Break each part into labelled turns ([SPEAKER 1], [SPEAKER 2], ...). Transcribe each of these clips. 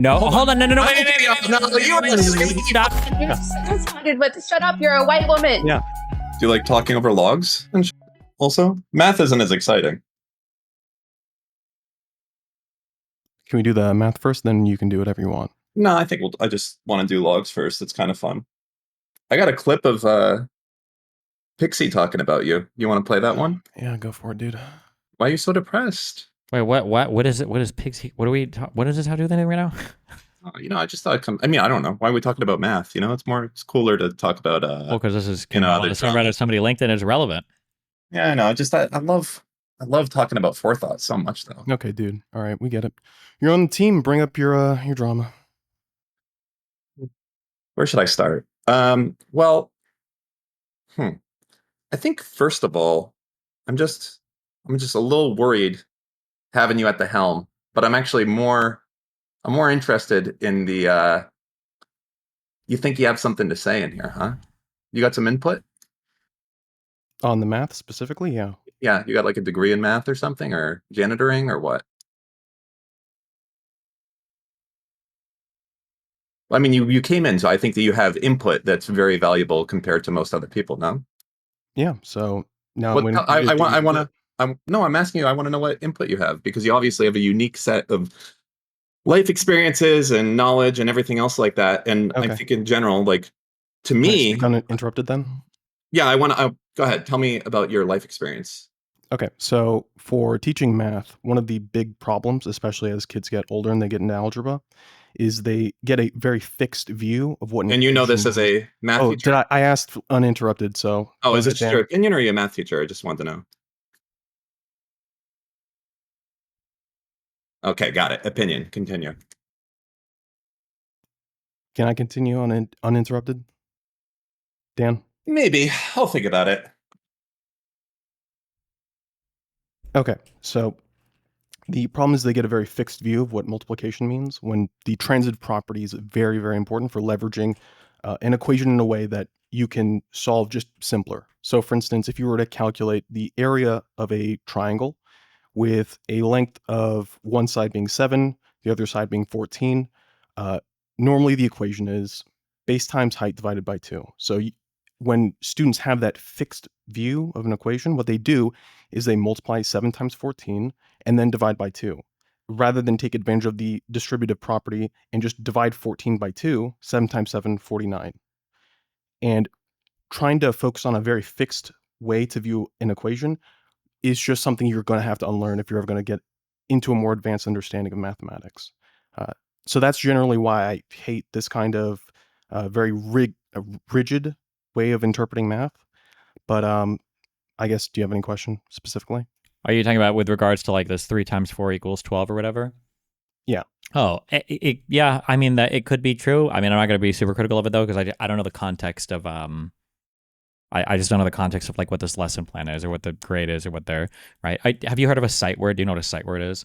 [SPEAKER 1] No, hold on. No, wait.
[SPEAKER 2] No, you were
[SPEAKER 1] Stop.
[SPEAKER 3] But shut up, you're a white woman.
[SPEAKER 2] Yeah. Do you like talking over logs and also? Math isn't as exciting.
[SPEAKER 4] Can we do the math first? Then you can do whatever you want.
[SPEAKER 2] No, I think I just want to do logs first. It's kind of fun. I got a clip of Pixie talking about you. You want to play that one?
[SPEAKER 4] Yeah, go for it, dude.
[SPEAKER 2] Why are you so depressed?
[SPEAKER 1] Wait, what is it? What is Pixie? What does this have to do with anything right now?
[SPEAKER 2] I just thought I mean, I don't know. Why are we talking about math? It's cooler to talk about
[SPEAKER 1] Well, because this is
[SPEAKER 2] on
[SPEAKER 1] the subreddit somebody linked and it's relevant.
[SPEAKER 2] Yeah, I know. I love talking about forethought so much though.
[SPEAKER 4] Okay, dude. All right, we get it. You're on the team. Bring up your drama.
[SPEAKER 2] Where should I start? I think first of all, I'm just a little worried having you at the helm, but I'm more interested in the you think you have something to say in here, huh? You got some input?
[SPEAKER 4] On the math specifically, yeah.
[SPEAKER 2] Yeah, you got like a degree in math or something, or janitoring, or what? I mean, you came in, so I think that you have input that's very valuable compared to most other people, no?
[SPEAKER 4] Yeah. So now
[SPEAKER 2] What,
[SPEAKER 4] when
[SPEAKER 2] I'm asking you, I want to know what input you have, because you obviously have a unique set of life experiences and knowledge and everything else like that. And I think in general, like, to me,
[SPEAKER 4] uninterrupted then.
[SPEAKER 2] Yeah, I want to go ahead. Tell me about your life experience.
[SPEAKER 4] Okay, so for teaching math, one of the big problems, especially as kids get older and they get into algebra, is they get a very fixed view of what.
[SPEAKER 2] And you know this as a math teacher?
[SPEAKER 4] I asked uninterrupted, so.
[SPEAKER 2] Oh, is it your opinion, or are you a math teacher? I just want to know. Okay, got it. Opinion. Continue.
[SPEAKER 4] Can I continue on uninterrupted? Dan?
[SPEAKER 2] Maybe. I'll think about it.
[SPEAKER 4] Okay, so the problem is they get a very fixed view of what multiplication means, when the transitive property is very, very important for leveraging an equation in a way that you can solve just simpler. So for instance, if you were to calculate the area of a triangle with a length of one side being 7, the other side being 14, normally the equation is base times height divided by 2. So when students have that fixed view of an equation, what they do is they multiply 7 times 14 and then divide by 2. Rather than take advantage of the distributive property and just divide 14 by 2, 7 times 7, 49. And trying to focus on a very fixed way to view an equation is just something you're going to have to unlearn if you're ever going to get into a more advanced understanding of mathematics. So that's generally why I hate this kind of very rigid way of interpreting math. But I guess, do you have any question specifically?
[SPEAKER 1] Are you talking about with regards to like this 3 times 4 equals 12 or whatever?
[SPEAKER 4] Yeah.
[SPEAKER 1] Oh, yeah. I mean, that it could be true. I mean, I'm not going to be super critical of it though, because I don't know the context of I just don't know the context of like what this lesson plan is or what the grade is or what they're right. Have you heard of a sight word? Do you know what a sight word is?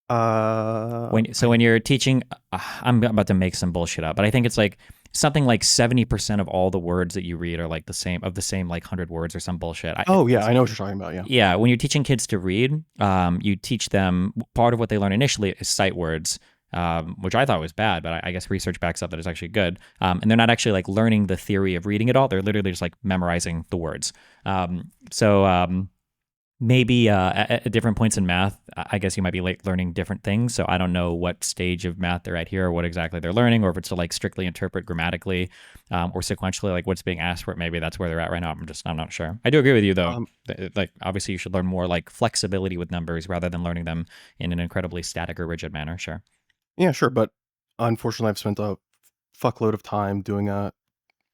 [SPEAKER 1] When you're teaching, I'm about to make some bullshit up, but I think it's like something like 70% of all the words that you read are like the same like 100 words or some bullshit.
[SPEAKER 4] I know what you're talking about. Yeah.
[SPEAKER 1] Yeah. When you're teaching kids to read, you teach them, part of what they learn initially is sight words, which I thought was bad, but I guess research backs up that it's actually good. And they're not actually like learning the theory of reading at all. They're literally just like memorizing the words. Maybe at different points in math, I guess you might be like learning different things. So I don't know what stage of math they're at here, or what exactly they're learning, or if it's to like strictly interpret grammatically or sequentially, like what's being asked for it. Maybe that's where they're at right now. I'm not sure. I do agree with you though. Like obviously you should learn more like flexibility with numbers rather than learning them in an incredibly static or rigid manner. Sure.
[SPEAKER 4] Yeah, sure. But unfortunately, I've spent a fuckload of time doing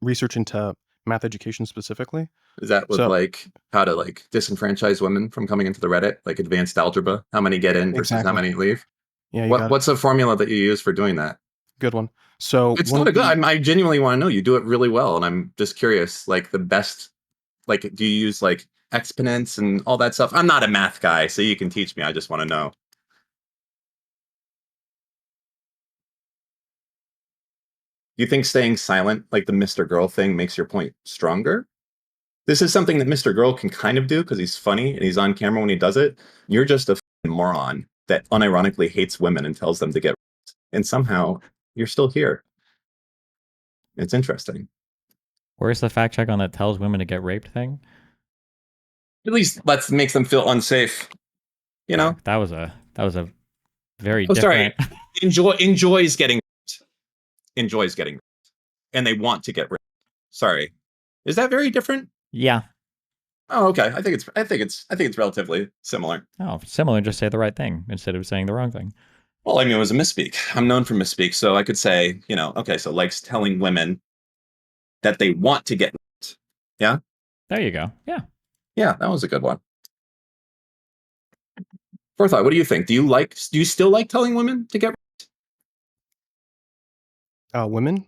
[SPEAKER 4] research into math education specifically.
[SPEAKER 2] Is that with like how to like disenfranchise women from coming into the Reddit, like advanced algebra? How many get in versus how many leave?
[SPEAKER 4] Yeah.
[SPEAKER 2] What's the formula that you use for doing that?
[SPEAKER 4] Good one. So
[SPEAKER 2] it's not a good. I genuinely want to know. You do it really well, and I'm just curious. Like the best. Like, do you use like exponents and all that stuff? I'm not a math guy, so you can teach me. I just want to know. You think staying silent, like the Mr. Girl thing, makes your point stronger? This is something that Mr. Girl can kind of do because he's funny and he's on camera when he does it. You're just a moron that unironically hates women and tells them to get and somehow you're still here. It's interesting.
[SPEAKER 1] Where's the fact check on that tells women to get raped thing?
[SPEAKER 2] At least let's make them feel unsafe. You know?
[SPEAKER 1] That was a very
[SPEAKER 2] Oh, sorry.
[SPEAKER 1] different.
[SPEAKER 2] Enjoys getting raped. Enjoys getting raped. And they want to get raped. Sorry. Is that very different?
[SPEAKER 1] Yeah.
[SPEAKER 2] Oh, okay. I think it's relatively similar.
[SPEAKER 1] Oh, similar. Just say the right thing instead of saying the wrong thing.
[SPEAKER 2] Well, I mean, it was a misspeak. I'm known for misspeak, so I could say, okay, so likes telling women that they want to get raped. Yeah?
[SPEAKER 1] There you go. Yeah.
[SPEAKER 2] Yeah, that was a good one. Forethought, what do you think? Do you still like telling women to get raped?
[SPEAKER 4] Women?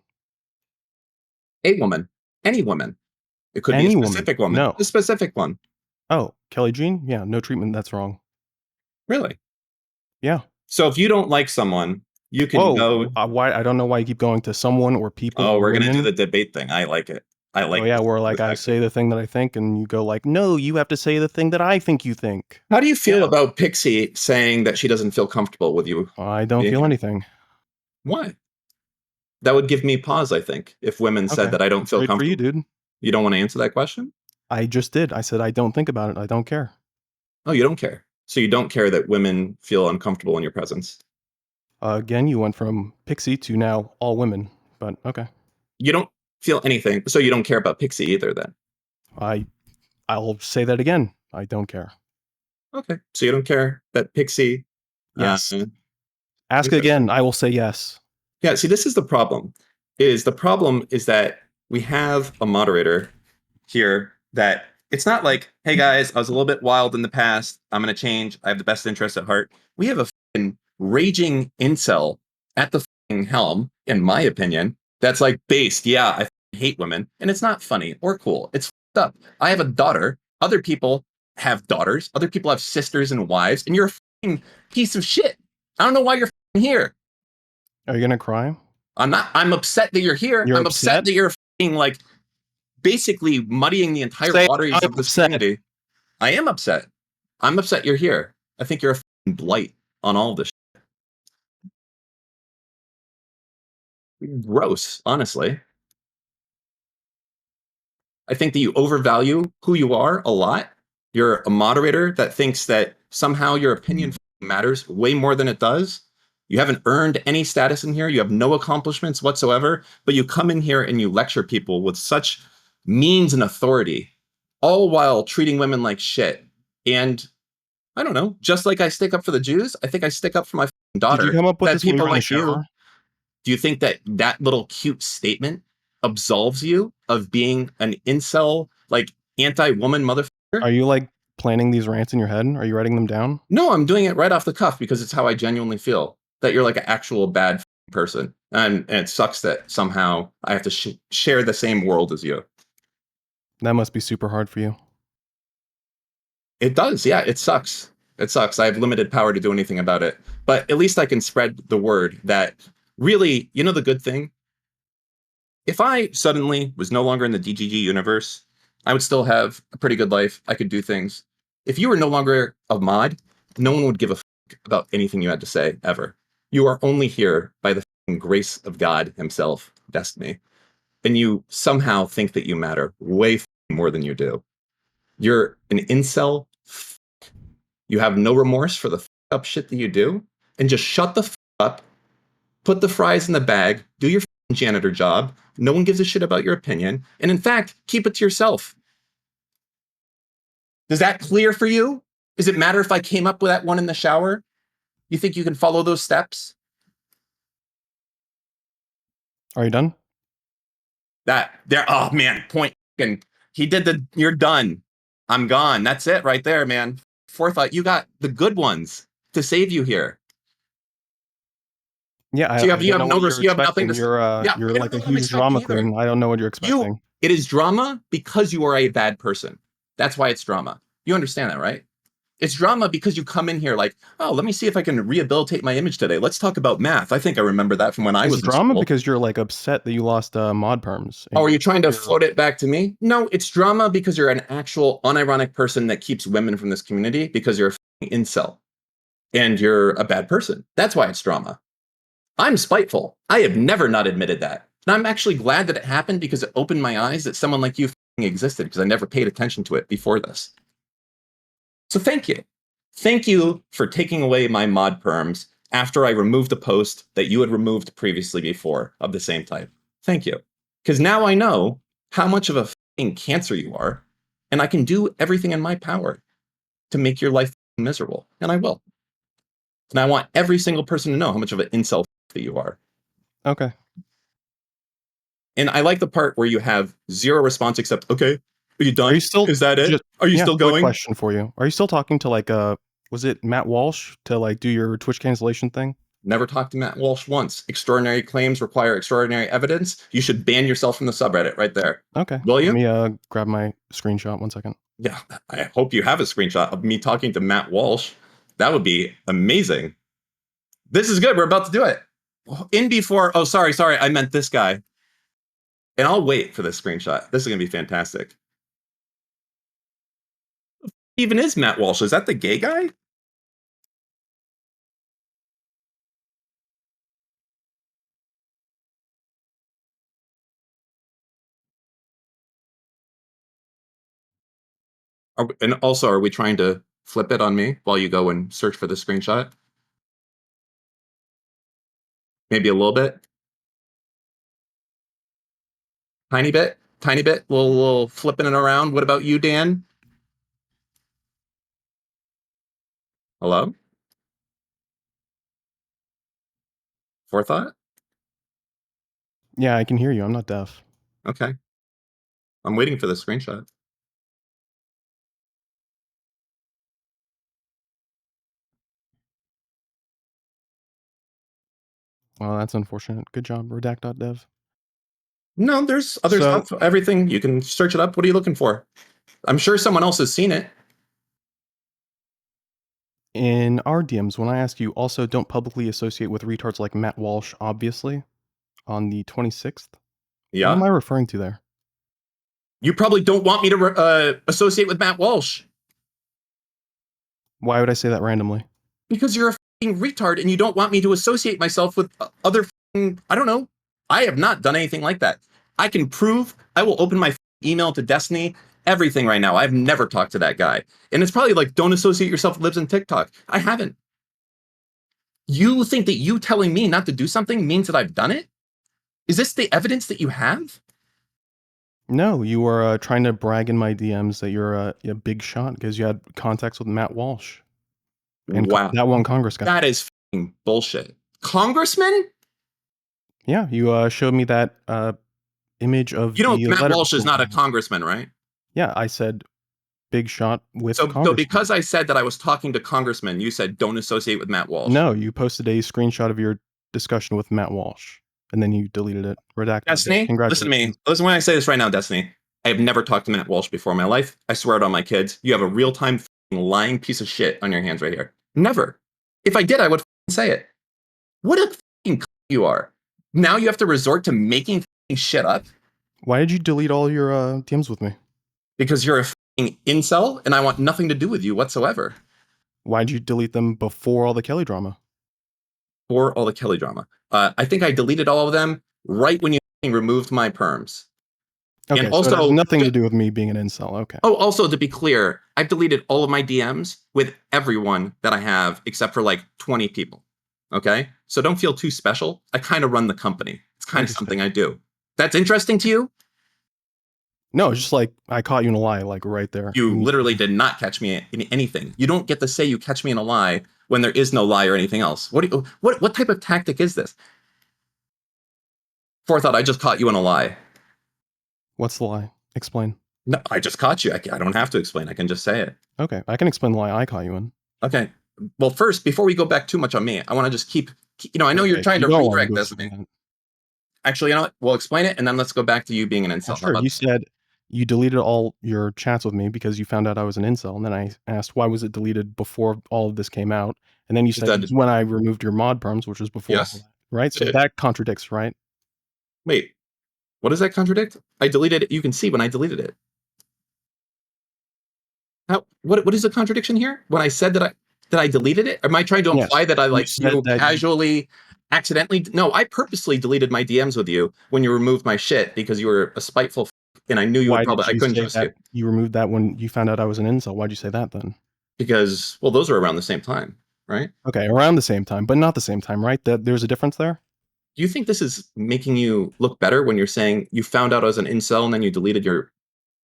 [SPEAKER 2] A woman. Any woman. It could be a specific woman.
[SPEAKER 4] No.
[SPEAKER 2] A specific one.
[SPEAKER 4] Oh, Kelly Jean? Yeah, no treatment. That's wrong.
[SPEAKER 2] Really?
[SPEAKER 4] Yeah.
[SPEAKER 2] So if you don't like someone, you can go.
[SPEAKER 4] Why? I don't know why you keep going to someone or people.
[SPEAKER 2] Oh,
[SPEAKER 4] or
[SPEAKER 2] we're going to do
[SPEAKER 4] women.
[SPEAKER 2] the debate thing. I like it. I like
[SPEAKER 4] Oh, yeah,
[SPEAKER 2] this.
[SPEAKER 4] where like I say the thing that I think and you go like, no, you have to say the thing that I think you think.
[SPEAKER 2] How do you feel about Pixie saying that she doesn't feel comfortable with you?
[SPEAKER 4] I don't feel anything.
[SPEAKER 2] Why? That would give me pause, I think, if women said that I don't feel
[SPEAKER 4] Great
[SPEAKER 2] comfortable.
[SPEAKER 4] for you, dude.
[SPEAKER 2] You don't want to answer that question?
[SPEAKER 4] I just did. I said I don't think about it. I don't care.
[SPEAKER 2] Oh, you don't care. So you don't care that women feel uncomfortable in your presence?
[SPEAKER 4] Again, you went from Pixie to now all women, but okay.
[SPEAKER 2] You don't feel anything, so you don't care about Pixie either then?
[SPEAKER 4] I'll say that again. I don't care.
[SPEAKER 2] Okay. So you don't care that Pixie...
[SPEAKER 4] Yes. Ask again. I will say yes.
[SPEAKER 2] Yeah, see, this is the problem. The problem is that we have a moderator here that it's not like, hey guys, I was a little bit wild in the past. I'm going to change. I have the best interest at heart. We have a raging incel at the helm, in my opinion, that's like based. Yeah, I hate women. And it's not funny or cool. It's up. I have a daughter. Other people have daughters. Other people have sisters and wives. And you're a piece of shit. I don't know why you're here.
[SPEAKER 4] Are you going to cry?
[SPEAKER 2] I'm not. I'm upset that you're here. I'm upset that you're like basically muddying the entire waters of this community. I am upset. I'm upset you're here. I think you're a blight on all of this shit. Gross, honestly. I think that you overvalue who you are a lot. You're a moderator that thinks that somehow your opinion matters way more than it does. You haven't earned any status in here. You have no accomplishments whatsoever, but you come in here and you lecture people with such means and authority, all while treating women like shit. And I don't know, just like I stick up for the Jews, I think I stick up for my daughter.
[SPEAKER 4] Did you come up with this
[SPEAKER 2] people
[SPEAKER 4] like you?
[SPEAKER 2] Do you think that that little cute statement absolves you of being an incel, like anti-woman motherfucker?
[SPEAKER 4] Are you like planning these rants in your head? Are you writing them down?
[SPEAKER 2] No, I'm doing it right off the cuff because it's how I genuinely feel. That you're like an actual bad person. And it sucks that somehow I have to share the same world as you.
[SPEAKER 4] That must be super hard for you.
[SPEAKER 2] It does. Yeah, it sucks. It sucks. I have limited power to do anything about it. But at least I can spread the word that really, the good thing? If I suddenly was no longer in the DGG universe, I would still have a pretty good life. I could do things. If you were no longer a mod, no one would give a about anything you had to say, ever. You are only here by the grace of God himself, destiny. And you somehow think that you matter way more than you do. You're an incel. You have no remorse for the up shit that you do. And just shut the up, put the fries in the bag, do your janitor job. No one gives a shit about your opinion. And in fact, keep it to yourself. Does that clear for you? Does it matter if I came up with that one in the shower? You think you can follow those steps?
[SPEAKER 4] Are you done?
[SPEAKER 2] Oh man, point. He did you're done. I'm gone. That's it right there, man. Forethought, you got the good ones to save you here.
[SPEAKER 4] Yeah,
[SPEAKER 2] so you have nothing to
[SPEAKER 4] say. You're like a huge drama queen. I don't know what you're expecting.
[SPEAKER 2] It is drama because you are a bad person. That's why it's drama. You understand that, right? It's drama because you come in here like, oh, let me see if I can rehabilitate my image today. Let's talk about math. I think I remember that from when I was in
[SPEAKER 4] drama
[SPEAKER 2] school.
[SPEAKER 4] Because you're like upset that you lost mod perms.
[SPEAKER 2] Oh, are you trying to float it back to me? No, it's drama because you're an actual unironic person that keeps women from this community because you're a incel and you're a bad person. That's why it's drama. I'm spiteful. I have never not admitted that. And I'm actually glad that it happened because it opened my eyes that someone like you existed because I never paid attention to it before this. So thank you. Thank you for taking away my mod perms after I removed a post that you had removed previously before of the same type. Thank you. Because now I know how much of a cancer you are, and I can do everything in my power to make your life miserable, and I will. And I want every single person to know how much of an incel that you are.
[SPEAKER 4] Okay.
[SPEAKER 2] And I like the part where you have zero response except, okay, are you done?
[SPEAKER 4] Are you still
[SPEAKER 2] Is that it? Are you still
[SPEAKER 4] quick
[SPEAKER 2] going?
[SPEAKER 4] question for you. Are you still talking to like was it Matt Walsh to like do your Twitch cancellation thing?
[SPEAKER 2] Never talked to Matt Walsh once. Extraordinary claims require extraordinary evidence. You should ban yourself from the subreddit right there.
[SPEAKER 4] Okay.
[SPEAKER 2] Will you?
[SPEAKER 4] Let me grab my screenshot 1 second.
[SPEAKER 2] Yeah, I hope you have a screenshot of me talking to Matt Walsh. That would be amazing. This is good. We're about to do it. In before, oh, sorry, I meant this guy. And I'll wait for this screenshot. This is going to be fantastic. Even is Matt Walsh? Is that the gay guy? And also, are we trying to flip it on me while you go and search for the screenshot? Maybe a little bit? Tiny bit? Tiny bit? Little flipping it around. What about you, Dan? Hello? Forethought?
[SPEAKER 4] Yeah, I can hear you. I'm not deaf.
[SPEAKER 2] Okay. I'm waiting for the screenshot.
[SPEAKER 4] Well, that's unfortunate. Good job, redact.dev.
[SPEAKER 2] No, there's other stuff. Everything. You can search it up. What are you looking for? I'm sure someone else has seen it.
[SPEAKER 4] In our DMs, when I ask you also don't publicly associate with retards like Matt Walsh, obviously, on the 26th,
[SPEAKER 2] Yeah.
[SPEAKER 4] what am I referring to there?
[SPEAKER 2] You probably don't want me to associate with Matt Walsh.
[SPEAKER 4] Why would I say that randomly?
[SPEAKER 2] Because you're a retard and you don't want me to associate myself with other I don't know. I have not done anything like that. I can prove. I will open my email to Destiny, everything right now. I've never talked to that guy. And it's probably like, don't associate yourself with Libs and TikTok. I haven't. You think that you telling me not to do something means that I've done it? Is this the evidence that you have?
[SPEAKER 4] No, you were trying to brag in my DMs that you're a big shot because you had contacts with Matt Walsh. And
[SPEAKER 2] wow.
[SPEAKER 4] That one Congress guy.
[SPEAKER 2] That is bullshit. Congressman?
[SPEAKER 4] Yeah, you showed me that image of
[SPEAKER 2] Matt Walsh is not a congressman, right?
[SPEAKER 4] Yeah, I said big shot with
[SPEAKER 2] Congressman. So because I said that I was talking to congressmen, you said don't associate with Matt Walsh.
[SPEAKER 4] No, you posted a screenshot of your discussion with Matt Walsh, and then you deleted it. Redacted.
[SPEAKER 2] Destiny, listen to me. Listen when I say this right now, Destiny. I have never talked to Matt Walsh before in my life. I swear it on my kids. You have a real-time lying piece of shit on your hands right here. Never. If I did, I would say it. What a you are. Now you have to resort to making shit up.
[SPEAKER 4] Why did you delete all your DMs with me?
[SPEAKER 2] Because you're a incel, and I want nothing to do with you whatsoever.
[SPEAKER 4] Why did you delete them before all the Kelly drama?
[SPEAKER 2] Before all the Kelly drama. I think I deleted all of them right when you removed my perms.
[SPEAKER 4] Okay,
[SPEAKER 2] and also,
[SPEAKER 4] so it has nothing to do with me being an incel. Okay.
[SPEAKER 2] Oh, also to be clear, I've deleted all of my DMs with everyone that I have except for like 20 people. Okay? So don't feel too special. I kind of run the company. It's kind of something I do. That's interesting to you?
[SPEAKER 4] No, it's just like I caught you in a lie, like right there.
[SPEAKER 2] You literally did not catch me in anything. You don't get to say you catch me in a lie when there is no lie or anything else. What type of tactic is this? Forethought, I just caught you in a lie.
[SPEAKER 4] What's the lie? Explain.
[SPEAKER 2] No, I just caught you. I don't have to explain. I can just say it.
[SPEAKER 4] Okay, I can explain the lie I caught you in.
[SPEAKER 2] Okay. Well, first, before we go back too much on me, I want to just keep I know you're trying to redirect this. Actually, you know what? We'll explain it, and then let's go back to you being an incel.
[SPEAKER 4] Sure. You said you deleted all your chats with me because you found out I was an incel, and then I asked why was it deleted before all of this came out, and then you said when I removed your mod perms, which was before.
[SPEAKER 2] Yes.
[SPEAKER 4] Right? So that contradicts, right?
[SPEAKER 2] Wait, what does that contradict? I deleted it. You can see when I deleted it. What is the contradiction here? When I said that I deleted it? Am I trying to imply that I casually Accidentally? No, I purposely deleted my DMs with you when you removed my shit because you were a spiteful and I knew you would
[SPEAKER 4] Why
[SPEAKER 2] probably,
[SPEAKER 4] did
[SPEAKER 2] I
[SPEAKER 4] you
[SPEAKER 2] couldn't
[SPEAKER 4] say
[SPEAKER 2] trust
[SPEAKER 4] that
[SPEAKER 2] you.
[SPEAKER 4] you removed that when you found out I was an incel? Why'd you say that then?
[SPEAKER 2] Because, well, those were around the same time, right?
[SPEAKER 4] Okay, around the same time, but not the same time, right? There's a difference there?
[SPEAKER 2] Do you think this is making you look better when you're saying you found out I was an incel and then you deleted your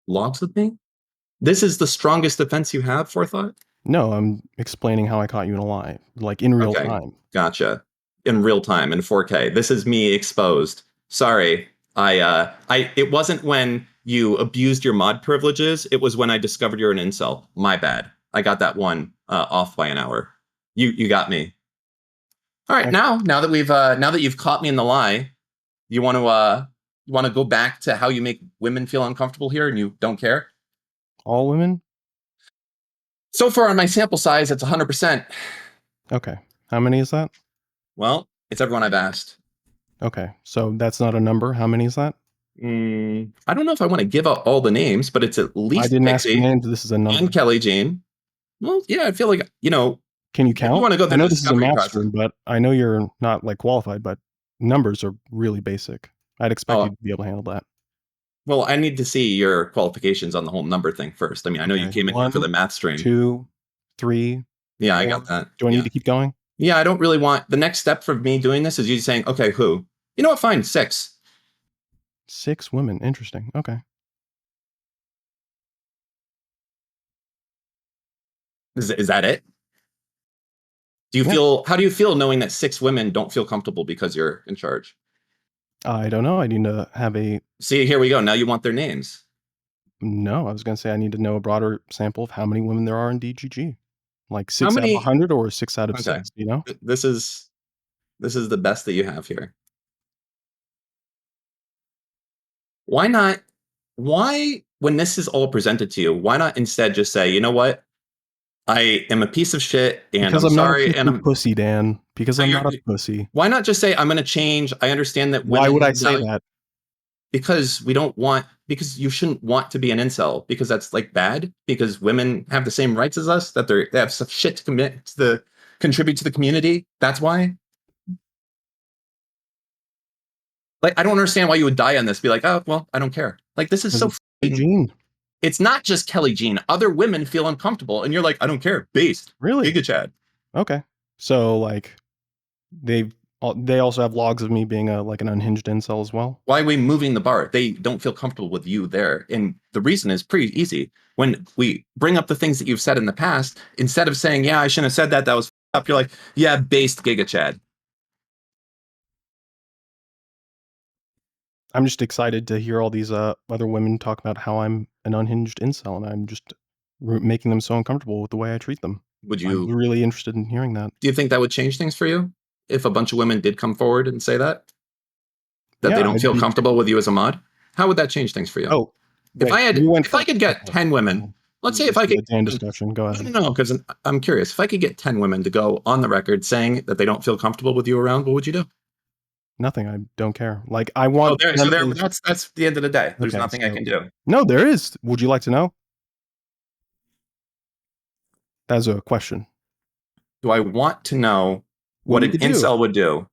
[SPEAKER 2] logs with me? This is the strongest defense you have, Forethought?
[SPEAKER 4] No, I'm explaining how I caught you in a lie, like in real
[SPEAKER 2] Okay,
[SPEAKER 4] time.
[SPEAKER 2] gotcha. In real time, in 4K. This is me exposed. Sorry. It wasn't when you abused your mod privileges. It was when I discovered you're an incel. My bad. I got that one off by an hour. You got me. All right,
[SPEAKER 4] Okay.
[SPEAKER 2] now that now that you've caught me in the lie, you want to go back to how you make women feel uncomfortable here, and you don't care.
[SPEAKER 4] All women?
[SPEAKER 2] So far on my sample size, it's 100%.
[SPEAKER 4] Okay. How many is that?
[SPEAKER 2] Well, it's everyone I've asked.
[SPEAKER 4] Okay, so that's not a number. How many is that?
[SPEAKER 2] I don't know if I want to give out all the names, but it's at
[SPEAKER 4] I
[SPEAKER 2] least
[SPEAKER 4] didn't ask for
[SPEAKER 2] Pixie
[SPEAKER 4] names. This is a number.
[SPEAKER 2] and Kelly Jean. Well, yeah, I feel like,
[SPEAKER 4] Can you
[SPEAKER 2] if you
[SPEAKER 4] count?
[SPEAKER 2] want to go
[SPEAKER 4] I
[SPEAKER 2] through
[SPEAKER 4] know
[SPEAKER 2] the
[SPEAKER 4] this is a
[SPEAKER 2] discovery
[SPEAKER 4] math
[SPEAKER 2] process.
[SPEAKER 4] stream, but I know you're not like qualified, but numbers are really basic. I'd expect you
[SPEAKER 2] Oh,
[SPEAKER 4] to be able to handle that.
[SPEAKER 2] well, I need to see your qualifications on the whole number thing first. I mean, I know you
[SPEAKER 4] Okay.
[SPEAKER 2] came in here for
[SPEAKER 4] 1,
[SPEAKER 2] the math stream.
[SPEAKER 4] 2, 3,
[SPEAKER 2] Yeah, I
[SPEAKER 4] 4.
[SPEAKER 2] got that.
[SPEAKER 4] Do I need
[SPEAKER 2] Yeah.
[SPEAKER 4] to keep going?
[SPEAKER 2] Yeah, I don't really want the next step for me doing this is you saying, okay, who? You know what? Fine, 6.
[SPEAKER 4] 6 women. Interesting. Okay.
[SPEAKER 2] Is that it?
[SPEAKER 4] Yeah.
[SPEAKER 2] How do you feel knowing that 6 women don't feel comfortable because you're in charge?
[SPEAKER 4] I don't know. I need to have a
[SPEAKER 2] See, here we go. Now you want their names.
[SPEAKER 4] no, I was gonna say I need to know a broader sample of how many women there are in DGG. Like
[SPEAKER 2] How
[SPEAKER 4] 6 out of
[SPEAKER 2] many?
[SPEAKER 4] 100 or 6 out of
[SPEAKER 2] Okay.
[SPEAKER 4] 6, you know?
[SPEAKER 2] This is the best that you have here. Why not? Why, when this is all presented to you, why not instead just say, you know what? I am a piece of shit and
[SPEAKER 4] Because
[SPEAKER 2] I'm
[SPEAKER 4] I'm not a
[SPEAKER 2] sorry. And
[SPEAKER 4] fucking pussy, Dan. Because
[SPEAKER 2] so
[SPEAKER 4] I'm
[SPEAKER 2] you're,
[SPEAKER 4] not a pussy.
[SPEAKER 2] why not just say, I'm going to change. I understand that
[SPEAKER 4] Why would I
[SPEAKER 2] women
[SPEAKER 4] say
[SPEAKER 2] value,
[SPEAKER 4] that?
[SPEAKER 2] because because you shouldn't want to be an incel because that's like bad because women have the same rights as us, that they have some shit to contribute to the community. That's why. Like, I don't understand why you would die on this. Be like, oh, well, I don't care. Like, this is
[SPEAKER 4] Because
[SPEAKER 2] so
[SPEAKER 4] it's Gene.
[SPEAKER 2] it's not just Kelly Jean. Other women feel uncomfortable, and you're like, I don't care. Based.
[SPEAKER 4] Really?
[SPEAKER 2] Giga Chad.
[SPEAKER 4] Okay. So, like, they also have logs of me being like an unhinged incel as well?
[SPEAKER 2] Why are we moving the bar? They don't feel comfortable with you there. And the reason is pretty easy. When we bring up the things that you've said in the past, instead of saying, yeah, I shouldn't have said that, that was up, you're like, yeah, based Giga Chad.
[SPEAKER 4] I'm just excited to hear all these other women talk about how I'm an unhinged incel, and I'm just making them so uncomfortable with the way I treat them.
[SPEAKER 2] Would
[SPEAKER 4] I'm
[SPEAKER 2] you,
[SPEAKER 4] really interested in hearing that.
[SPEAKER 2] do you think that would change things for you if a bunch of women did come forward and say that? That they
[SPEAKER 4] Yeah,
[SPEAKER 2] don't
[SPEAKER 4] I'd
[SPEAKER 2] feel
[SPEAKER 4] be.
[SPEAKER 2] comfortable with you as a mod? How would that change things for you?
[SPEAKER 4] Oh, wait, you went
[SPEAKER 2] If I
[SPEAKER 4] first.
[SPEAKER 2] could get
[SPEAKER 4] Okay.
[SPEAKER 2] 10 women, let's say if
[SPEAKER 4] This
[SPEAKER 2] I
[SPEAKER 4] is
[SPEAKER 2] could,
[SPEAKER 4] a Dan discussion. Go ahead.
[SPEAKER 2] no, because I'm curious. If I could get 10 women to go on the record saying that they don't feel comfortable with you around, what would you do?
[SPEAKER 4] Nothing. I don't care. Like, I
[SPEAKER 2] Oh,
[SPEAKER 4] want
[SPEAKER 2] there. So
[SPEAKER 4] them
[SPEAKER 2] there.
[SPEAKER 4] to.
[SPEAKER 2] That's the end of the day. There's
[SPEAKER 4] Okay,
[SPEAKER 2] nothing I
[SPEAKER 4] so
[SPEAKER 2] can do.
[SPEAKER 4] no, there is. Would you like to know? That's a question.
[SPEAKER 2] Do I want to know
[SPEAKER 4] What
[SPEAKER 2] what
[SPEAKER 4] you
[SPEAKER 2] an
[SPEAKER 4] could do?
[SPEAKER 2] incel would do?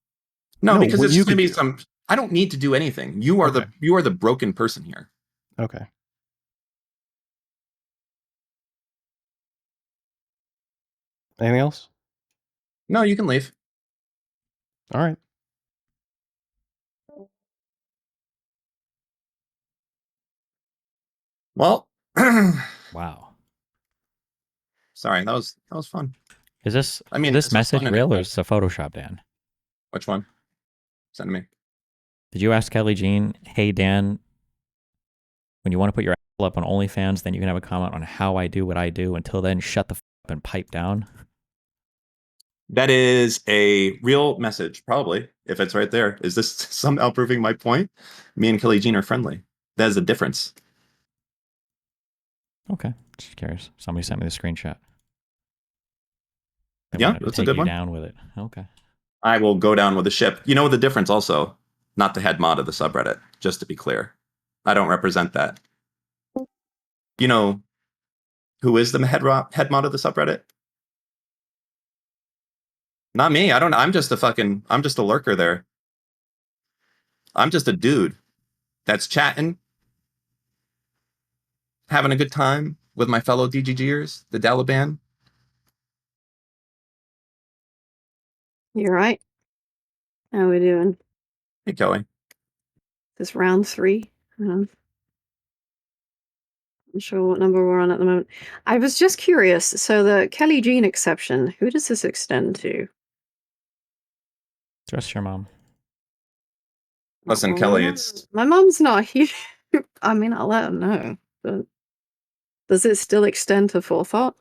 [SPEAKER 2] No,
[SPEAKER 4] No,
[SPEAKER 2] because
[SPEAKER 4] what
[SPEAKER 2] it's
[SPEAKER 4] you
[SPEAKER 2] just going
[SPEAKER 4] could
[SPEAKER 2] to be
[SPEAKER 4] do.
[SPEAKER 2] some. I don't need to do anything. You are
[SPEAKER 4] Okay.
[SPEAKER 2] the broken person here.
[SPEAKER 4] Okay. Anything else?
[SPEAKER 2] No, you can leave.
[SPEAKER 4] All right.
[SPEAKER 2] Well,
[SPEAKER 1] Wow.
[SPEAKER 2] sorry. That was fun.
[SPEAKER 1] Is this
[SPEAKER 2] I mean,
[SPEAKER 1] this
[SPEAKER 2] this was
[SPEAKER 1] message
[SPEAKER 2] fun
[SPEAKER 1] real or
[SPEAKER 2] anyway.
[SPEAKER 1] is this a Photoshop, Dan?
[SPEAKER 2] Which one? Send to me.
[SPEAKER 1] Did you ask Kelly Jean, hey Dan, when you want to put your up on OnlyFans, then you can have a comment on how I do what I do. Until then, shut the up and pipe down.
[SPEAKER 2] That is a real message, probably, if it's right there. Is this somehow proving my point? Me and Kelly Jean are friendly. That is a difference.
[SPEAKER 1] Okay, just curious. Somebody sent me the screenshot. They
[SPEAKER 2] Yeah,
[SPEAKER 1] wanted to
[SPEAKER 2] that's a
[SPEAKER 1] take
[SPEAKER 2] good
[SPEAKER 1] you
[SPEAKER 2] one.
[SPEAKER 1] down with it. Okay.
[SPEAKER 2] I will go down with the ship. You know the difference also? Not the head mod of the subreddit, just to be clear. I don't represent that. You know who is the head mod of the subreddit? Not me. I don't. I'm just a lurker there. I'm just a dude that's chatting, having a good time with my fellow DGGers, the Dalaban.
[SPEAKER 5] You're right. How we doing?
[SPEAKER 2] Hey, Kelly.
[SPEAKER 5] This round 3. I'm not sure what number we're on at the moment. I was just curious. So the Kelly Jean exception, who does this extend to?
[SPEAKER 1] Just your mom.
[SPEAKER 2] Listen,
[SPEAKER 5] Well,
[SPEAKER 2] Kelly, it's
[SPEAKER 5] my mom's not here. I mean, I'll let her know. But does it still extend to forethought?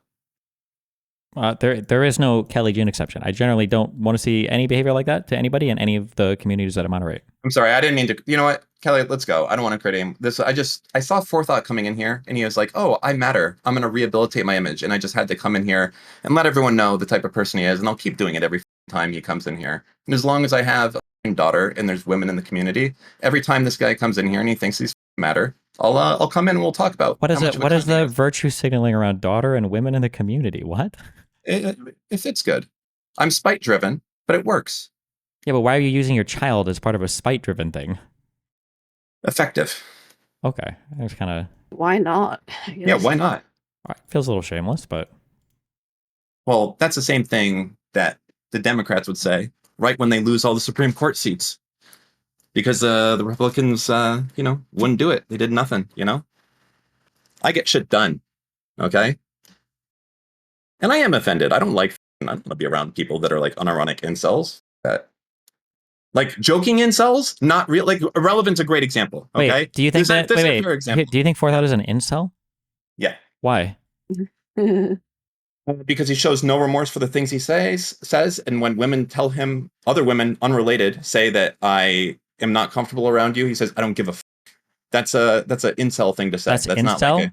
[SPEAKER 1] There is no Kelly Jean exception. I generally don't want to see any behavior like that to anybody in any of the communities that I moderate.
[SPEAKER 2] I'm sorry, I didn't mean to. You know what, Kelly? Let's go. I don't want to create this. I saw Forethought coming in here, and he was like, "Oh, I matter. I'm going to rehabilitate my image," and I just had to come in here and let everyone know the type of person he is, and I'll keep doing it every time he comes in here. And as long as I have a daughter and there's women in the community, every time this guy comes in here and he thinks he's matter, I'll come in and we'll talk about
[SPEAKER 1] what is
[SPEAKER 2] how
[SPEAKER 1] it.
[SPEAKER 2] much of a
[SPEAKER 1] What is
[SPEAKER 2] cunt he
[SPEAKER 1] the virtue signaling around daughter and women in the community? What?
[SPEAKER 2] It fits good. I'm spite driven, but it works.
[SPEAKER 1] Yeah, but why are you using your child as part of a spite-driven thing?
[SPEAKER 2] Effective.
[SPEAKER 1] Okay, it was kind of.
[SPEAKER 5] Why not?
[SPEAKER 2] Yeah, why not?
[SPEAKER 1] Feels a little shameless, but
[SPEAKER 2] Well, that's the same thing that the Democrats would say right when they lose all the Supreme Court seats, because the Republicans, wouldn't do it. They did nothing. I get shit done. Okay, and I am offended. I don't want to be around people that are like unironic incels. That like joking incels, not real. Like Irrelevant's a great example. Okay,
[SPEAKER 1] wait, do you think
[SPEAKER 2] this
[SPEAKER 1] that?
[SPEAKER 2] is a
[SPEAKER 1] Wait,
[SPEAKER 2] pure example.
[SPEAKER 1] do you think Forethought is an incel?
[SPEAKER 2] Yeah.
[SPEAKER 1] Why?
[SPEAKER 2] Because he shows no remorse for the things he says, and when women tell him, other women unrelated say that I am not comfortable around you, he says I don't give a. That's a incel thing to say.
[SPEAKER 1] That's
[SPEAKER 2] Not
[SPEAKER 1] incel?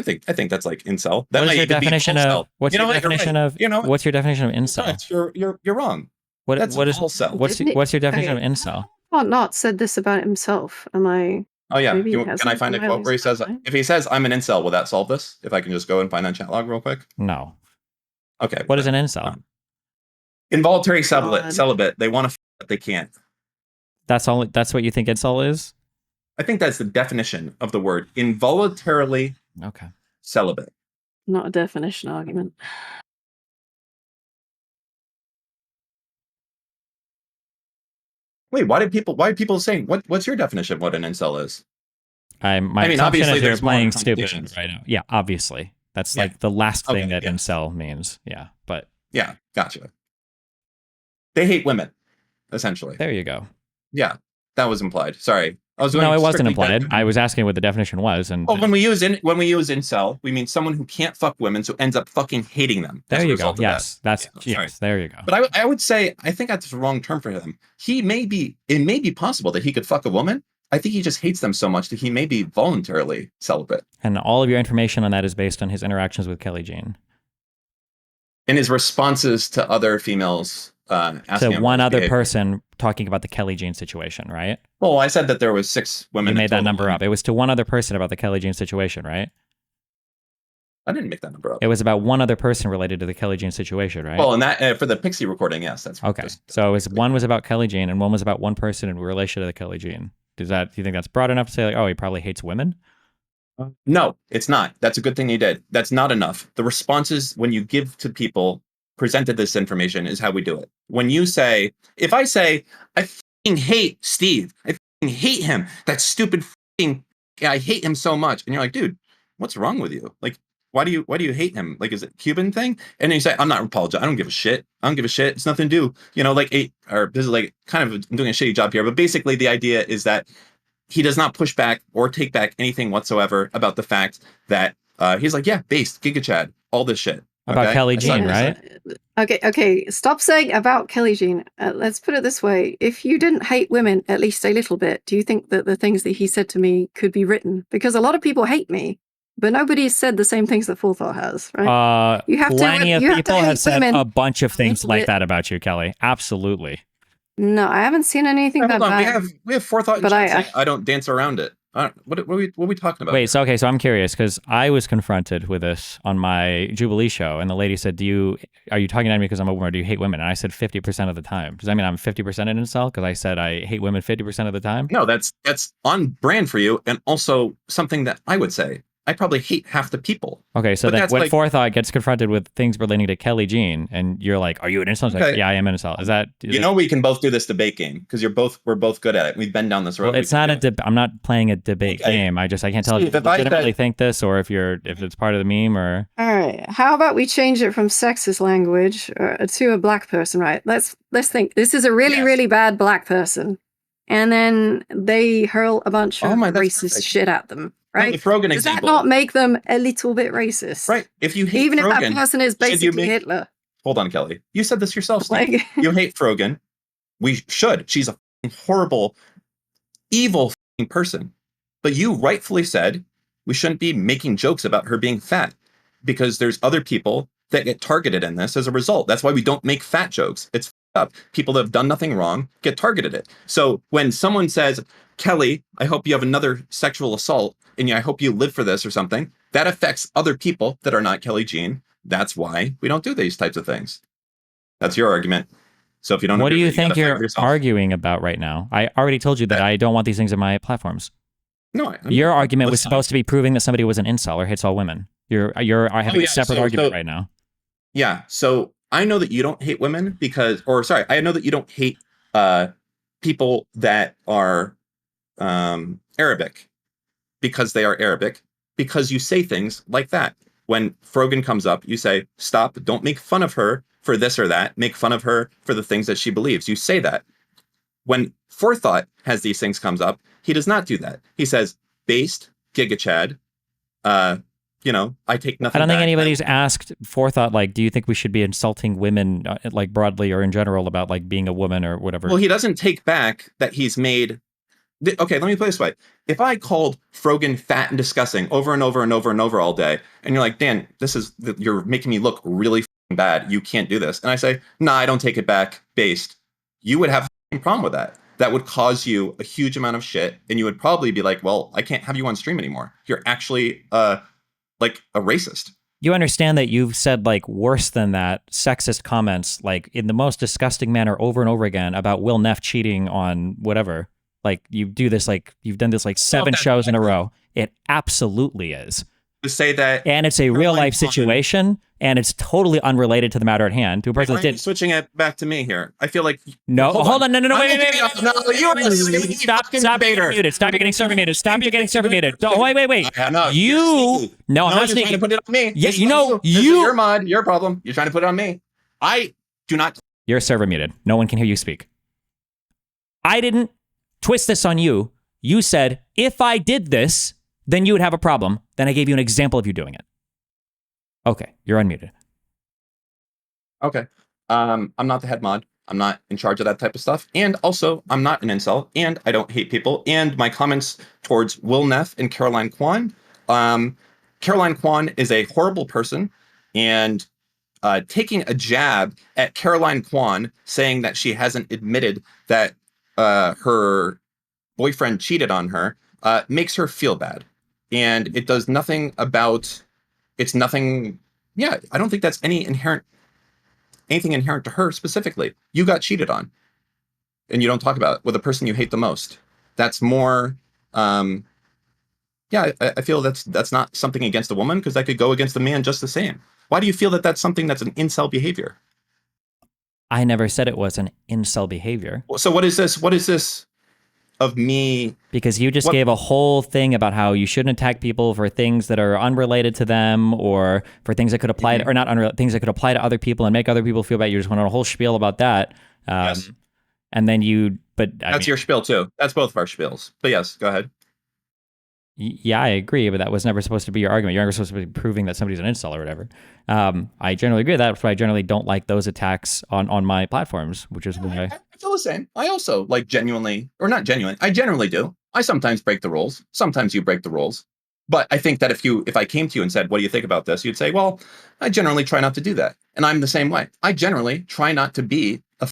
[SPEAKER 2] like I think that's like incel. That
[SPEAKER 1] What is
[SPEAKER 2] might
[SPEAKER 1] your
[SPEAKER 2] even be
[SPEAKER 1] definition
[SPEAKER 2] incel.
[SPEAKER 1] of what's your definition of what's your definition of incel?
[SPEAKER 2] You're wrong.
[SPEAKER 1] What is
[SPEAKER 2] incel?
[SPEAKER 1] what's your definition of incel?
[SPEAKER 5] Not said this about himself. Am I?
[SPEAKER 2] Oh yeah.
[SPEAKER 5] Maybe he
[SPEAKER 2] Can I
[SPEAKER 5] hasn't.
[SPEAKER 2] find a
[SPEAKER 5] Am I
[SPEAKER 2] quote where he
[SPEAKER 5] losing
[SPEAKER 2] says,
[SPEAKER 5] my mind?
[SPEAKER 2] if he says I'm an incel, will that solve this? If I can just go and find that chat log real quick.
[SPEAKER 1] No.
[SPEAKER 2] Okay.
[SPEAKER 1] What is an incel?
[SPEAKER 2] Involuntary celibate. They want to, but they can't.
[SPEAKER 1] That's all. That's what you think incel is?
[SPEAKER 2] I think that's the definition of the word involuntarily
[SPEAKER 1] Okay.
[SPEAKER 2] celibate.
[SPEAKER 5] Not a definition argument.
[SPEAKER 2] Wait, why are people saying what's your definition of what an incel is?
[SPEAKER 1] My assumption
[SPEAKER 2] obviously
[SPEAKER 1] is you're
[SPEAKER 2] there's more
[SPEAKER 1] playing stupid
[SPEAKER 2] contradictions.
[SPEAKER 1] right now. Yeah, obviously. That's like the last thing that
[SPEAKER 2] yeah.
[SPEAKER 1] incel means. Yeah, but
[SPEAKER 2] Yeah, gotcha. They hate women, essentially.
[SPEAKER 1] there you go.
[SPEAKER 2] Yeah, that was implied. Sorry. I was doing
[SPEAKER 1] No, it wasn't
[SPEAKER 2] strictly
[SPEAKER 1] implied.
[SPEAKER 2] definition.
[SPEAKER 1] I was asking what the definition was, and
[SPEAKER 2] Well, when we use incel, we mean someone who can't fuck women, so ends up fucking hating them.
[SPEAKER 1] there you go.
[SPEAKER 2] Result of
[SPEAKER 1] Yes,
[SPEAKER 2] that.
[SPEAKER 1] yes. There you go.
[SPEAKER 2] But I would say I think that's the wrong term for him. It may be possible that he could fuck a woman. I think he just hates them so much that he may be voluntarily celibate.
[SPEAKER 1] And all of your information on that is based on his interactions with Kelly Jean.
[SPEAKER 2] And his responses to other females asking
[SPEAKER 1] So
[SPEAKER 2] him
[SPEAKER 1] one
[SPEAKER 2] about his
[SPEAKER 1] other
[SPEAKER 2] behavior.
[SPEAKER 1] person talking about the Kelly Jean situation, right?
[SPEAKER 2] Well, I said that there was 6 women.
[SPEAKER 1] You made that
[SPEAKER 2] total.
[SPEAKER 1] number up. It was to one other person about the Kelly Jean situation, right?
[SPEAKER 2] I didn't make that number up.
[SPEAKER 1] It was about one other person related to the Kelly Jean situation, right?
[SPEAKER 2] Well, and that for the Pixie recording, yes, that's
[SPEAKER 1] okay. So it was one was about Kelly Jean and one was about one person in relation to the Kelly Jean. Do you think that's broad enough to say like, oh, he probably hates women?
[SPEAKER 2] No, it's not. That's a good thing he did. That's not enough. The responses when you give to people presented this information is how we do it. When you say, if I say, I fucking hate Steve, I fucking hate him, that stupid fucking, I hate him so much. And you're like, dude, what's wrong with you? Like, why do you hate him? Like, is it a Cuban thing? And then you say, I'm not apologizing. I don't give a shit. I don't give a shit. It's nothing to do. Or this is like kind of doing a shitty job here. But basically the idea is that he does not push back or take back anything whatsoever about the fact that he's like, yeah, based, Giga Chad, all this shit.
[SPEAKER 1] About Kelly Jean, right?
[SPEAKER 5] Okay. Stop saying about Kelly Jean. Let's put it this way. If you didn't hate women at least a little bit, do you think that the things that he said to me could be written? Because a lot of people hate me, but nobody said the same things that Forethought has, right?
[SPEAKER 1] Plenty of people have said
[SPEAKER 5] women
[SPEAKER 1] a bunch of things
[SPEAKER 5] little
[SPEAKER 1] like
[SPEAKER 5] bit.
[SPEAKER 1] that about you, Kelly. Absolutely.
[SPEAKER 5] No, I haven't seen anything that bad.
[SPEAKER 2] We have Forethought in
[SPEAKER 5] But
[SPEAKER 2] chat saying, I don't dance around it. What are we talking about?
[SPEAKER 1] Wait, so okay, so I'm curious because I was confronted with this on my Jubilee show, and the lady said, are you talking at me because I'm a woman, or do you hate women?" And I said 50% of the time. Does that mean I'm 50% an incel because I said I hate women 50% of the time?
[SPEAKER 2] No, that's on brand for you, and also something that I would say. I probably hate half the people.
[SPEAKER 1] Okay, so
[SPEAKER 2] But
[SPEAKER 1] then
[SPEAKER 2] that's
[SPEAKER 1] when
[SPEAKER 2] like-
[SPEAKER 1] Forethought gets confronted with things relating to Kelly Jean, and you're like, "Are you an incel?" I was like,
[SPEAKER 2] Okay.
[SPEAKER 1] "Yeah, I am an incel." Is that
[SPEAKER 2] we can both do this debate game because we're both good at it. We've been down this road.
[SPEAKER 1] Well, it's not I'm not playing a debate game. I can't tell if you legitimately think this or if it's part of the meme or.
[SPEAKER 5] All right. How about we change it from sexist language to a black person, right? Let's think. This is a really, really bad black person. And then they hurl a bunch of racist shit at them, right?
[SPEAKER 2] Like the Frogan
[SPEAKER 5] Does
[SPEAKER 2] example.
[SPEAKER 5] that not make them a little bit racist?
[SPEAKER 2] Right. If you hate
[SPEAKER 5] even
[SPEAKER 2] Frogan,
[SPEAKER 5] if that person is basically Hitler.
[SPEAKER 2] Hold on, Kelly. You said this yourself, Steve.
[SPEAKER 5] Like,
[SPEAKER 2] you hate Frogan. We should. She's a horrible, evil person. But you rightfully said we shouldn't be making jokes about her being fat because there's other people that get targeted in this as a result. That's why we don't make fat jokes. It's up. People that have done nothing wrong get targeted it. So when someone says, "Kelly, I hope you have another sexual assault and I hope you live for this," or something, that affects other people that are not Kelly Jean. That's why we don't do these types of things. That's your argument. So if you don't,
[SPEAKER 1] what do you think you're arguing about right now? I already told you that I don't want these things in my platforms.
[SPEAKER 2] No,
[SPEAKER 1] your argument was supposed to be proving that somebody was an incel or hates all women. You're having a separate argument right now.
[SPEAKER 2] Yeah. So I know that you don't hate women I know that you don't hate people that are Arabic because they are Arabic, because you say things like that. When Frogan comes up, you say, "Stop, don't make fun of her for this or that. Make fun of her for the things that she believes." You say that. When Forethought has these things comes up, he does not do that. He says, "Based, Giga Chad, I take nothing."
[SPEAKER 1] I don't think anybody's asked Forethought, like, do you think we should be insulting women, like broadly or in general, about like being a woman or whatever?
[SPEAKER 2] Well, he doesn't take back that he's made. Okay, let me put it this way. If I called Frogan fat and disgusting over and over and over and over all day, and you're like, "Dan, you're making me look really bad. You can't do this." And I say, "Nah, I don't take it back, based." You would have a problem with that. That would cause you a huge amount of shit. And you would probably be like, "Well, I can't have you on stream anymore. You're actually like a racist."
[SPEAKER 1] You understand that you've said like worse than that sexist comments, like in the most disgusting manner over and over again about Will Neff cheating on whatever. Like you've done this like 7 shows in a row. It absolutely is.
[SPEAKER 2] To say that,
[SPEAKER 1] and it's a real life situation, and it's totally unrelated to the matter at hand. To a person that did
[SPEAKER 2] switching it back to me here. I feel like
[SPEAKER 1] no. Hold on. No. Wait.
[SPEAKER 2] No,
[SPEAKER 1] Stop. Stop. You're muted. Stop. You're getting server muted. Stop. You're getting server muted. Wait.
[SPEAKER 2] No,
[SPEAKER 1] you. No, I'm not
[SPEAKER 2] trying to put it on me.
[SPEAKER 1] Yeah,
[SPEAKER 2] This is your mod. Your problem. You're trying to put it on me. I do not.
[SPEAKER 1] You're server muted. No one can hear you speak. I didn't twist this on you. You said if I did this, then you would have a problem. Then I gave you an example of you doing it. Okay, you're unmuted.
[SPEAKER 2] Okay. I'm not the head mod. I'm not in charge of that type of stuff. And also, I'm not an incel, and I don't hate people. And my comments towards Will Neff and Caroline Kwan. Caroline Kwan is a horrible person, and taking a jab at Caroline Kwan, saying that she hasn't admitted that her boyfriend cheated on her, makes her feel bad. And it does nothing about, it's nothing, yeah, I don't think that's anything inherent to her specifically. You got cheated on, and you don't talk about it with the person you hate the most. That's more, I feel that's not something against a woman, because that could go against a man just the same. Why do you feel that that's something that's an incel behavior?
[SPEAKER 1] I never said it was an incel behavior.
[SPEAKER 2] So what is this of me?
[SPEAKER 1] Because you just gave a whole thing about how you shouldn't attack people for things that are unrelated to them, or for things that could apply to, or not unrelated, things that could apply to other people and make other people feel bad. You just went on a whole spiel about that.
[SPEAKER 2] Yes.
[SPEAKER 1] And then that's
[SPEAKER 2] your spiel too. That's both of our spiels. But yes, go ahead.
[SPEAKER 1] Yeah, I agree, but that was never supposed to be your argument. You're never supposed to be proving that somebody's an incel or whatever. I generally agree with that. That's why I generally don't like those attacks on my platforms, which is why
[SPEAKER 2] I feel the same. I also like genuinely, or not genuine, I generally do. I sometimes break the rules. Sometimes you break the rules. But I think that if I came to you and said, "What do you think about this?" you'd say, "Well, I generally try not to do that." And I'm the same way. I generally try not to be a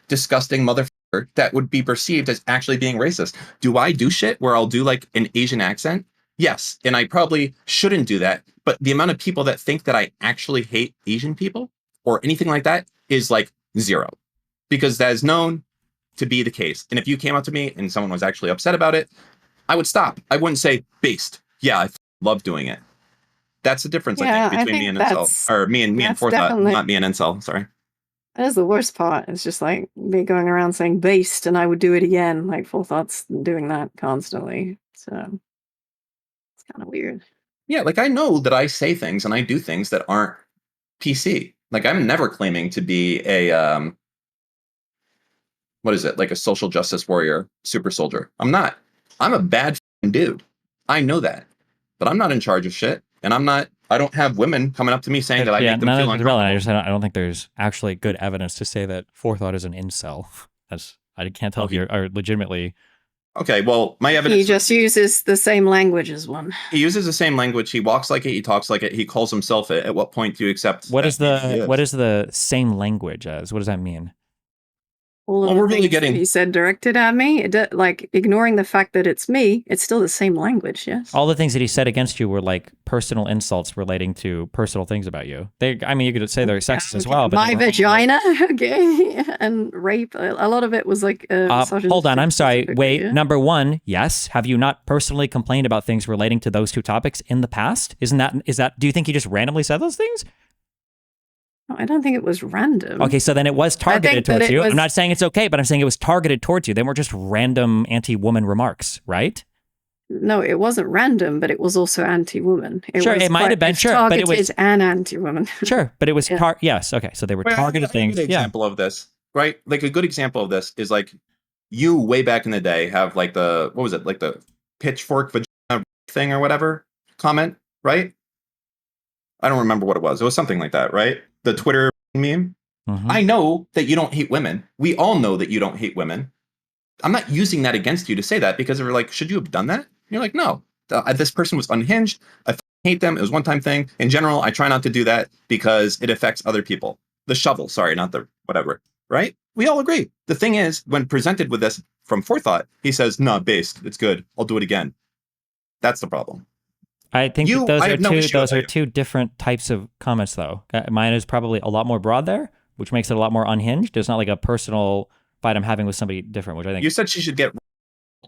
[SPEAKER 2] disgusting mother that would be perceived as actually being racist. Do I do shit where I'll do like an Asian accent? Yes, and I probably shouldn't do that. But the amount of people that think that I actually hate Asian people or anything like that is like zero, because that is known to be the case. And if you came up to me and someone was actually upset about it, I would stop. I wouldn't say based. Yeah, I love doing it. That's the difference, I think, between me and Incel, or me and Forethought, not me and Incel. Sorry.
[SPEAKER 5] That is the worst part. It's just like me going around saying based and I would do it again. Like Forethought's doing that constantly. So it's kind of weird.
[SPEAKER 2] Yeah, like I know that I say things and I do things that aren't PC. Like I'm never claiming to be a what is it? Like a social justice warrior, super soldier. I'm not. I'm a bad dude. I know that. But I'm not in charge of shit. And I don't have women coming up to me saying that I make them feel uncomfortable.
[SPEAKER 1] I don't think there's actually good evidence to say that Forethought is an incel. I can't tell if you are legitimately.
[SPEAKER 2] Okay, well, my evidence.
[SPEAKER 5] He just uses the same language as one.
[SPEAKER 2] He uses the same language. He walks like it. He talks like it. He calls himself it. At what point do you accept?
[SPEAKER 1] What is the same language as? What does that mean?
[SPEAKER 5] All of the things that he said directed at me, like ignoring the fact that it's me, it's still the same language, yes?
[SPEAKER 1] All the things that he said against you were like personal insults relating to personal things about you. I mean, you could say they're sexist as well. But
[SPEAKER 5] my vagina, okay, and rape. A lot of it was like...
[SPEAKER 1] hold on, I'm sorry. Wait, yeah? Number one, yes. Have you not personally complained about things relating to those two topics in the past? Is that? Do you think he just randomly said those things?
[SPEAKER 5] I don't think it was random.
[SPEAKER 1] Okay, so then it was targeted towards you. I'm not saying it's okay, but I'm saying it was targeted towards you. They weren't just random anti-woman remarks, right?
[SPEAKER 5] No, it wasn't random, but it was also anti-woman.
[SPEAKER 1] Sure, it might have been, sure, but it was
[SPEAKER 5] an anti-woman.
[SPEAKER 1] Sure, but it was yes. Okay, so they were targeted things.
[SPEAKER 2] A good example of this, right? Like a good example of this is like you way back in the day have like the like the pitchfork vagina thing or whatever comment, right? I don't remember what it was. It was something like that, right? The Twitter meme. Mm-hmm. I know that you don't hate women. We all know that you don't hate women. I'm not using that against you to say that, because they were like, should you have done that? And you're like, no, this person was unhinged. I hate them. It was a one-time thing. In general, I try not to do that because it affects other people. The shovel, sorry, not the whatever, right? We all agree. The thing is, when presented with this from Forethought, he says, no, based. It's good. I'll do it again. That's the problem.
[SPEAKER 1] I think those are two different types of comments, though. Mine is probably a lot more broad there, which makes it a lot more unhinged. It's not like a personal fight I'm having with somebody different, which I think...
[SPEAKER 2] You said she should get...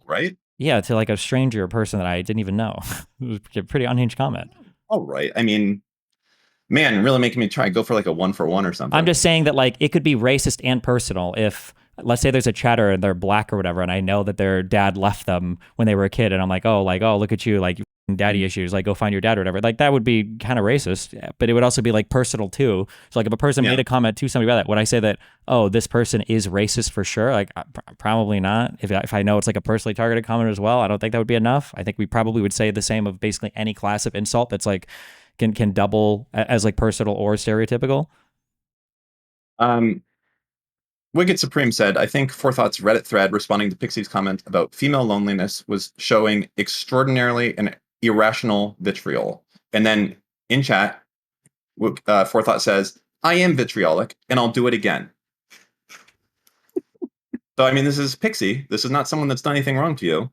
[SPEAKER 2] right?
[SPEAKER 1] Yeah, to like a stranger, a person that I didn't even know. It was a pretty unhinged comment.
[SPEAKER 2] All right. I mean, man, really making me try and go for like a 1-for-1 or something.
[SPEAKER 1] I'm just saying that like it could be racist and personal if... Let's say there's a chatter and they're black or whatever, and I know that their dad left them when they were a kid, and I'm like, oh, look at you, like daddy issues, like go find your dad or whatever. Like that would be kind of racist, but it would also be like personal too. So like if a person made a comment to somebody about that, would I say that, oh, this person is racist for sure? Like probably not. If I know it's like a personally targeted comment as well, I don't think that would be enough. I think we probably would say the same of basically any class of insult that's like can double as like personal or stereotypical.
[SPEAKER 2] Wicked Supreme said, I think Forethought's Reddit thread responding to Pixie's comment about female loneliness was showing extraordinarily and irrational vitriol. And then in chat, Forethought says, I am vitriolic and I'll do it again. So, I mean, this is Pixie. This is not someone that's done anything wrong to you.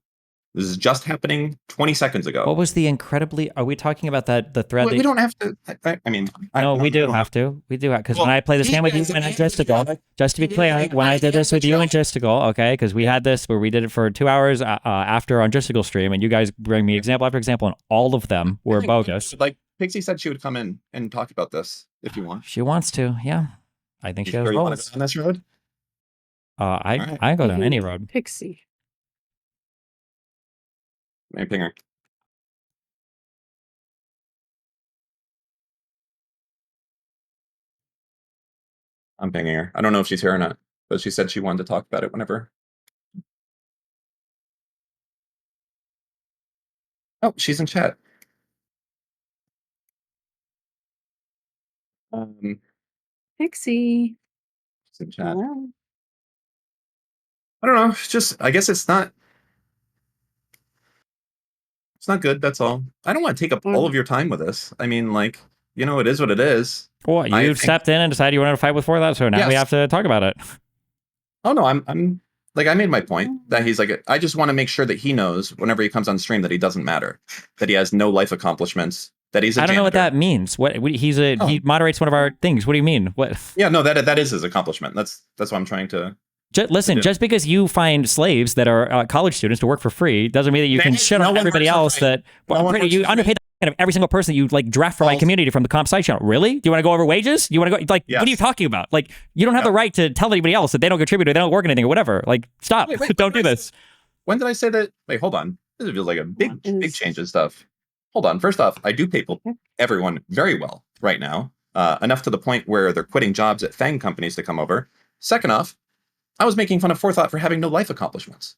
[SPEAKER 2] This is just happening 20 seconds ago.
[SPEAKER 1] What was the incredibly... Are we talking about the thread?
[SPEAKER 2] We don't have to...
[SPEAKER 1] We do have to. We do, because when I play this game with you and Justigal, just to be clear, when I did this with you and Justigal, okay, because we had this where we did it for 2 hours after on Justigal stream, and you guys bring me example after example, and all of them were bogus.
[SPEAKER 2] Like, Pixie said she would come in and talk about this if you want.
[SPEAKER 1] She wants to, yeah. I think she has
[SPEAKER 2] you want to go on this road?
[SPEAKER 1] I go down any road.
[SPEAKER 5] Pixie.
[SPEAKER 2] Let me ping her. I'm pinging her. I don't know if she's here or not, but she said she wanted to talk about it whenever. Oh, she's in chat.
[SPEAKER 5] Pixie.
[SPEAKER 2] She's in chat. Hello. I don't know. I guess it's not good. That's all. I don't want to take up all of your time with this. I mean, like, it is what it is.
[SPEAKER 1] Well, you stepped in and decided you wanted to fight with Forethought, so now we have to talk about it.
[SPEAKER 2] Oh no, I'm Like, I made my point that he's like, I just want to make sure that he knows whenever he comes on stream that he doesn't matter, that he has no life accomplishments, that he's a
[SPEAKER 1] I don't know what
[SPEAKER 2] janitor.
[SPEAKER 1] that means. He
[SPEAKER 2] Oh.
[SPEAKER 1] moderates one of our things. What do you mean? What?
[SPEAKER 2] Yeah, no, that is his accomplishment. That's what I'm trying to.
[SPEAKER 1] Listen, just because you find slaves that are college students to work for free doesn't mean that you can shit on everybody else. That you underpay kind of every single person that you like draft for my community from the comp sci channel. Really? Do you want to go over wages? You want to go like?
[SPEAKER 2] Yes.
[SPEAKER 1] What are you talking about? Like, you don't have the right to tell anybody else that they don't contribute or they don't work anything or whatever. Like, stop! Don't do this.
[SPEAKER 2] When did I say that? Wait, hold on. This feels like a big change in stuff. Hold on. First off, I do pay everyone very well right now, enough to the point where they're quitting jobs at FANG companies to come over. Second off, I was making fun of Forethought for having no life accomplishments.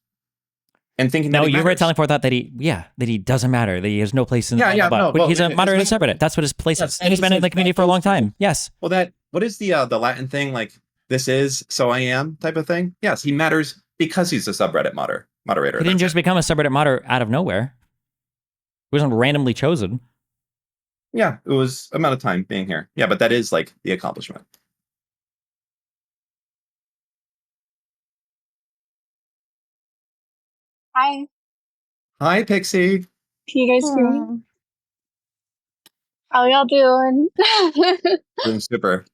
[SPEAKER 2] And thinking
[SPEAKER 1] no,
[SPEAKER 2] that
[SPEAKER 1] you were telling Forethought that he doesn't matter, that he has no place in
[SPEAKER 2] no,
[SPEAKER 1] he's a moderator in subreddit. That's what his place is. And he's been in the community for a long time. Yes.
[SPEAKER 2] Well, what is the Latin thing, like, this is, so I am type of thing? Yes, he matters because he's a subreddit moderator.
[SPEAKER 1] He didn't just become a subreddit moderator out of nowhere. He wasn't randomly chosen.
[SPEAKER 2] Yeah, it was amount of time being here. Yeah, but that is like the accomplishment.
[SPEAKER 3] Hi.
[SPEAKER 2] Hi, Pixie.
[SPEAKER 3] Can you guys hear me? How y'all doing?
[SPEAKER 2] Doing super.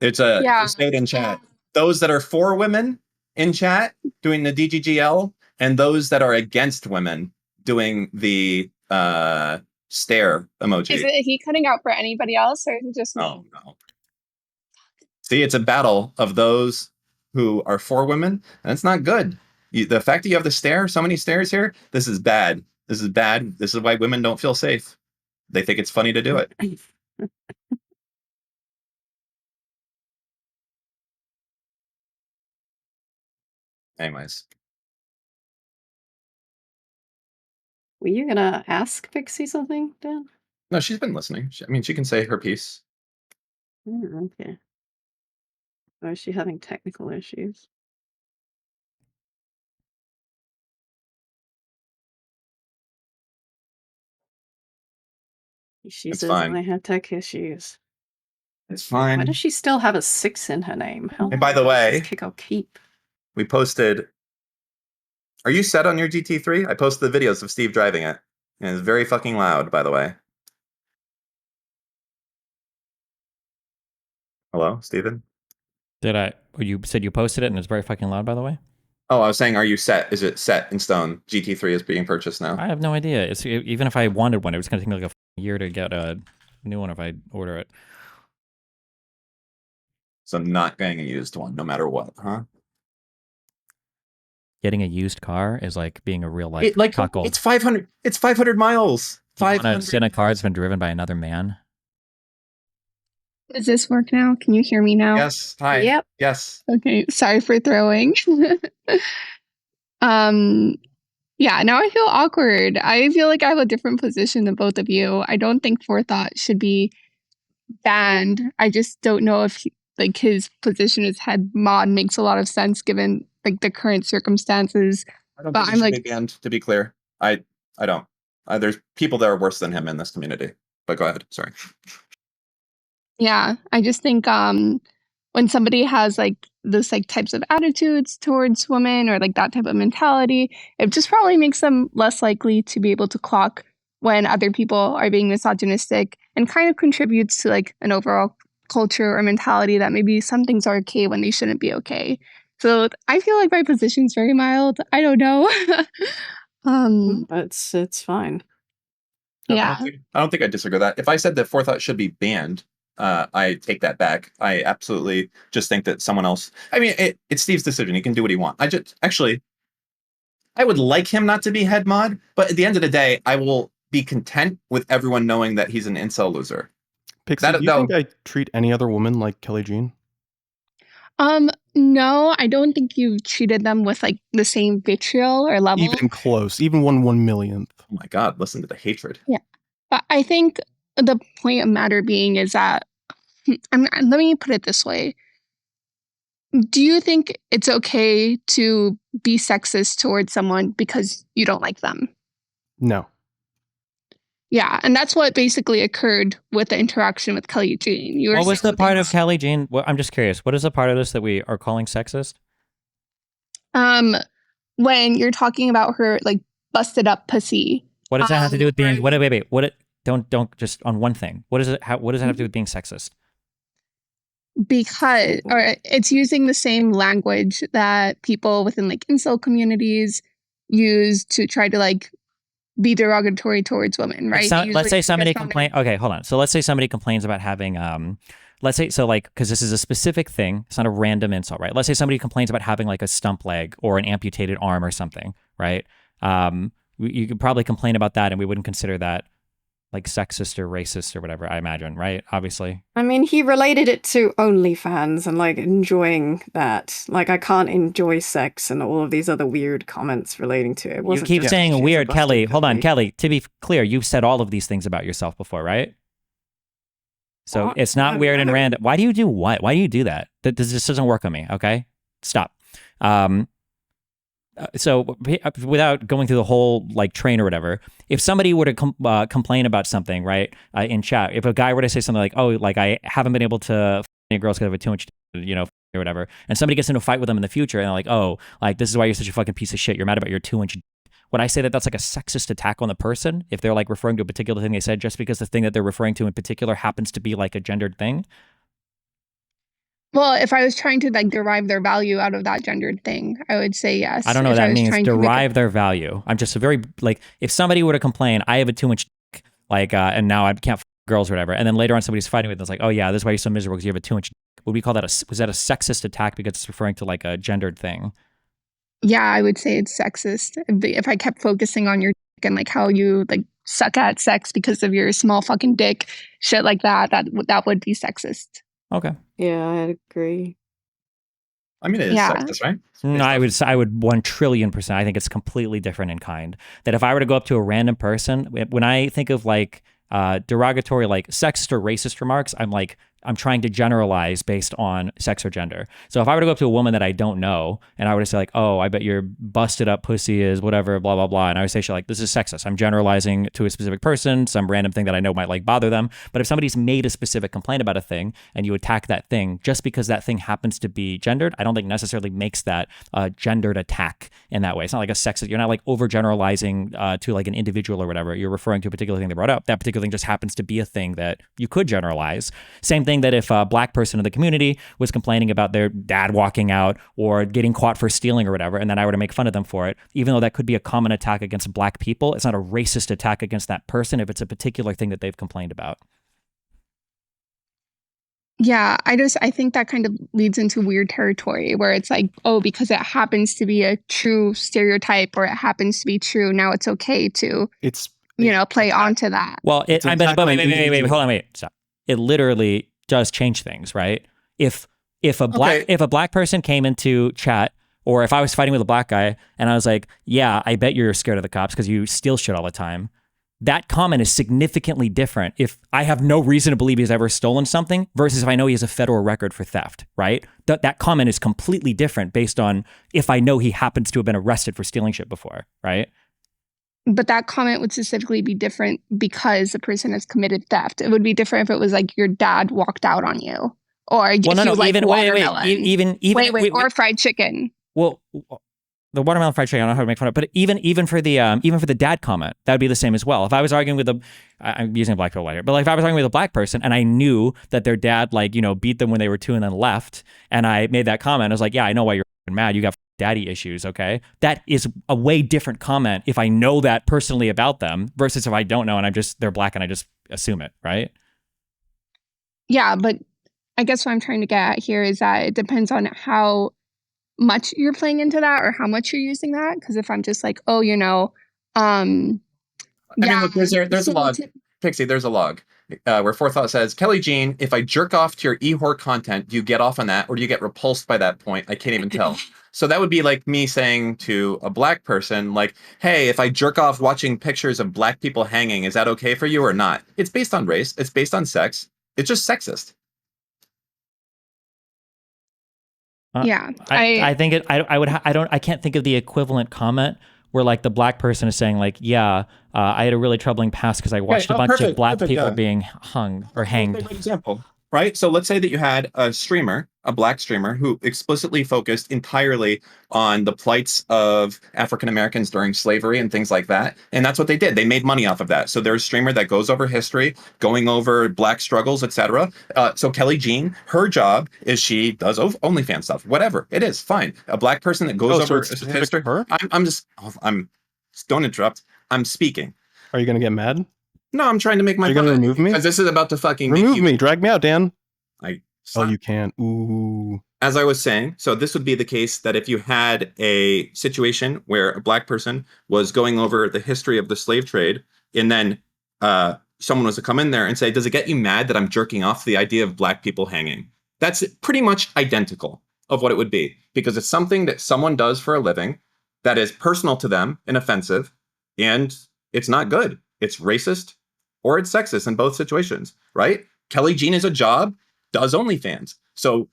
[SPEAKER 2] It's a state in chat. Those that are for women in chat doing the DGGL, and those that are against women doing the stare emoji.
[SPEAKER 3] Is he cutting out for anybody else, or is it just me?
[SPEAKER 2] Oh, no. See, it's a battle of those who are for women, and it's not good. The fact that you have the stare, so many stares here, this is bad. This is bad. This is why women don't feel safe. They think it's funny to do it. Anyways.
[SPEAKER 5] Were you gonna ask Pixie something, Dan?
[SPEAKER 2] No, she's been listening. She can say her piece.
[SPEAKER 5] Okay. Or is she having technical issues? She
[SPEAKER 2] It's
[SPEAKER 5] says
[SPEAKER 2] fine.
[SPEAKER 5] I have tech issues.
[SPEAKER 2] It's fine.
[SPEAKER 5] Why does she still have a 6 in her name? How
[SPEAKER 2] And by the way,
[SPEAKER 5] kick I'll keep.
[SPEAKER 2] we posted. Are you set on your GT3? I posted the videos of Steve driving it. And it's very fucking loud, by the way. Hello, Steven?
[SPEAKER 1] You said you posted it and it's very fucking loud, by the way?
[SPEAKER 2] Oh, I was saying, are you set? Is it set in stone? GT3 is being purchased now.
[SPEAKER 1] I have no idea. Even if I wanted one, it was going to take me like a year to get a new one if I order it.
[SPEAKER 2] So not getting a used one, no matter what, huh?
[SPEAKER 1] Getting a used car is like being a real life cuckold.
[SPEAKER 2] It's 500. It's 500 miles. 500.
[SPEAKER 1] Sit in a car that's been driven by another man.
[SPEAKER 3] Does this work now? Can you hear me now?
[SPEAKER 2] Yes. Hi.
[SPEAKER 5] Yep.
[SPEAKER 2] Yes.
[SPEAKER 3] Okay. Sorry for throwing. Yeah, now I feel awkward. I feel like I have a different position than both of you. I don't think Forethought should be banned. I just don't know if his position as head mod makes a lot of sense given like the current circumstances.
[SPEAKER 2] I don't think he should be banned, to be clear. I don't. There's people that are worse than him in this community. But go ahead. Sorry.
[SPEAKER 3] Yeah, I just think when somebody has like those like types of attitudes towards women or like that type of mentality, it just probably makes them less likely to be able to clock when other people are being misogynistic, and kind of contributes to like an overall culture or mentality that maybe some things are okay when they shouldn't be okay. So I feel like my position's very mild. I don't know.
[SPEAKER 5] It's fine.
[SPEAKER 3] Yeah.
[SPEAKER 2] I don't think I disagree with that. If I said that Forethought should be banned, I take that back. I absolutely just think that someone else. I mean, it's Steve's decision. He can do what he wants. I would like him not to be head mod, but at the end of the day, I will be content with everyone knowing that he's an incel loser.
[SPEAKER 4] Pixie, do you think I treat any other woman like Kelly Jean?
[SPEAKER 3] No, I don't think you've treated them with like the same vitriol or level.
[SPEAKER 4] Even close, even 1/1,000,000th.
[SPEAKER 2] Oh my God, listen to the hatred.
[SPEAKER 3] Yeah. But I think the point of matter being is that, let me put it this way. Do you think it's okay to be sexist towards someone because you don't like them?
[SPEAKER 4] No.
[SPEAKER 3] Yeah, and that's what basically occurred with the interaction with Kelly Jean. You were
[SPEAKER 1] What was
[SPEAKER 3] saying
[SPEAKER 1] the part of
[SPEAKER 3] things-
[SPEAKER 1] Kelly Jean? Well, I'm just curious. What is the part of this that we are calling sexist?
[SPEAKER 3] When you're talking about her like busted up pussy.
[SPEAKER 1] What does that have to do with being?
[SPEAKER 3] Right.
[SPEAKER 1] Wait. Don't just on one thing. What is it? What does that have to do with being sexist?
[SPEAKER 3] Because or it's using the same language that people within like incel communities use to try to like be derogatory towards women, right?
[SPEAKER 1] Let's say somebody complain. Okay, hold on. So let's say somebody complains about having let's say, so like, because this is a specific thing, it's not a random insult, right? Let's say somebody complains about having like a stump leg or an amputated arm or something, right? You could probably complain about that, and we wouldn't consider that like sexist or racist or whatever, I imagine, right? Obviously.
[SPEAKER 5] I mean, he related it to OnlyFans and like enjoying that. Like, I can't enjoy sex and all of these other weird comments relating to it.
[SPEAKER 1] You keep saying weird, Kelly. Hold on, Kelly. To be clear, you've said all of these things about yourself before, right? So it's not weird and random. Why do you do what? Why do you do that? This just doesn't work on me. Okay, stop. So without going through the whole like train or whatever, if somebody were to complain about something, right, in chat, if a guy were to say something like, "Oh, like I haven't been able to f girls because I have a too much, or whatever," and somebody gets into a fight with them in the future, and they're like, "Oh, like this is why you're such a fucking piece of shit. You're mad about your 2-inch." Would I say that that's like a sexist attack on the person if they're like referring to a particular thing they said just because the thing that they're referring to in particular happens to be like a gendered thing?
[SPEAKER 3] Well, if I was trying to like derive their value out of that gendered thing, I would say yes.
[SPEAKER 1] I don't know what that means. Derive their value. I'm just a very like if somebody were to complain, I have a 2-inch dick, like and now I can't f girls or whatever, and then later on somebody's fighting with them, it's like, oh yeah, this is why you're so miserable because you have a 2-inch dick. Would we call that was that a sexist attack because it's referring to like a gendered thing?
[SPEAKER 3] Yeah, I would say it's sexist. If I kept focusing on your dick and like how you like suck at sex because of your small fucking dick, shit like that, that would be sexist.
[SPEAKER 1] Okay.
[SPEAKER 5] Yeah, I agree.
[SPEAKER 2] I mean, it is sexist, right?
[SPEAKER 1] No, I would 1,000,000,000%. I think it's completely different in kind. That if I were to go up to a random person, when I think of like derogatory, like sexist or racist remarks, I'm trying to generalize based on sex or gender. So if I were to go up to a woman that I don't know and I were to say like, oh, I bet your busted up pussy is whatever, blah, blah, blah. And I would say shit like, this is sexist. I'm generalizing to a specific person, some random thing that I know might like bother them. But if somebody's made a specific complaint about a thing and you attack that thing just because that thing happens to be gendered, I don't think necessarily makes that a gendered attack in that way. It's not like a sexist. You're not like overgeneralizing to like an individual or whatever. You're referring to a particular thing they brought up. That particular thing just happens to be a thing that you could generalize. Same thing that if a black person in the community was complaining about their dad walking out or getting caught for stealing or whatever, and then I were to make fun of them for it, even though that could be a common attack against black people, it's not a racist attack against that person if it's a particular thing that they've complained about.
[SPEAKER 3] Yeah, I think that kind of leads into weird territory where it's like, oh, because it happens to be a true stereotype or it happens to be true, now it's okay to play onto that.
[SPEAKER 1] Well, wait, hold on, stop. It literally does change things, right? If a black person came into chat, or if I was fighting with a black guy and I was like, yeah, I bet you're scared of the cops because you steal shit all the time, that comment is significantly different if I have no reason to believe he's ever stolen something versus if I know he has a federal record for theft, right? That comment is completely different based on if I know he happens to have been arrested for stealing shit before, right?
[SPEAKER 3] But that comment would specifically be different because the person has committed theft. It would be different if it was like your dad walked out on you, or or fried chicken.
[SPEAKER 1] Well, the watermelon fried chicken, I don't know how to make fun of it, but even for the dad comment, that would be the same as well. If I was arguing with I'm using a black people here, but like if I was arguing with a black person and I knew that their dad beat them when they were 2 and then left, and I made that comment, I was like, yeah, I know why you're mad. You got daddy issues, okay? That is a way different comment if I know that personally about them versus if I don't know and they're black and I just assume it, right?
[SPEAKER 3] Yeah, but I guess what I'm trying to get at here is that it depends on how much you're playing into that or how much you're using that. Because if I'm just like, oh,
[SPEAKER 2] I mean, look, there's a log. Pixie, there's a log where Forethought says, Kelly Jean, if I jerk off to your e-whore content, do you get off on that or do you get repulsed by that point? I can't even tell. So that would be like me saying to a black person, like, hey, if I jerk off watching pictures of black people hanging, is that okay for you or not? It's based on race. It's based on sex. It's just sexist.
[SPEAKER 3] Yeah,
[SPEAKER 1] I think I can't think of the equivalent comment where like the black person is saying like, yeah, I had a really troubling past because I watched a bunch of black people being hung or hanged.
[SPEAKER 2] Perfect example, right? So let's say that you had a streamer, a black streamer, who explicitly focused entirely on the plights of African Americans during slavery and things like that. And that's what they did. They made money off of that. So there's a streamer that goes over history, going over black struggles, etc. So Kelly Jean, her job is she does OnlyFans stuff, whatever it is, fine. A black person that goes over history.
[SPEAKER 4] Her?
[SPEAKER 2] I'm don't interrupt. I'm speaking.
[SPEAKER 4] Are you gonna get mad?
[SPEAKER 2] No, I'm trying to make my.
[SPEAKER 4] Are you gonna remove me?
[SPEAKER 2] Because this is about to fucking
[SPEAKER 4] remove me. Drag me out, Dan.
[SPEAKER 2] Oh,
[SPEAKER 4] you can't. Ooh.
[SPEAKER 2] As I was saying, so this would be the case that if you had a situation where a black person was going over the history of the slave trade, and then someone was to come in there and say, "Does it get you mad that I'm jerking off the idea of black people hanging?" That's pretty much identical of what it would be, because it's something that someone does for a living that is personal to them and offensive, and it's not good. It's racist or it's sexist in both situations, right? Kelly Jean is a job, does OnlyFans. So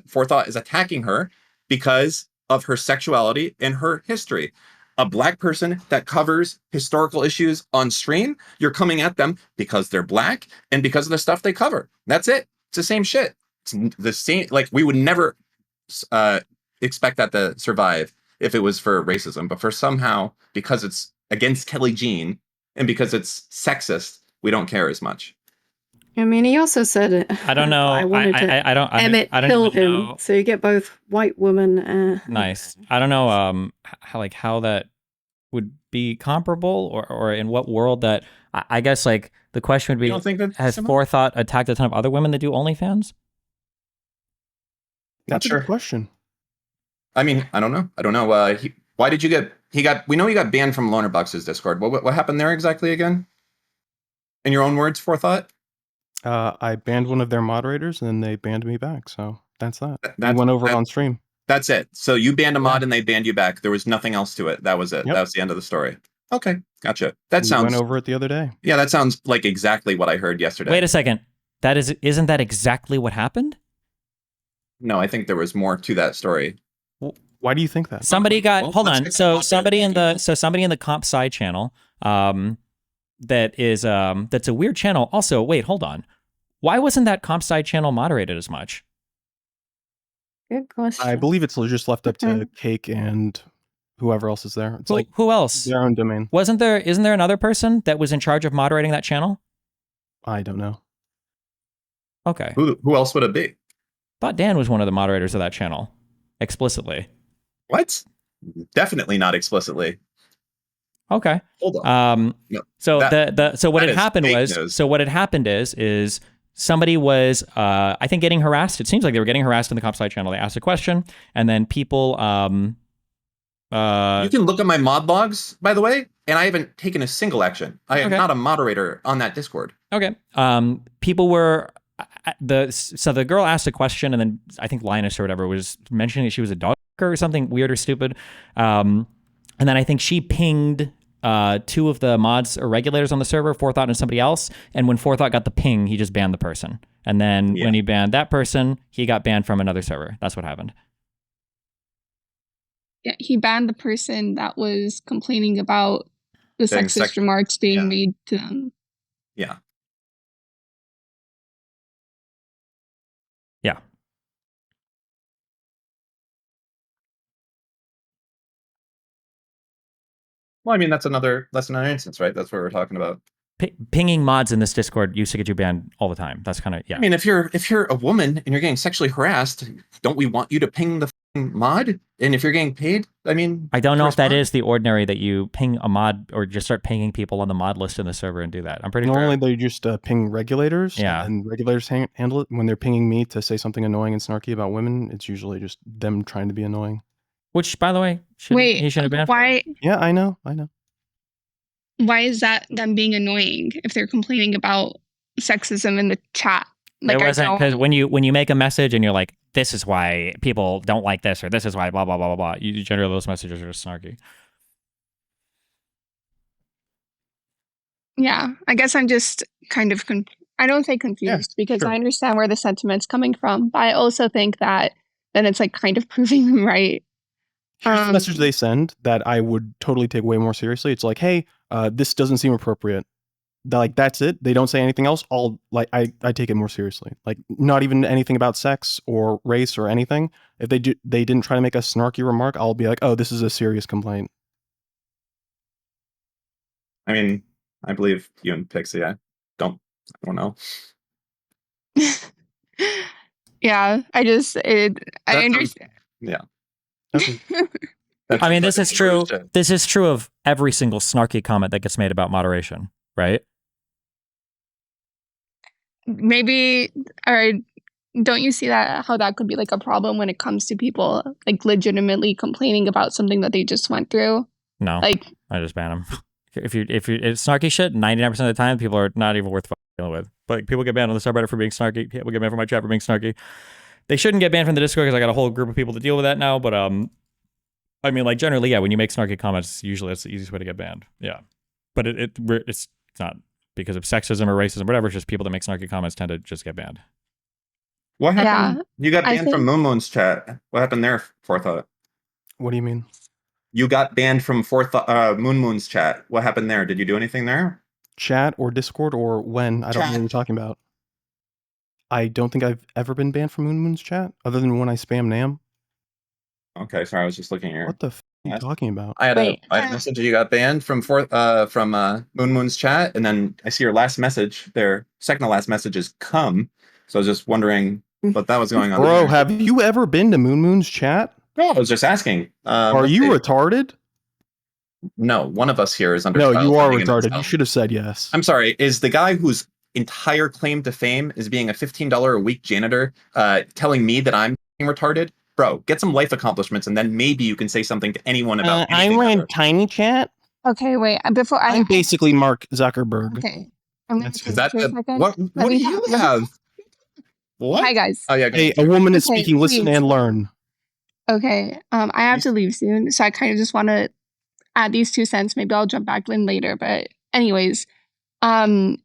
[SPEAKER 2] Forethought is attacking her because of her sexuality and her history. A black person that covers historical issues on stream, you're coming at them because they're black and because of the stuff they cover. That's it. It's the same shit. It's the same, like we would never expect that to survive if it was for racism, but for somehow, because it's against Kelly Jean and because it's sexist, we don't care as much.
[SPEAKER 5] I mean, he also said it.
[SPEAKER 1] I don't know.
[SPEAKER 5] I wanted to.
[SPEAKER 1] I don't.
[SPEAKER 5] Emmett
[SPEAKER 1] I don't
[SPEAKER 5] killed
[SPEAKER 1] even
[SPEAKER 5] him,
[SPEAKER 1] know.
[SPEAKER 5] so you get both white woman.
[SPEAKER 1] Nice. I don't know. How that would be comparable, or in what world that. I guess like the question would be:
[SPEAKER 2] You don't think that's
[SPEAKER 1] has
[SPEAKER 2] similar?
[SPEAKER 1] Forethought attacked a ton of other women that do OnlyFans?
[SPEAKER 4] That's a good question.
[SPEAKER 2] I mean, I don't know. Why did you get? We know he got banned from Loner Box's Discord. What happened there exactly again? In your own words, Forethought.
[SPEAKER 4] I banned one of their moderators, and then they banned me back. So that's that. They
[SPEAKER 2] That's-
[SPEAKER 4] went over
[SPEAKER 2] that-
[SPEAKER 4] on stream.
[SPEAKER 2] That's it. So you banned a mod and they banned you back. There was nothing else to it. That was it.
[SPEAKER 4] Yep.
[SPEAKER 2] That was the end of the story. Okay, gotcha. That
[SPEAKER 4] We
[SPEAKER 2] sounds.
[SPEAKER 4] went over it the other day.
[SPEAKER 2] Yeah, that sounds like exactly what I heard yesterday.
[SPEAKER 1] Wait a second. Isn't that exactly what happened?
[SPEAKER 2] No, I think there was more to that story.
[SPEAKER 4] Why do you think that?
[SPEAKER 1] Somebody got.
[SPEAKER 2] Well,
[SPEAKER 1] Hold
[SPEAKER 2] let's
[SPEAKER 1] on.
[SPEAKER 2] get
[SPEAKER 1] So
[SPEAKER 2] to
[SPEAKER 1] somebody in the comp side channel, that is that's a weird channel. Also, wait, hold on. Why wasn't that comp side channel moderated as much?
[SPEAKER 5] Good question.
[SPEAKER 4] I believe it's just left up to Cake and whoever else is there. It's like
[SPEAKER 1] Who else?
[SPEAKER 4] their own domain.
[SPEAKER 1] Isn't there another person that was in charge of moderating that channel?
[SPEAKER 4] I don't know.
[SPEAKER 1] Okay.
[SPEAKER 2] Who else would it be?
[SPEAKER 1] Thought Dan was one of the moderators of that channel, explicitly.
[SPEAKER 2] What? Definitely not explicitly.
[SPEAKER 1] Okay.
[SPEAKER 2] Hold on. No,
[SPEAKER 1] So what
[SPEAKER 2] that
[SPEAKER 1] had
[SPEAKER 2] is
[SPEAKER 1] happened
[SPEAKER 2] fake
[SPEAKER 1] was
[SPEAKER 2] news.
[SPEAKER 1] so what had happened is somebody was I think getting harassed. It seems like they were getting harassed in the comp side channel. They asked a question, and then people
[SPEAKER 2] You can look at my mod logs, by the way, and I haven't taken a single action. I am not a moderator on that Discord.
[SPEAKER 1] Okay. People were the girl asked a question, and then I think Linus or whatever was mentioning that she was a dog or something weird or stupid. And then I think she pinged two of the mods or regulators on the server, Forethought and somebody else. And when Forethought got the ping, he just banned the person. And then when he banned that person, he got banned from another server. That's what happened.
[SPEAKER 3] Yeah, he banned the person that was complaining about the sexist remarks being made to them.
[SPEAKER 2] Yeah.
[SPEAKER 1] Yeah.
[SPEAKER 2] Well, I mean, that's another instance, right? That's what we're talking about.
[SPEAKER 1] Pinging mods in this Discord used to get you banned all the time. That's kind of, yeah.
[SPEAKER 2] I mean, if you're a woman and you're getting sexually harassed, don't we want you to ping the mod? And if you're getting paid, I mean,
[SPEAKER 1] I don't know if that is the ordinary that you ping a mod or just start pinging people on the mod list in the server and do that. I'm pretty
[SPEAKER 4] Normally
[SPEAKER 1] sure.
[SPEAKER 4] they just ping regulators.
[SPEAKER 1] Yeah.
[SPEAKER 4] And regulators handle it. When they're pinging me to say something annoying and snarky about women, it's usually just them trying to be annoying.
[SPEAKER 1] Which, by the way, he should have been.
[SPEAKER 3] Why?
[SPEAKER 4] Yeah, I know.
[SPEAKER 3] Why is that them being annoying if they're complaining about sexism in the chat?
[SPEAKER 1] Like, it wasn't because when you make a message and you're like, this is why people don't like this, or this is why blah blah blah blah blah. You generally those messages are just snarky.
[SPEAKER 3] Yeah, I guess I'm just kind of I don't say confused because I understand where the sentiment's coming from, but I also think that then it's like kind of proving them right.
[SPEAKER 4] Here's the message they send that I would totally take way more seriously. It's like, hey, this doesn't seem appropriate. Like, that's it. They don't say anything else. I take it more seriously. Like, not even anything about sex or race or anything. If they didn't try to make a snarky remark, I'll be like, oh, this is a serious complaint.
[SPEAKER 2] I mean, I believe you and Pixie. I don't know.
[SPEAKER 3] Yeah, I understand.
[SPEAKER 2] Yeah.
[SPEAKER 4] Okay.
[SPEAKER 1] I mean, this is true.
[SPEAKER 2] Shit.
[SPEAKER 1] This is true of every single snarky comment that gets made about moderation, right?
[SPEAKER 3] Maybe, or don't you see that how that could be like a problem when it comes to people like legitimately complaining about something that they just went through?
[SPEAKER 1] No,
[SPEAKER 3] Like,
[SPEAKER 1] I just ban them. If it's snarky shit, 99% of the time, people are not even worth dealing with. But people get banned on the subreddit for being snarky. People get banned from my chat for being snarky. They shouldn't get banned from the Discord because I got a whole group of people to deal with that now. But I mean, like generally, yeah, when you make snarky comments, usually that's the easiest way to get banned. Yeah, but it's not because of sexism or racism, or whatever. It's just people that make snarky comments tend to just get banned.
[SPEAKER 2] What happened?
[SPEAKER 3] yeah,
[SPEAKER 2] You got
[SPEAKER 3] I
[SPEAKER 2] banned from
[SPEAKER 3] think
[SPEAKER 2] Moon's chat. What happened there, Forethought?
[SPEAKER 4] What do you mean?
[SPEAKER 2] You got banned from Moon's chat. What happened there? Did you do anything there?
[SPEAKER 4] Chat or Discord or when? I don't know what you're talking about. I don't think I've ever been banned from Moon's chat other than when I spam Nam.
[SPEAKER 2] Okay, sorry, I was just looking at your.
[SPEAKER 4] What the f are you talking about?
[SPEAKER 2] I had a
[SPEAKER 3] wait.
[SPEAKER 2] message that you got banned from Moon's chat, and then I see your last message there. Second to last message is come. So I was just wondering what that was going on.
[SPEAKER 4] Bro,
[SPEAKER 2] there.
[SPEAKER 4] have you ever been to Moon's chat?
[SPEAKER 2] No, I was just asking.
[SPEAKER 4] Are you retarded?
[SPEAKER 2] No, one of us here is under
[SPEAKER 4] No,
[SPEAKER 2] trial
[SPEAKER 4] you
[SPEAKER 2] for
[SPEAKER 4] are
[SPEAKER 2] being an
[SPEAKER 4] retarded.
[SPEAKER 2] incel.
[SPEAKER 4] You should have said yes.
[SPEAKER 2] I'm sorry. Is the guy whose entire claim to fame is being a $15 a week janitor telling me that I'm retarded? Bro, get some life accomplishments, and then maybe you can say something to anyone about
[SPEAKER 4] I
[SPEAKER 2] anything
[SPEAKER 4] ran
[SPEAKER 2] ever.
[SPEAKER 4] Tiny Chat.
[SPEAKER 3] Okay, wait. Before
[SPEAKER 4] I'm basically Mark Zuckerberg.
[SPEAKER 3] okay, I'm gonna
[SPEAKER 4] That's
[SPEAKER 3] take
[SPEAKER 2] Is that
[SPEAKER 3] for a second.
[SPEAKER 2] what
[SPEAKER 3] Let
[SPEAKER 2] do
[SPEAKER 3] me
[SPEAKER 2] you
[SPEAKER 3] talk.
[SPEAKER 2] have? What?
[SPEAKER 3] Hi guys.
[SPEAKER 2] Oh yeah. Go
[SPEAKER 4] Hey,
[SPEAKER 2] ahead.
[SPEAKER 4] a woman is
[SPEAKER 3] Okay,
[SPEAKER 4] speaking. Listen
[SPEAKER 3] please.
[SPEAKER 4] and learn.
[SPEAKER 3] Okay, I have to leave soon, so I kind of just want to add these 2 cents. Maybe I'll jump back in later. But anyways, I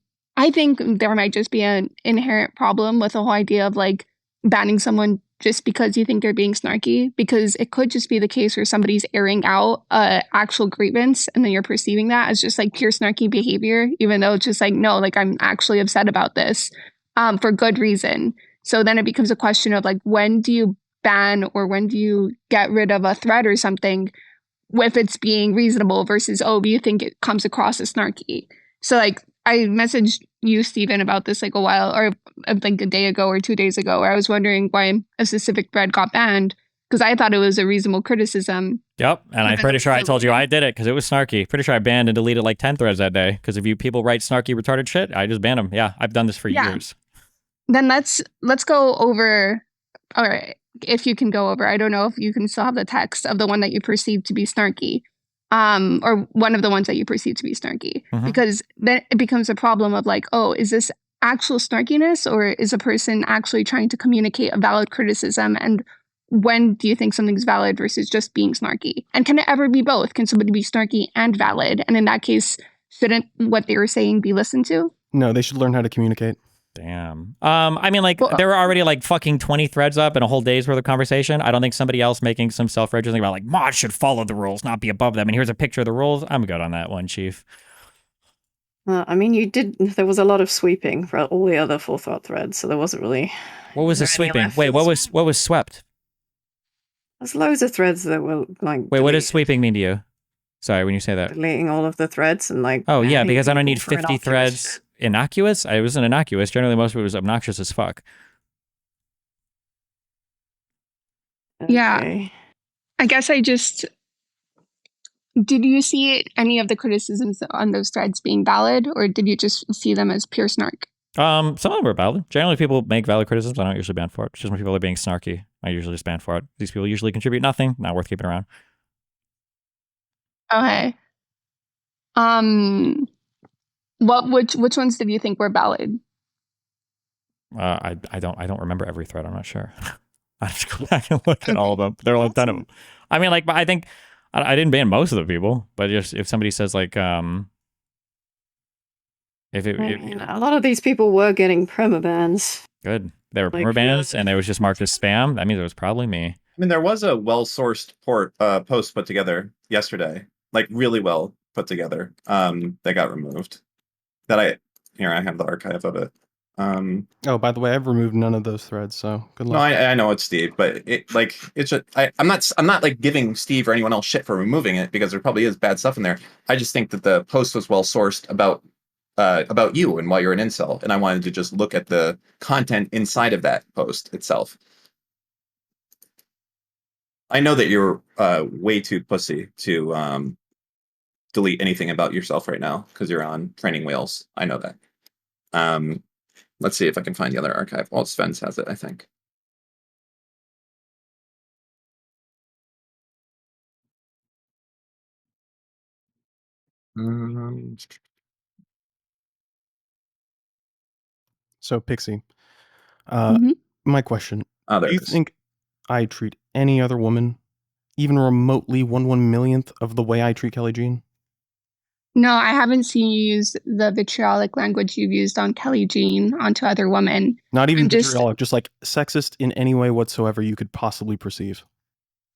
[SPEAKER 3] think there might just be an inherent problem with the whole idea of like banning someone just because you think they're being snarky, because it could just be the case where somebody's airing out actual grievance and then you're perceiving that as just like pure snarky behavior, even though it's just like, no, like I'm actually upset about this for good reason. So then it becomes a question of like, when do you ban or when do you get rid of a thread or something if it's being reasonable versus, oh, you think it comes across as snarky. So like I messaged you, Steven, about this like a while or like a day ago or 2 days ago, where I was wondering why a specific thread got banned because I thought it was a reasonable criticism.
[SPEAKER 1] Yep, and I'm pretty sure I told you I did it because it was snarky. Pretty sure I banned and deleted like 10 threads that day because if you people write snarky, retarded shit, I just ban them. Yeah, I've done this for years.
[SPEAKER 3] Then let's go over. All right, if you can go over, I don't know if you can still have the text of the one that you perceive to be snarky, or one of the ones that you perceive to be snarky, because then it becomes a problem of like, oh, is this actual snarkiness or is a person actually trying to communicate a valid criticism? And when do you think something's valid versus just being snarky? And can it ever be both? Can somebody be snarky and valid? And in that case, shouldn't what they were saying be listened to?
[SPEAKER 4] No, they should learn how to communicate.
[SPEAKER 1] Damn. I mean, like, there were already like fucking 20 threads up and a whole day's worth of conversation. I don't think somebody else making some self-righteous thing about like mods should follow the rules, not be above them. And here's a picture of the rules. I'm good on that one, Chief.
[SPEAKER 5] I mean, there was a lot of sweeping for all the other Forethought threads, so there wasn't really.
[SPEAKER 1] What was the sweeping? Wait, what was swept?
[SPEAKER 5] There's loads of threads that were like.
[SPEAKER 1] Wait, what does sweeping mean to you? Sorry, when you say that.
[SPEAKER 5] Deleting all of the threads and like.
[SPEAKER 1] Oh yeah, because I don't need
[SPEAKER 5] for
[SPEAKER 1] 50 threads. Innocuous? I wasn't innocuous. Generally, most of it was obnoxious as fuck.
[SPEAKER 3] Yeah.
[SPEAKER 5] Okay.
[SPEAKER 3] I guess did you see any of the criticisms on those threads being valid, or did you just see them as pure snark?
[SPEAKER 1] Some of them are valid. Generally, people make valid criticisms. I don't usually ban for it. It's just when people are being snarky, I usually just ban for it. These people usually contribute nothing. Not worth keeping around.
[SPEAKER 3] Okay. Which ones did you think were valid?
[SPEAKER 1] I don't remember every thread. I'm not sure. I have to go back and look at all of them. There are like 10 of them. I mean, like, I think I didn't ban most of the people, but just if somebody says like, a
[SPEAKER 5] lot of these people were getting permabans.
[SPEAKER 1] Good. They were
[SPEAKER 5] Like,
[SPEAKER 1] permabans and they was just marked as spam. That means it was probably me.
[SPEAKER 2] mean, there was a well-sourced post put together yesterday, like really well put together. That got removed. I have the archive of it.
[SPEAKER 4] Oh, by the way, I've removed none of those threads, so good
[SPEAKER 2] No,
[SPEAKER 4] luck.
[SPEAKER 2] I know it's Steve, but it's just I'm not like giving Steve or anyone else shit for removing it, because there probably is bad stuff in there. I just think that the post was well sourced about you and why you're an incel, and I wanted to just look at the content inside of that post itself. I know that you're way too pussy to delete anything about yourself right now because you're on training wheels. I know that. Let's see if I can find the other archive. Well, Sven's has it, I think.
[SPEAKER 4] So, Pixie,
[SPEAKER 3] Mhm.
[SPEAKER 4] my question:
[SPEAKER 2] Oh, there
[SPEAKER 4] do you
[SPEAKER 2] it is.
[SPEAKER 4] think I treat any other woman even remotely 1/1,000,000th of the way I treat Kelly Jean?
[SPEAKER 3] No, I haven't seen you use the vitriolic language you've used on Kelly Jean onto other women.
[SPEAKER 4] Not even
[SPEAKER 3] I'm just
[SPEAKER 4] vitriolic, just like sexist in any way whatsoever you could possibly perceive.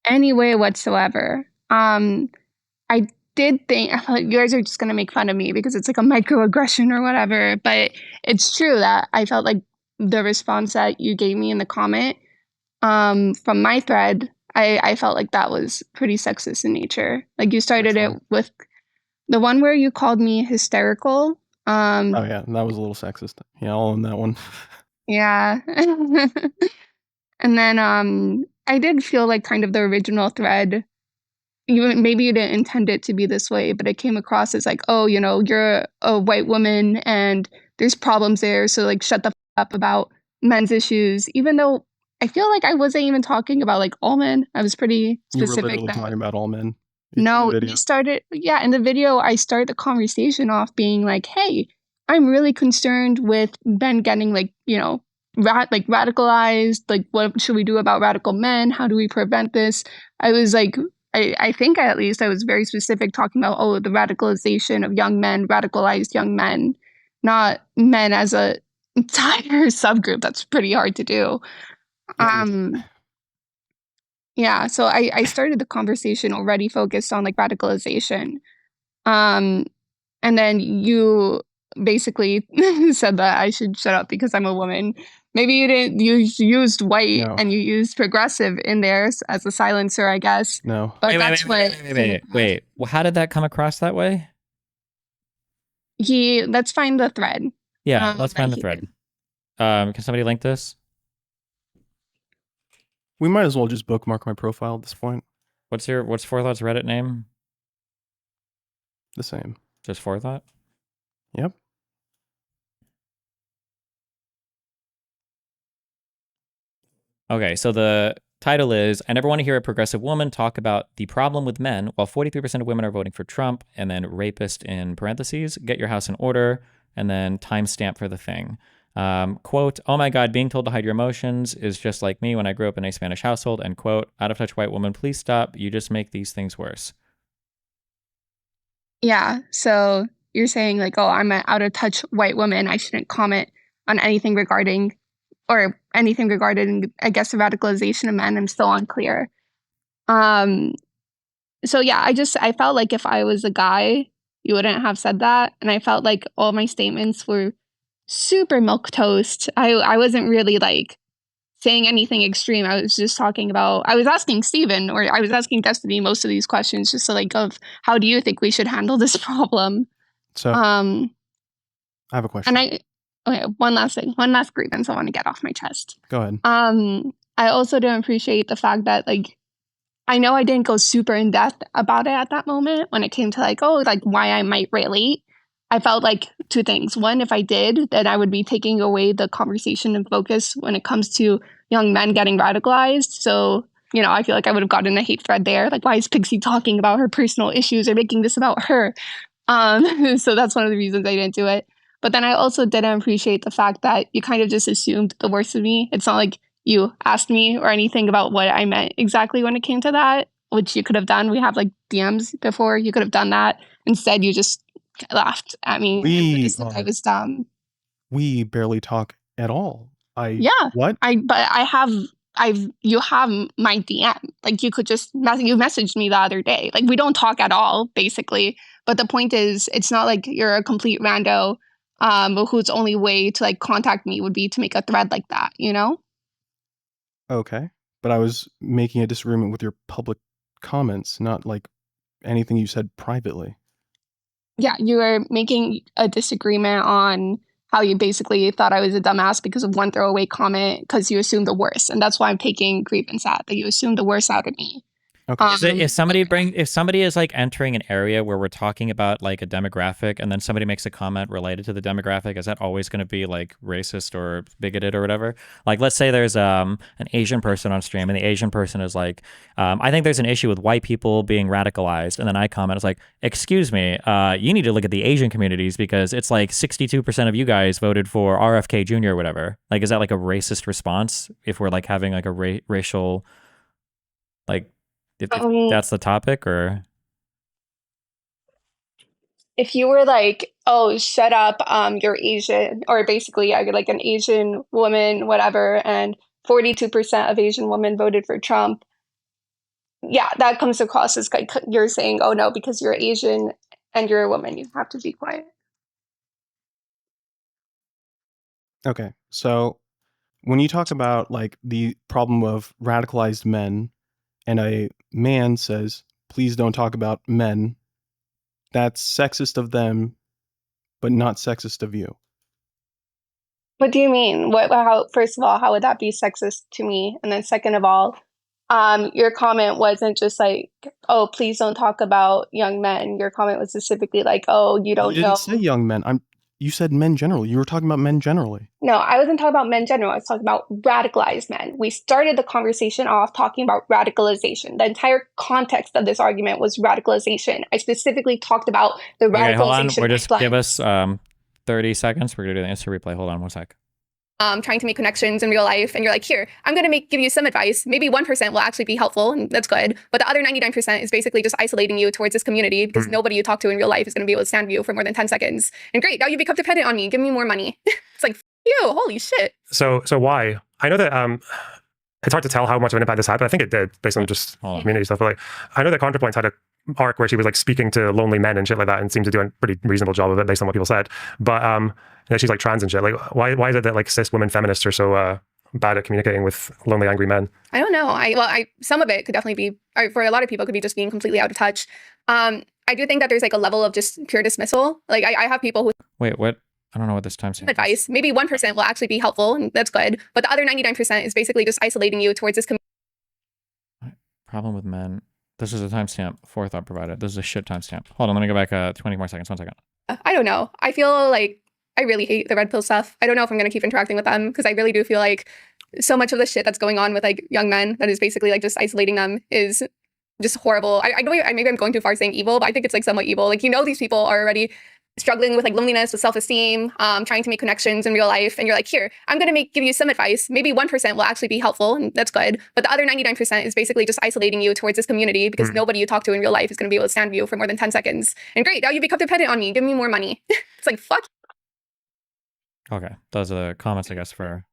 [SPEAKER 3] any way whatsoever. I did think I feel like you guys are just gonna make fun of me because it's like a microaggression or whatever, but it's true that I felt like the response that you gave me in the comment, from my thread, I felt like that was pretty sexist in nature. Like you started
[SPEAKER 4] Which
[SPEAKER 3] it
[SPEAKER 4] one?
[SPEAKER 3] with the one where you called me hysterical.
[SPEAKER 4] Oh yeah, that was a little sexist. Yeah, I'll own that one.
[SPEAKER 3] Yeah. And then I did feel like kind of the original thread, maybe you didn't intend it to be this way, but it came across as like, oh, you're a white woman and there's problems there, so like shut the up about men's issues, even though I feel like I wasn't even talking about like all men. I was pretty
[SPEAKER 4] You were
[SPEAKER 3] specific
[SPEAKER 4] literally
[SPEAKER 3] that
[SPEAKER 4] talking about all men. It's in the
[SPEAKER 3] no,
[SPEAKER 4] video.
[SPEAKER 3] in the video, I start the conversation off being like, hey, I'm really concerned with men getting like, radicalized. Like, what should we do about radical men? How do we prevent this? I was like, I think at least I was very specific talking about, oh, the radicalization of young men, radicalized young men, not men as a entire subgroup. That's pretty hard to do.
[SPEAKER 4] Yeah,
[SPEAKER 3] Yeah, so I started the conversation already focused on like radicalization. Um, and then you basically said that I should shut up because I'm a woman. Maybe you didn't used white
[SPEAKER 4] No.
[SPEAKER 3] and you used progressive in there as a silencer, I guess.
[SPEAKER 4] No.
[SPEAKER 3] But
[SPEAKER 1] Wait,
[SPEAKER 3] that's what
[SPEAKER 1] wait. Well, how did that come across that way?
[SPEAKER 3] let's find the thread.
[SPEAKER 1] Yeah, let's
[SPEAKER 3] That
[SPEAKER 1] find the
[SPEAKER 3] he
[SPEAKER 1] thread.
[SPEAKER 3] did.
[SPEAKER 1] Can somebody link this?
[SPEAKER 4] We might as well just bookmark my profile at this point.
[SPEAKER 1] What's Forethought's Reddit name?
[SPEAKER 4] The same.
[SPEAKER 1] Just Forethought?
[SPEAKER 4] Yep.
[SPEAKER 1] Okay, so the title is, I never want to hear a progressive woman talk about the problem with men, while 43% of women are voting for Trump, and then rapist in parentheses, get your house in order, and then timestamp for the thing. Quote, oh my God, being told to hide your emotions is just like me when I grew up in a Spanish household, end quote. Out of touch white woman, please stop. You just make these things worse.
[SPEAKER 3] Yeah, so you're saying like, oh, I'm an out of touch white woman. I shouldn't comment on anything regarding I guess, the radicalization of men. I'm still unclear. So yeah, I felt like if I was a guy, you wouldn't have said that, and I felt like all my statements were super milquetoast. I wasn't really like saying anything extreme. I was just talking about. I was asking Steven, or I was asking Destiny most of these questions, just so like of how do you think we should handle this problem?
[SPEAKER 4] So
[SPEAKER 3] Um,
[SPEAKER 4] I have a question.
[SPEAKER 3] Okay, one last thing, one last grievance I want to get off my chest.
[SPEAKER 4] Go ahead.
[SPEAKER 3] I also don't appreciate the fact that like I know I didn't go super in depth about it at that moment when it came to like, oh, like why I might relate. I felt like two things. One, if I did, then I would be taking away the conversation and focus when it comes to young men getting radicalized. So, I feel like I would have gotten a hate thread there. Like, why is Pixie talking about her personal issues or making this about her? So that's one of the reasons I didn't do it. But then I also didn't appreciate the fact that you kind of just assumed the worst of me. It's not like you asked me or anything about what I meant exactly when it came to that, which you could have done. We have like DMs before. You could have done that. Instead, you just laughed at me and said I was dumb.
[SPEAKER 4] We barely talk at all.
[SPEAKER 3] Yeah.
[SPEAKER 4] What?
[SPEAKER 3] But I have you have my DM. Like, you could just you messaged me the other day. Like, we don't talk at all, basically. But the point is, it's not like you're a complete rando whose only way to like contact me would be to make a thread like that, you know?
[SPEAKER 4] Okay. But I was making a disagreement with your public comments, not like anything you said privately.
[SPEAKER 3] Yeah, you were making a disagreement on how you basically thought I was a dumbass because of one throwaway comment because you assumed the worst. And that's why I'm taking grievance at, that you assumed the worst out of me.
[SPEAKER 4] Okay.
[SPEAKER 1] If somebody is like entering an area where we're talking about like a demographic, and then somebody makes a comment related to the demographic, is that always going to be like racist or bigoted or whatever? Like, let's say there's an Asian person on stream, and the Asian person is like, I think there's an issue with white people being radicalized, and then I comment, it's like, excuse me, you need to look at the Asian communities because it's like 62% of you guys voted for RFK Jr. or whatever. Like, is that like a racist response if we're like having like a racial, like, if that's the topic? Or
[SPEAKER 3] if you were like, oh, shut up, you're Asian, or basically you're like an Asian woman, whatever, and 42% of Asian women voted for Trump, yeah, that comes across as like you're saying, oh no, because you're Asian and you're a woman, you have to be quiet.
[SPEAKER 4] Okay. So when you talk about like the problem of radicalized men, and a man says, please don't talk about men, that's sexist of them, but not sexist of you.
[SPEAKER 3] What do you mean? How? First of all, how would that be sexist to me? And then second of all, your comment wasn't just like, oh, please don't talk about young men. Your comment was specifically like, oh, you don't
[SPEAKER 4] You didn't
[SPEAKER 3] know.
[SPEAKER 4] say young men. You said men generally. You were talking about men generally.
[SPEAKER 3] No, I wasn't talking about men general. I was talking about radicalized men. We started the conversation off talking about radicalization. The entire context of this argument was radicalization. I specifically talked about the radicalization.
[SPEAKER 1] Okay, hold on. We're just
[SPEAKER 3] pipeline.
[SPEAKER 1] give us 30 seconds. We're gonna do the instant replay. Hold on 1 sec.
[SPEAKER 3] Trying to make connections in real life, and you're like, here, I'm going to give you some advice. Maybe 1% will actually be helpful, and that's good. But the other 99% is basically just isolating you towards this community because nobody you talk to in real life is going to be able to stand you for more than 10 seconds. And great, now you become dependent on me. Give me more money. It's like, you, holy shit.
[SPEAKER 6] So why? I know that it's hard to tell how much of an impact this had, but I think it did based on just community stuff. But like, I know that ContraPoints had a arc where she was like speaking to lonely men and shit like that, and seemed to do a pretty reasonable job of it based on what people said. But you know, she's like trans and shit. Like, why is it that like cis women feminists are so bad at communicating with lonely, angry men?
[SPEAKER 3] I don't know. Some of it could definitely be, or for a lot of people, could be just being completely out of touch. I do think that there's like a level of just pure dismissal. Like, I have people who
[SPEAKER 1] Wait, what? I don't know what this timestamp is.
[SPEAKER 3] Advice. Maybe 1% will actually be helpful, and that's good. But the other 99% is basically just isolating you towards this community.
[SPEAKER 1] Problem with men. This is a timestamp. Forethought provided. This is a shit timestamp. Hold on, let me go back 20 more seconds. 1 second.
[SPEAKER 3] I don't know. I feel like I really hate the red pill stuff. I don't know if I'm going to keep interacting with them because I really do feel like so much of the shit that's going on with like young men that is basically like just isolating them is just horrible. I know maybe I'm going too far saying evil, but I think it's like somewhat evil. Like, you know, these people are already struggling with like loneliness, with self-esteem, trying to make connections in real life. And you're like, here, I'm going to give you some advice. Maybe 1% will actually be helpful, and that's good. But the other 99% is basically just isolating you towards this community because nobody you talk to in real life is going to be able to stand you for more than 10 seconds. And great, now you become dependent on me. Give me more money. It's like, fuck.
[SPEAKER 1] Okay, those are the comments, I guess, for...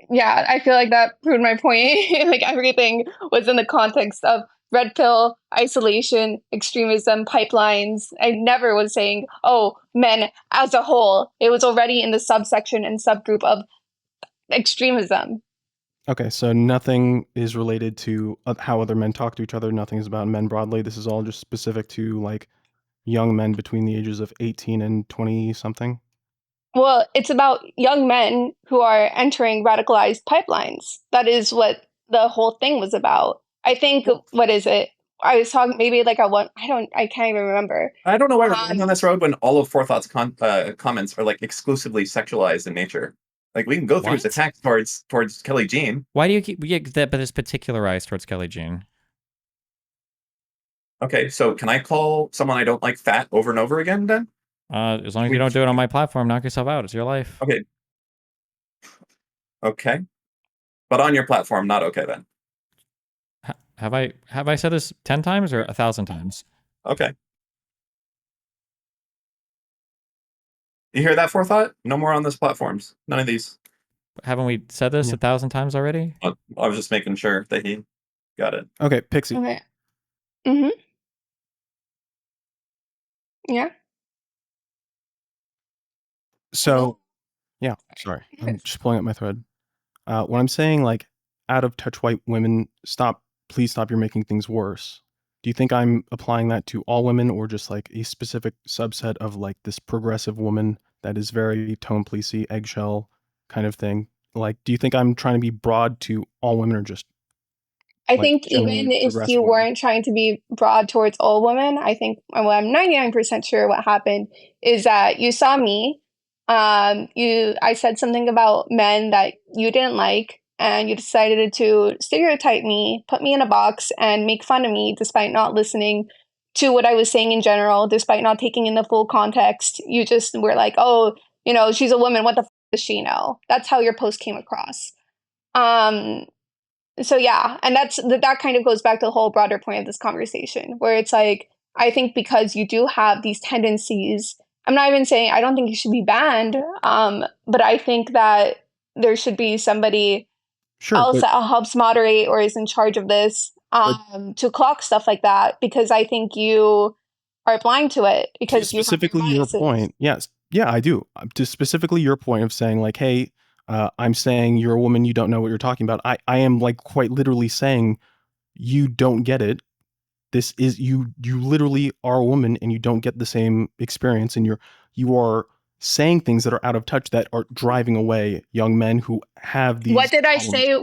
[SPEAKER 3] Yeah, I feel like that proved my point. Like, everything was in the context of red pill, isolation, extremism, pipelines. I never was saying, oh, men as a whole. It was already in the subsection and subgroup of extremism.
[SPEAKER 4] Okay, so nothing is related to how other men talk to each other. Nothing is about men broadly. This is all just specific to like young men between the ages of 18 and 20 something.
[SPEAKER 3] Well, it's about young men who are entering radicalized pipelines. That is what the whole thing was about. I think, what is it? I was talking maybe like I can't even remember.
[SPEAKER 2] I don't know why we're going on this road when all of Forethought's comments are like exclusively sexualized in nature. Like, we can go through his attacks towards Kelly Jean.
[SPEAKER 1] Why do you keep that? But it's particularized towards Kelly Jean.
[SPEAKER 2] Okay, so can I call someone I don't like fat over and over again then?
[SPEAKER 1] As long as you don't do it on my platform, knock yourself out. It's your life.
[SPEAKER 2] Okay. Okay. But on your platform, not okay then.
[SPEAKER 1] Have I said this 10 times or 1,000 times?
[SPEAKER 2] Okay. You hear that, Forethought? No more on these platforms. None of these.
[SPEAKER 1] Haven't we said this 1,000 times already?
[SPEAKER 2] I was just making sure that he got it.
[SPEAKER 4] Okay, Pixie.
[SPEAKER 3] Okay. Mm-hmm. Yeah.
[SPEAKER 4] So, yeah, sorry. I'm just pulling up my thread. When I'm saying like out of touch white women, please stop, you're making things worse. Do you think I'm applying that to all women or just like a specific subset of like this progressive woman that is very tone policey, eggshell kind of thing? Like, do you think I'm trying to be broad to all women or just
[SPEAKER 3] I
[SPEAKER 4] like
[SPEAKER 3] think
[SPEAKER 4] generally
[SPEAKER 3] even if
[SPEAKER 4] progressive
[SPEAKER 3] you
[SPEAKER 4] women?
[SPEAKER 3] weren't trying to be broad towards all women, I think well, I'm 99% sure what happened is that you saw me. I said something about men that you didn't like, and you decided to stereotype me, put me in a box, and make fun of me despite not listening to what I was saying in general, despite not taking in the full context. You just were like, oh, she's a woman. What the does she know? That's how your post came across. So yeah, and that kind of goes back to the whole broader point of this conversation, where it's like, I think because you do have these tendencies, I'm not even saying I don't think you should be banned, but I think that there should be somebody else that helps moderate or is in charge of this to clock stuff like that, because I think you are blind to it because you have
[SPEAKER 4] specifically your point. Yes, yeah, I do. Just specifically your point of saying like, hey, I'm saying you're a woman, you don't know what you're talking about. I am like quite literally saying you don't get it. This is you literally are a woman and you don't get the same experience, and you are saying things that are out of touch that are driving away young men who have these
[SPEAKER 3] What did I say?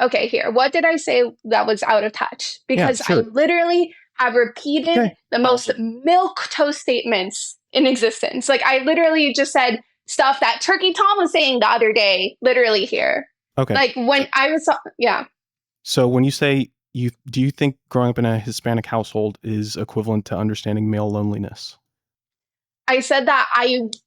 [SPEAKER 3] Okay, here. What did I say that was out of touch? Because I literally have repeated the most milquetoast statements in existence. Like I literally just said stuff that Turkey Tom was saying the other day, literally here.
[SPEAKER 4] Okay.
[SPEAKER 3] Like when I was, yeah.
[SPEAKER 4] So when you say do you think growing up in a Hispanic household is equivalent to understanding male loneliness?
[SPEAKER 3] I said that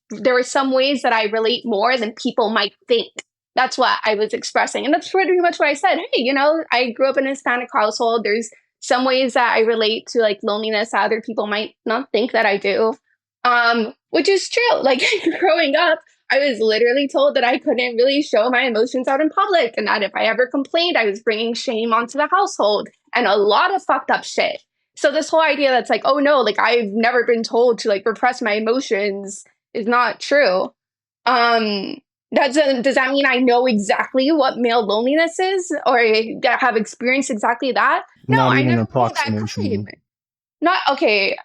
[SPEAKER 3] there are some ways that I relate more than people might think. That's what I was expressing. And that's pretty much what I said. Hey, I grew up in a Hispanic household. There's some ways that I relate to like loneliness that other people might not think that I do. Which is true. Like growing up, I was literally told that I couldn't really show my emotions out in public, and that if I ever complained, I was bringing shame onto the household and a lot of fucked up shit. So this whole idea that's like, oh no, like I've never been told to like repress my emotions is not true. Does that mean I know exactly what male loneliness is or have experienced exactly that? No,
[SPEAKER 4] Not
[SPEAKER 3] I
[SPEAKER 4] even
[SPEAKER 3] never
[SPEAKER 4] an
[SPEAKER 3] made that
[SPEAKER 4] approximation.
[SPEAKER 3] claim. Not okay.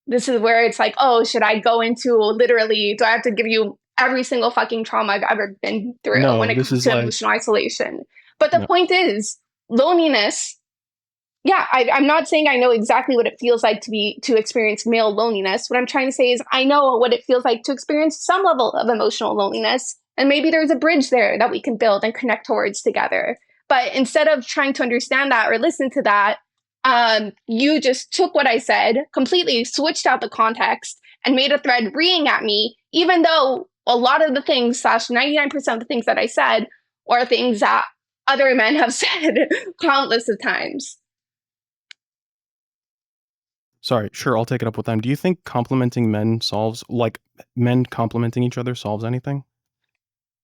[SPEAKER 3] This is where it's like, oh, should I go into literally? Do I have to give you every single fucking trauma I've ever been through when it comes to emotional isolation? But the point is, loneliness. Yeah, I'm not saying I know exactly what it feels like to experience male loneliness. What I'm trying to say is I know what it feels like to experience some level of emotional loneliness, and maybe there's a bridge there that we can build and connect towards together. But instead of trying to understand that or listen to that, you just took what I said, completely switched out the context, and made a thread reeing at me, even though a lot of the things, /99% of the things that I said, are things that other men have said countless of times.
[SPEAKER 4] Sorry, sure, I'll take it up with them. Do you think complimenting men men complimenting each other solves anything?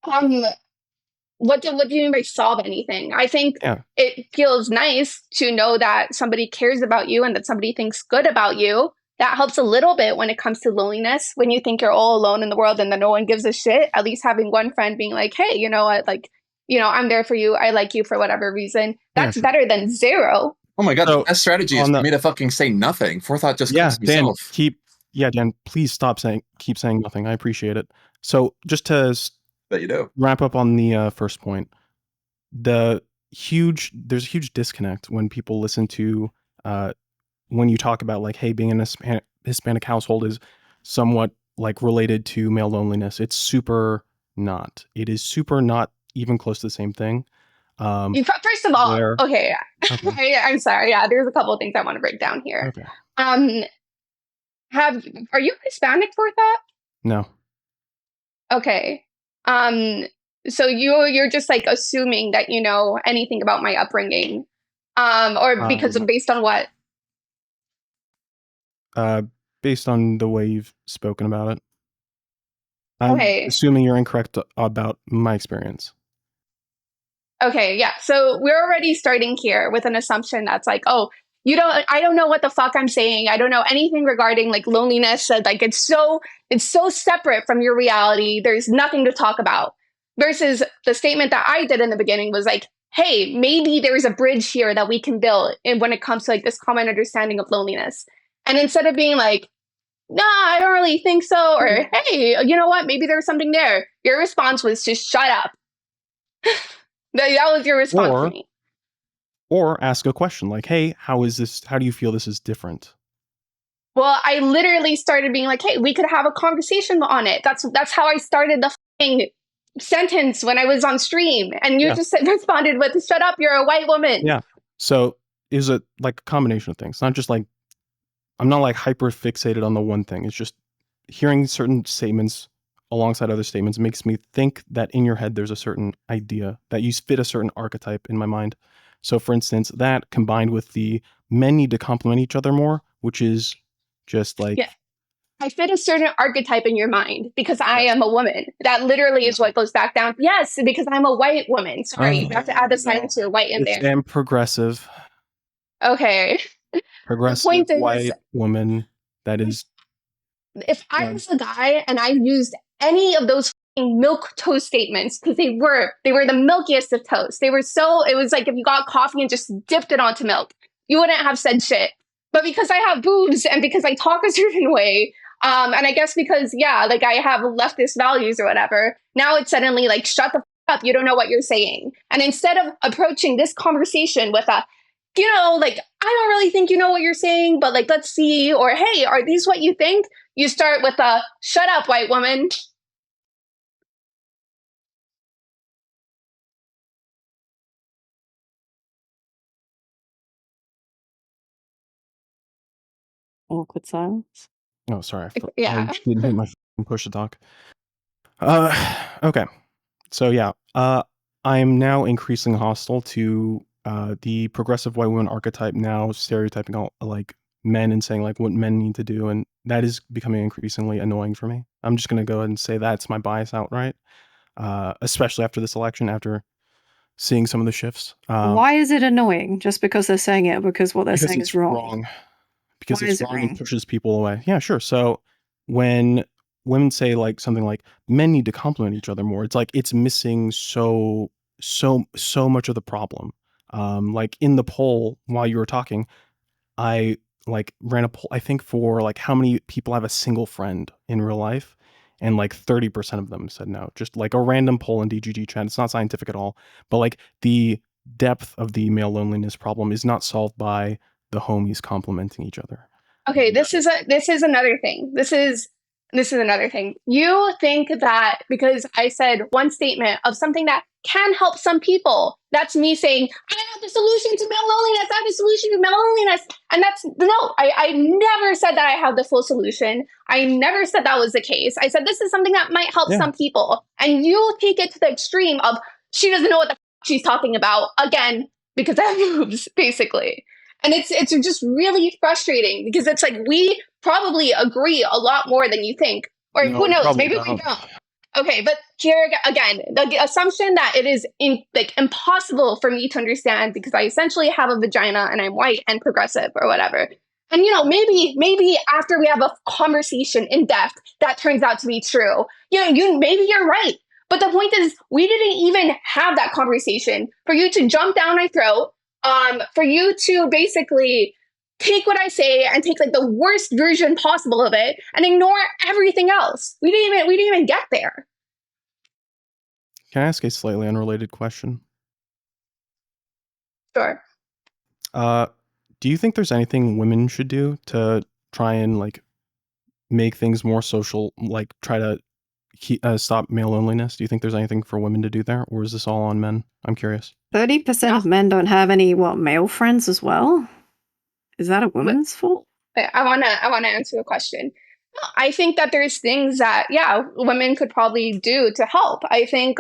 [SPEAKER 3] What do you mean by solve anything? I think it feels nice to know that somebody cares about you and that somebody thinks good about you. That helps a little bit when it comes to loneliness. When you think you're all alone in the world and that no one gives a shit, at least having one friend being like, hey, you know what? Like, I'm there for you. I like you for whatever reason. That's better than zero.
[SPEAKER 2] Oh my god, the best strategy is for me to fucking say nothing. Forethought just comes himself.
[SPEAKER 4] Dan, please keep saying nothing. I appreciate it. So just to wrap up on the first point, there's a huge disconnect when people listen to when you talk about like, hey, being in a Hispanic household is somewhat like related to male loneliness. It's super not. It is super not even close to the same thing.
[SPEAKER 3] First of all, okay. I'm sorry. Yeah, there's a couple of things I want to break down here.
[SPEAKER 4] Okay.
[SPEAKER 3] Are you Hispanic, Forethought?
[SPEAKER 4] No.
[SPEAKER 3] Okay. So you're just like assuming that you know anything about my upbringing, or because based on what?
[SPEAKER 4] Based on the way you've spoken about it. I'm
[SPEAKER 3] Okay.
[SPEAKER 4] assuming you're incorrect about my experience.
[SPEAKER 3] Okay, yeah. So we're already starting here with an assumption that's like, oh, I don't know what the fuck I'm saying. I don't know anything regarding like loneliness. Like it's so separate from your reality. There's nothing to talk about. Versus the statement that I did in the beginning was like, hey, maybe there's a bridge here that we can build when it comes to like this common understanding of loneliness. And instead of being like, nah, I don't really think so, or hey, you know what, maybe there's something there, your response was just shut up. That was your response to me.
[SPEAKER 4] Or ask a question like, hey, how do you feel this is different?
[SPEAKER 3] Well, I literally started being like, hey, we could have a conversation on it. That's how I started the fucking sentence when I was on stream. And you just responded with, shut up, you're a white woman.
[SPEAKER 4] Yeah. So is it like a combination of things? Not just like, I'm not like hyper fixated on the one thing. It's just hearing certain statements alongside other statements makes me think that in your head there's a certain idea, that you fit a certain archetype in my mind. So for instance, that combined with the men need to complement each other more, which is just like...
[SPEAKER 3] Yeah. I fit a certain archetype in your mind because I am a woman. That literally is what goes back down. Yes, because I'm a white woman. Sorry, you have to add the silence to white in there.
[SPEAKER 4] And progressive.
[SPEAKER 3] Okay.
[SPEAKER 4] Progressive white woman that is...
[SPEAKER 3] If I was a guy and I used any of those milk toast statements, because they were the milkiest of toast. It was like if you got coffee and just dipped it onto milk, you wouldn't have said shit. But because I have boobs and because I talk a certain way, and I guess because, like I have leftist values or whatever, now it's suddenly like, shut the up, you don't know what you're saying. And instead of approaching this conversation with a, like, I don't really think you know what you're saying, but like, let's see, or hey, are these what you think? You start with a, shut up, white woman.
[SPEAKER 5] Awkward silence.
[SPEAKER 4] Oh, sorry.
[SPEAKER 3] Yeah.
[SPEAKER 4] I didn't hit my push to talk. Okay. So yeah, I'm now increasingly hostile to the progressive white woman archetype, now stereotyping all like men and saying like what men need to do, and that is becoming increasingly annoying for me. I'm just gonna go ahead and say that's my bias outright, especially after this election, after seeing some of the shifts.
[SPEAKER 5] Why is it annoying? Just because they're saying it, because what they're saying is wrong?
[SPEAKER 4] Because it's wrong and pushes people away. Yeah, sure. So when women say like something like men need to compliment each other more, it's like it's missing so much of the problem. Like in the poll while you were talking, I like ran a poll, I think, for like how many people have a single friend in real life, and like 30% of them said no. Just like a random poll in DGG chat. It's not scientific at all, but like the depth of the male loneliness problem is not solved by the homies complimenting each other.
[SPEAKER 3] Okay, this is another thing. This is another thing. You think that because I said one statement of something that can help some people, that's me saying, I have the solution to male loneliness. I have the solution to male loneliness. And that's no, I never said that I have the full solution. I never said that was the case. I said this is something that might help some people. And you take it to the extreme of she doesn't know what the she's talking about, again, because I have boobs, basically. And it's just really frustrating because it's like we probably agree a lot more than you think. Or who knows, maybe we don't. Okay, but here again, the assumption that it is impossible for me to understand because I essentially have a vagina and I'm white and progressive or whatever. And maybe after we have a conversation in depth, that turns out to be true. Maybe you're right. But the point is, we didn't even have that conversation for you to jump down my throat. For you to basically take what I say and take like the worst version possible of it and ignore everything else. We didn't even get there.
[SPEAKER 4] Can I ask a slightly unrelated question?
[SPEAKER 3] Sure.
[SPEAKER 4] Do you think there's anything women should do to try and like make things more social, like try to stop male loneliness? Do you think there's anything for women to do there, or is this all on men? I'm curious.
[SPEAKER 5] 30% of men don't have any male friends as well. Is that a woman's fault?
[SPEAKER 3] I wanna answer the question. I think that there's things that women could probably do to help. I think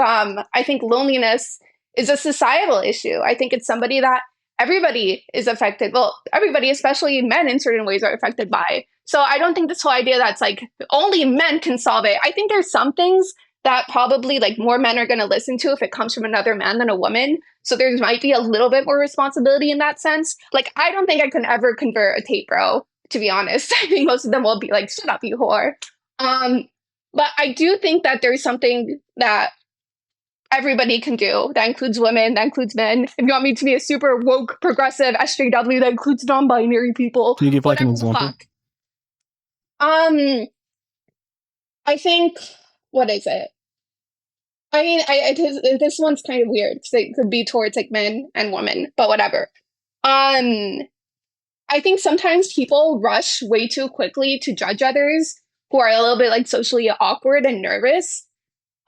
[SPEAKER 3] loneliness is a societal issue. I think it's somebody that everybody is affected. Well, everybody, especially men in certain ways, are affected by. So I don't think this whole idea that's like only men can solve it. I think there's some things that probably like more men are going to listen to if it comes from another man than a woman. So there might be a little bit more responsibility in that sense. Like, I don't think I can ever convert a tape bro, to be honest. I think most of them will be like, shut up, you whore. But I do think that there's something that everybody can do. That includes women, that includes men. If you want me to be a super woke, progressive SJW, that includes non-binary people.
[SPEAKER 4] Can you give like an
[SPEAKER 3] whatever the
[SPEAKER 4] example?
[SPEAKER 3] fuck. I think, what is it? I mean, this one's kind of weird because it could be towards like men and women, but whatever. I think sometimes people rush way too quickly to judge others who are a little bit like socially awkward and nervous.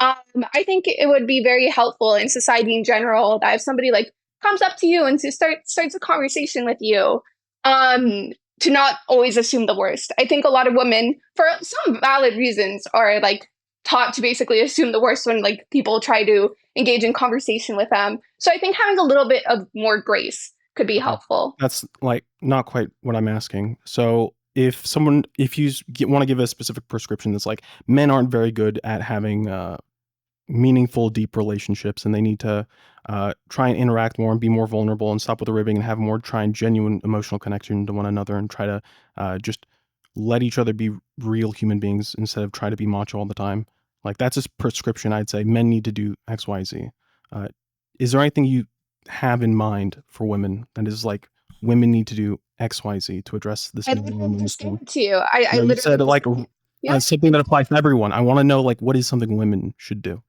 [SPEAKER 3] I think it would be very helpful in society in general that if somebody like comes up to you and starts a conversation with you, to not always assume the worst. I think a lot of women, for some valid reasons, are like taught to basically assume the worst when like people try to engage in conversation with them. So I think having a little bit of more grace could be helpful.
[SPEAKER 4] That's like not quite what I'm asking. So if you want to give a specific prescription that's like men aren't very good at having meaningful, deep relationships, and they need to try and interact more and be more vulnerable and stop with the ribbing and have more try and genuine emotional connection to one another and try to just let each other be real human beings instead of try to be macho all the time. Like, that's a prescription. I'd say men need to do X, Y, Z. Is there anything you have in mind for women that is like women need to do X, Y, Z to address this?
[SPEAKER 3] I literally just gave it to you. I
[SPEAKER 4] you
[SPEAKER 3] literally
[SPEAKER 4] said like something that applies to everyone. I want to know like what is something women should do.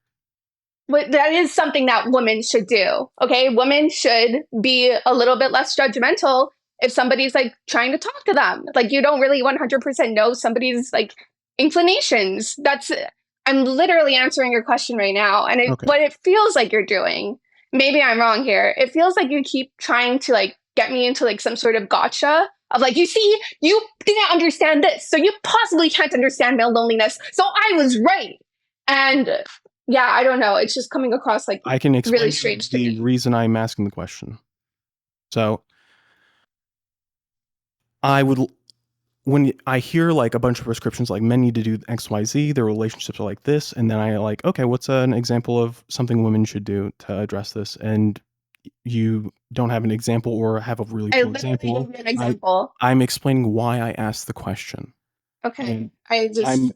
[SPEAKER 3] That is something that women should do. Okay, women should be a little bit less judgmental if somebody's like trying to talk to them. Like, you don't really 100% know somebody's like inclinations. I'm literally answering your question right now, and what it feels like you're doing. Maybe I'm wrong here. It feels like you keep trying to like get me into like some sort of gotcha of like, you see, you didn't understand this, so you possibly can't understand male loneliness. So I was right, and yeah, I don't know. It's just coming across like
[SPEAKER 4] I can explain
[SPEAKER 3] really strange to me.
[SPEAKER 4] the reason I'm asking the question. So when I hear like a bunch of prescriptions like men need to do X, Y, Z, their relationships are like this, and then I like, okay, what's an example of something women should do to address this? And you don't have an example or have a really cool example. I'm explaining why I asked the question.
[SPEAKER 3] Okay.
[SPEAKER 4] I'm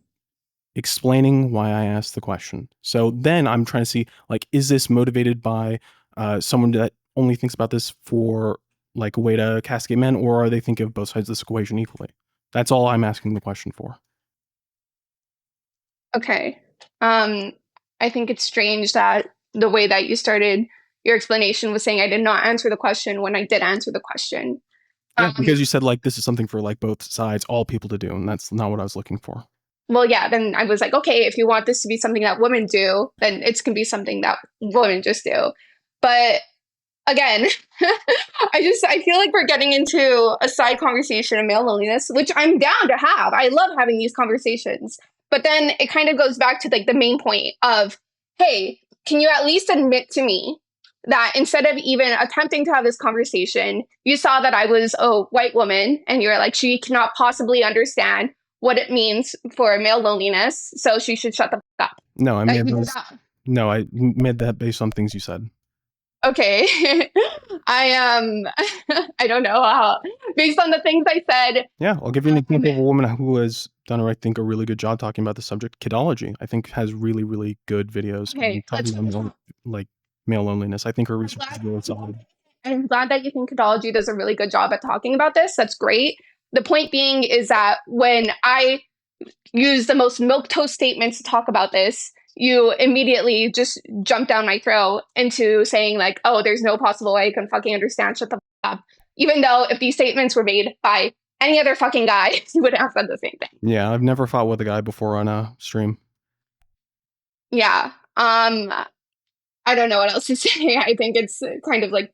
[SPEAKER 4] explaining why I asked the question. So then I'm trying to see, like, is this motivated by someone that only thinks about this for like a way to castigate men, or are they thinking of both sides of this equation equally? That's all I'm asking the question for.
[SPEAKER 3] Okay. I think it's strange that the way that you started your explanation was saying I did not answer the question when I did answer the question.
[SPEAKER 4] Yeah, because you said like this is something for like both sides, all people to do, and that's not what I was looking for.
[SPEAKER 3] Well, yeah, then I was like, okay, if you want this to be something that women do, then it can be something that women just do. But again, I feel like we're getting into a side conversation of male loneliness, which I'm down to have. I love having these conversations. But then it kind of goes back to like the main point of, hey, can you at least admit to me that instead of even attempting to have this conversation, you saw that I was a white woman and you were like, she cannot possibly understand what it means for male loneliness, so she should shut the fuck up.
[SPEAKER 4] No, I made that based on things you said.
[SPEAKER 3] Okay. I don't know how, based on the things I said.
[SPEAKER 4] Yeah, I'll give you an example of a woman who has done, I think, a really good job talking about the subject. Kidology, I think, has really, really good videos talking about like male loneliness. I think her research is really solid.
[SPEAKER 3] I'm glad that you think Kidology does a really good job at talking about this. That's great. The point being is that when I use the most milquetoast statements to talk about this, you immediately just jump down my throat into saying like, oh, there's no possible way I can fucking understand, shut the fuck up. Even though if these statements were made by any other fucking guy, you would have said the same thing.
[SPEAKER 4] Yeah, I've never fought with a guy before on a stream.
[SPEAKER 3] Yeah. I don't know what else to say. I think it's kind of like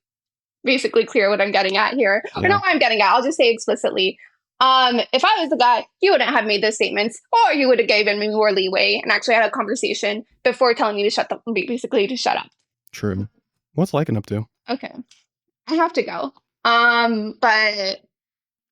[SPEAKER 3] basically clear what I'm getting at here. Yeah. Or not what I'm getting at. I'll just say explicitly. If I was the guy, you wouldn't have made those statements, or you would have given me more leeway and actually had a conversation before telling me to shut up.
[SPEAKER 4] True. What's Lycan up to?
[SPEAKER 3] Okay. I have to go. But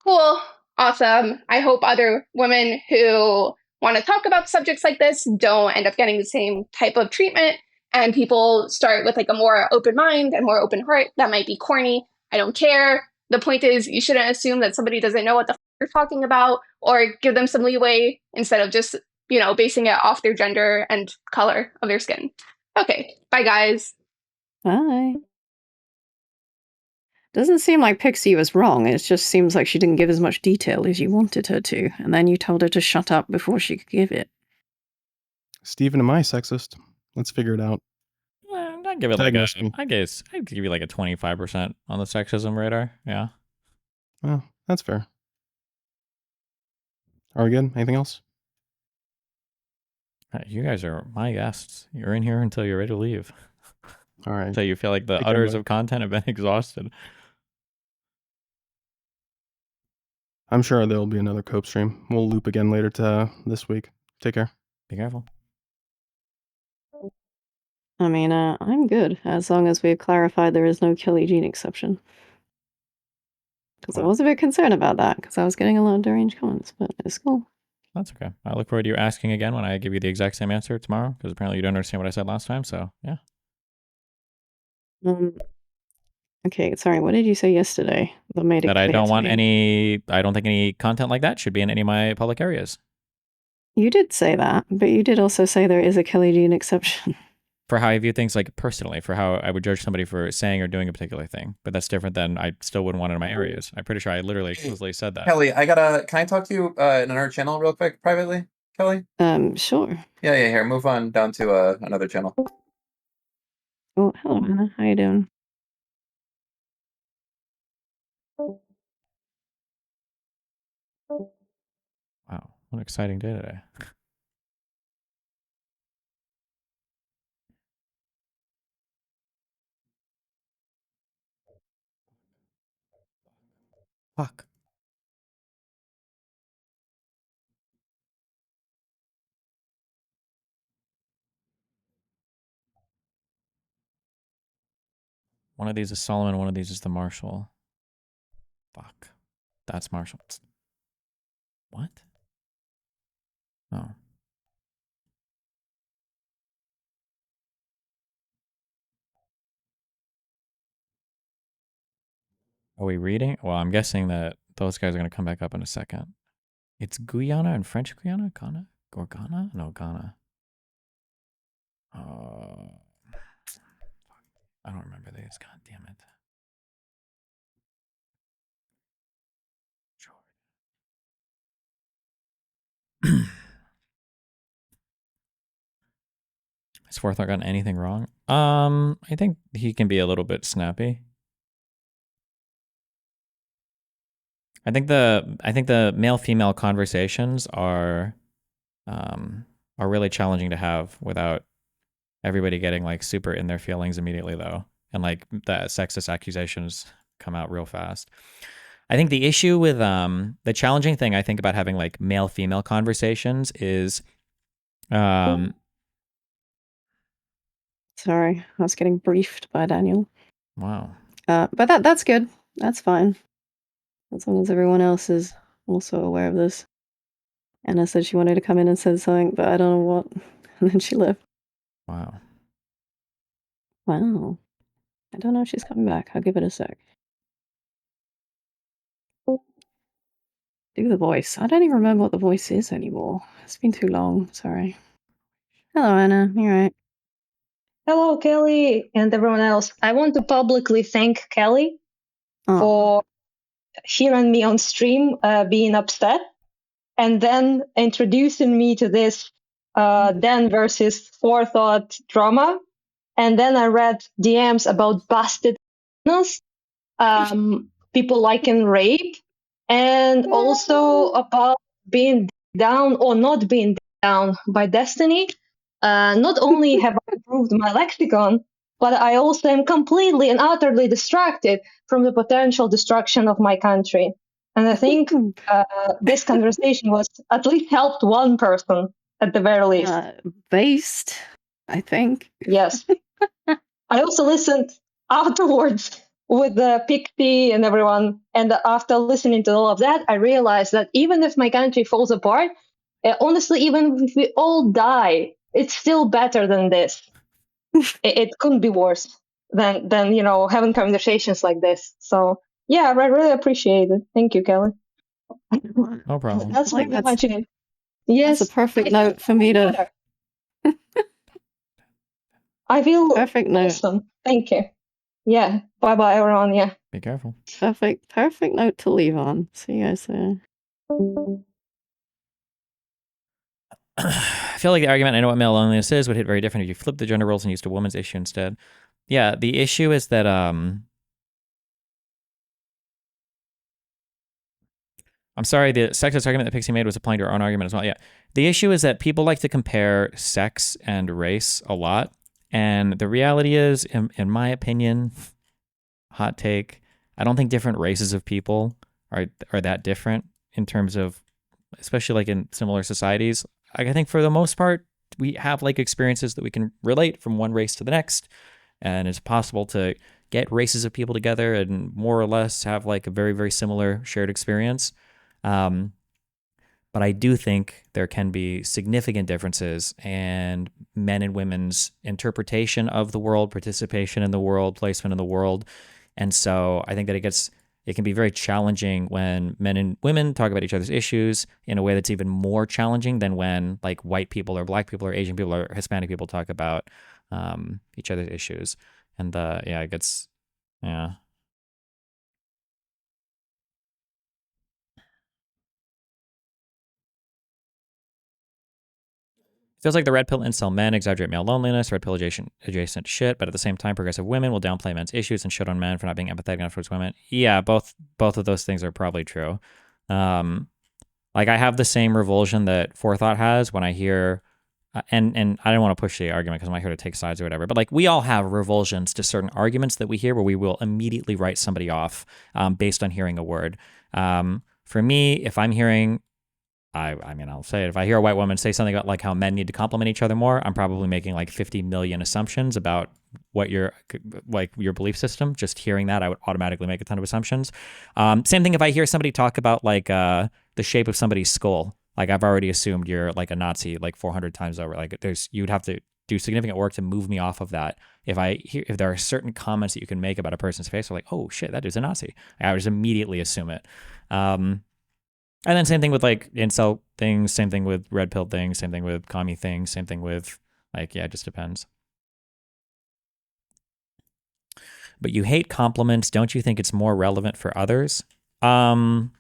[SPEAKER 3] cool. awesome. I hope other women who want to talk about subjects like this don't end up getting the same type of treatment, and people start with like a more open mind and more open heart. That might be corny. I don't care. The point is, you shouldn't assume that somebody doesn't know what the you're talking about, or give them some leeway instead of just, basing it off their gender and color of their skin. Okay, bye guys.
[SPEAKER 5] Bye. Doesn't seem like Pixie was wrong. It just seems like she didn't give as much detail as you wanted her to, and then you told her to shut up before she could give it.
[SPEAKER 4] Stephen, am I sexist? Let's figure it out.
[SPEAKER 1] I'd give it I guess I'd give you like a 25% on the sexism radar. Yeah.
[SPEAKER 4] Well, that's fair. Are we good? Anything else?
[SPEAKER 1] You guys are my guests. You're in here until you're ready to leave.
[SPEAKER 4] All right.
[SPEAKER 1] So you feel like the udders of content have been exhausted.
[SPEAKER 4] I'm sure there'll be another Cope stream. We'll loop again later to this week. Take care.
[SPEAKER 1] Be careful.
[SPEAKER 5] I mean, I'm good, as long as we've clarified there is no Kelly Jean exception. Because I was a bit concerned about that, because I was getting a lot of deranged comments, but it's cool.
[SPEAKER 1] That's okay. I look forward to you asking again when I give you the exact same answer tomorrow, because apparently you don't understand what I said last time, so yeah.
[SPEAKER 5] Okay, sorry, what did you say yesterday that made it
[SPEAKER 1] That I
[SPEAKER 5] clear
[SPEAKER 1] don't
[SPEAKER 5] to
[SPEAKER 1] want
[SPEAKER 5] me?
[SPEAKER 1] I don't think any content like that should be in any of my public areas.
[SPEAKER 5] You did say that, but you did also say there is a Kelly Jean exception.
[SPEAKER 1] For how I view things, like personally, for how I would judge somebody for saying or doing a particular thing. But that's different than I still wouldn't want it in my areas. I'm pretty sure I literally explicitly said that.
[SPEAKER 2] Kelly, can I talk to you in another channel real quick, privately? Kelly?
[SPEAKER 5] Sure.
[SPEAKER 2] Yeah, here, move on down to another channel.
[SPEAKER 5] Oh, hello, Anna. How you doing?
[SPEAKER 1] Wow, what an exciting day today. Fuck. One of these is Solomon, one of these is the Marshal. Fuck. That's Marshal. What? Oh. Are we reading? Well, I'm guessing that those guys are going to come back up in a second. It's Guyana and French Guyana? Ghana? Or Ghana? No, Ghana. I don't remember these. God damn it. Has Forethought gotten anything wrong? I think he can be a little bit snappy. I think the male-female conversations are really challenging to have without everybody getting like super in their feelings immediately, though, and like the sexist accusations come out real fast. I think the issue with the challenging thing I think about having like male-female conversations is
[SPEAKER 5] Sorry, I was getting briefed by Daniel.
[SPEAKER 1] Wow.
[SPEAKER 5] But that's good. That's fine. As long as everyone else is also aware of this. Anna said she wanted to come in and say something, but I don't know what. And then she left.
[SPEAKER 1] Wow.
[SPEAKER 5] Wow. I don't know if she's coming back. I'll give it a sec. Do the voice. I don't even remember what the voice is anymore. It's been too long. Sorry. Hello, Anna. You right?
[SPEAKER 7] Hello, Kelly, and everyone else. I want to publicly thank Kelly for hearing me on stream being upset and then introducing me to this Dan versus Forethought drama. And then I read DMs about busted people liking rape, and also about being down or not being down by destiny. Not only have I improved my lexicon, but I also am completely and utterly distracted from the potential destruction of my country. And I think this conversation was at least helped one person at the very least.
[SPEAKER 5] Based, I think.
[SPEAKER 7] Yes. I also listened afterwards with the Pixie and everyone. And after listening to all of that, I realized that even if my country falls apart, honestly, even if we all die, it's still better than this. It couldn't be worse than having conversations like this. So yeah, I really appreciate it. Thank you, Kelly.
[SPEAKER 1] No problem.
[SPEAKER 7] That's
[SPEAKER 5] Like,
[SPEAKER 7] pretty
[SPEAKER 5] that's-
[SPEAKER 7] much it. Yes,
[SPEAKER 5] That's a perfect note for me to.
[SPEAKER 7] I feel
[SPEAKER 5] Perfect note.
[SPEAKER 7] awesome. Thank you. Yeah. Bye bye, everyone. Yeah.
[SPEAKER 1] Be careful.
[SPEAKER 5] Perfect note to leave on. See you guys there.
[SPEAKER 1] I feel like the argument, I know what male loneliness is, would hit very different if you flip the gender roles and used a woman's issue instead. Yeah, the issue is that I'm sorry, the sexist argument that Pixie made was applying to her own argument as well. Yeah. The issue is that people like to compare sex and race a lot. And the reality is, in my opinion, hot take, I don't think different races of people are that different in terms of, especially like in similar societies. I think for the most part, we have like experiences that we can relate from one race to the next. And it's possible to get races of people together and more or less have like a very, very similar shared experience. But I do think there can be significant differences in men and women's interpretation of the world, participation in the world, placement in the world. And so I think that it can be very challenging when men and women talk about each other's issues in a way that's even more challenging than when like white people or black people or Asian people or Hispanic people talk about each other's issues. And yeah, it gets, yeah. Feels like the red pill incel men exaggerate male loneliness, red pill adjacent shit, but at the same time, progressive women will downplay men's issues and shit on men for not being empathetic enough towards women. Yeah, both of those things are probably true. Like I have the same revulsion that Forethought has when I hear, and I don't want to push the argument because I'm not here to take sides or whatever, but like we all have revulsions to certain arguments that we hear where we will immediately write somebody off based on hearing a word. For me, if I'm hearing, I mean, I'll say it. If I hear a white woman say something about like how men need to compliment each other more, I'm probably making like 50 million assumptions about what your belief system. Just hearing that, I would automatically make a ton of assumptions. Same thing if I hear somebody talk about like the shape of somebody's skull. Like I've already assumed you're like a Nazi like 400 times over. Like you'd have to do significant work to move me off of that. If there are certain comments that you can make about a person's face, or like, oh shit, that dude's a Nazi, I would just immediately assume it. And then same thing with like incel things, same thing with red pill things, same thing with commie things, same thing with like, yeah, it just depends. But you hate compliments. Don't you think it's more relevant for others? No.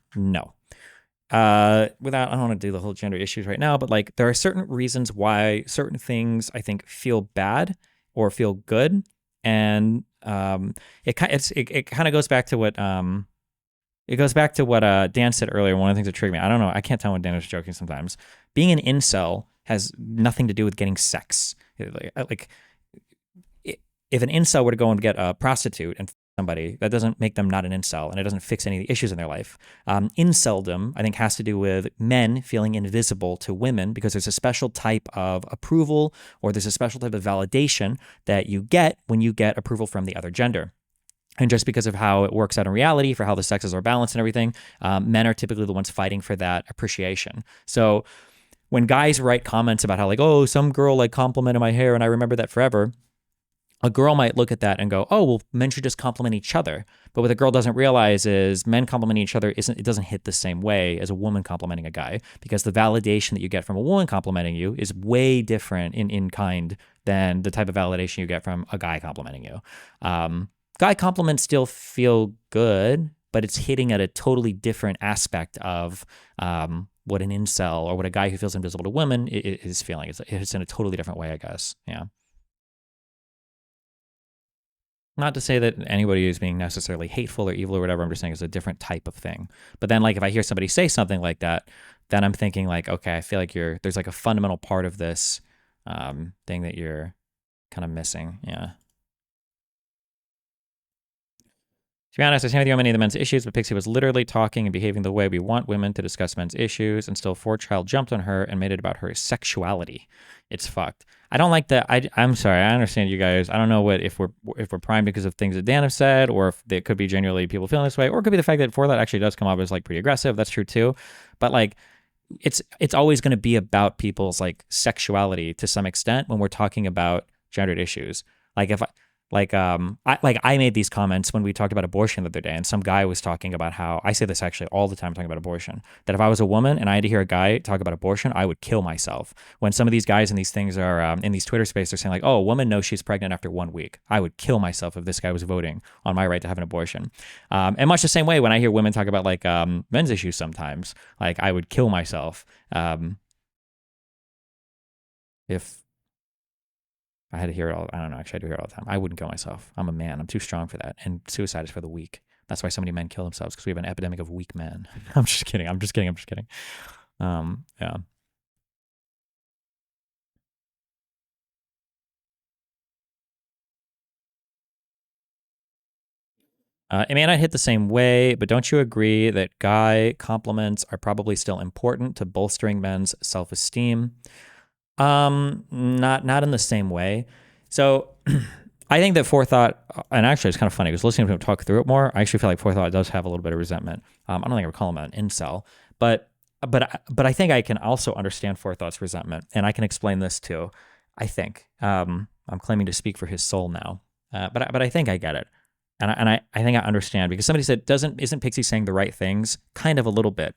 [SPEAKER 1] I don't want to do the whole gender issues right now, but like there are certain reasons why certain things I think feel bad or feel good. And it kind of goes back to what it goes back to what Dan said earlier. One of the things that triggered me, I don't know, I can't tell when Dan was joking sometimes. Being an incel has nothing to do with getting sex. If an incel were to go and get a prostitute and somebody, that doesn't make them not an incel, and it doesn't fix any of the issues in their life. Inceldom, I think, has to do with men feeling invisible to women because there's a special type of approval or there's a special type of validation that you get when you get approval from the other gender. And just because of how it works out in reality, for how the sexes are balanced and everything, men are typically the ones fighting for that appreciation. So when guys write comments about how like, oh, some girl like complimented my hair and I remember that forever, a girl might look at that and go, oh, well, men should just compliment each other. But what the girl doesn't realize is men complimenting each other it doesn't hit the same way as a woman complimenting a guy, because the validation that you get from a woman complimenting you is way different in kind than the type of validation you get from a guy complimenting you. Guy compliments still feel good, but it's hitting at a totally different aspect of what an incel or what a guy who feels invisible to women is feeling. It's in a totally different way, I guess. Yeah. Not to say that anybody is being necessarily hateful or evil or whatever. I'm just saying it's a different type of thing. But then, like, if I hear somebody say something like that, then I'm thinking like, okay, I feel like there's like a fundamental part of this thing that you're kind of missing. Yeah. To be honest, I stand with you on many of the men's issues, but Pixie was literally talking and behaving the way we want women to discuss men's issues, and still 4Child jumped on her and made it about her sexuality. It's fucked. I don't like that. I'm sorry. I understand you guys. I don't know if we're primed because of things that Dan have said, or if it could be genuinely people feeling this way, or it could be the fact that Forethought actually does come off as like pretty aggressive. That's true too. But like, it's always going to be about people's like sexuality to some extent when we're talking about gendered issues. Like if I made these comments when we talked about abortion the other day, and some guy was talking about how, I say this actually all the time talking about abortion, that if I was a woman and I had to hear a guy talk about abortion, I would kill myself. When some of these guys in these things are in these Twitter spaces, they're saying like, oh, a woman knows she's pregnant after 1 week. I would kill myself if this guy was voting on my right to have an abortion. And much the same way when I hear women talk about like men's issues sometimes, like I would kill myself if I had to hear it all. I don't know. Actually, I had to hear it all the time. I wouldn't kill myself. I'm a man. I'm too strong for that. And suicide is for the weak. That's why so many men kill themselves, because we have an epidemic of weak men. I'm just kidding. Yeah. I mean, I hit the same way, but don't you agree that guy compliments are probably still important to bolstering men's self-esteem? Not in the same way. So I think that Forethought, and actually it's kind of funny because listening to him talk through it more, I actually feel like Forethought does have a little bit of resentment. I don't think I would call him an incel, but I think I can also understand Forethought's resentment, and I can explain this too. I think I'm claiming to speak for his soul now, but I think I get it, and I think I understand, because somebody said, isn't Pixie saying the right things? Kind of a little bit.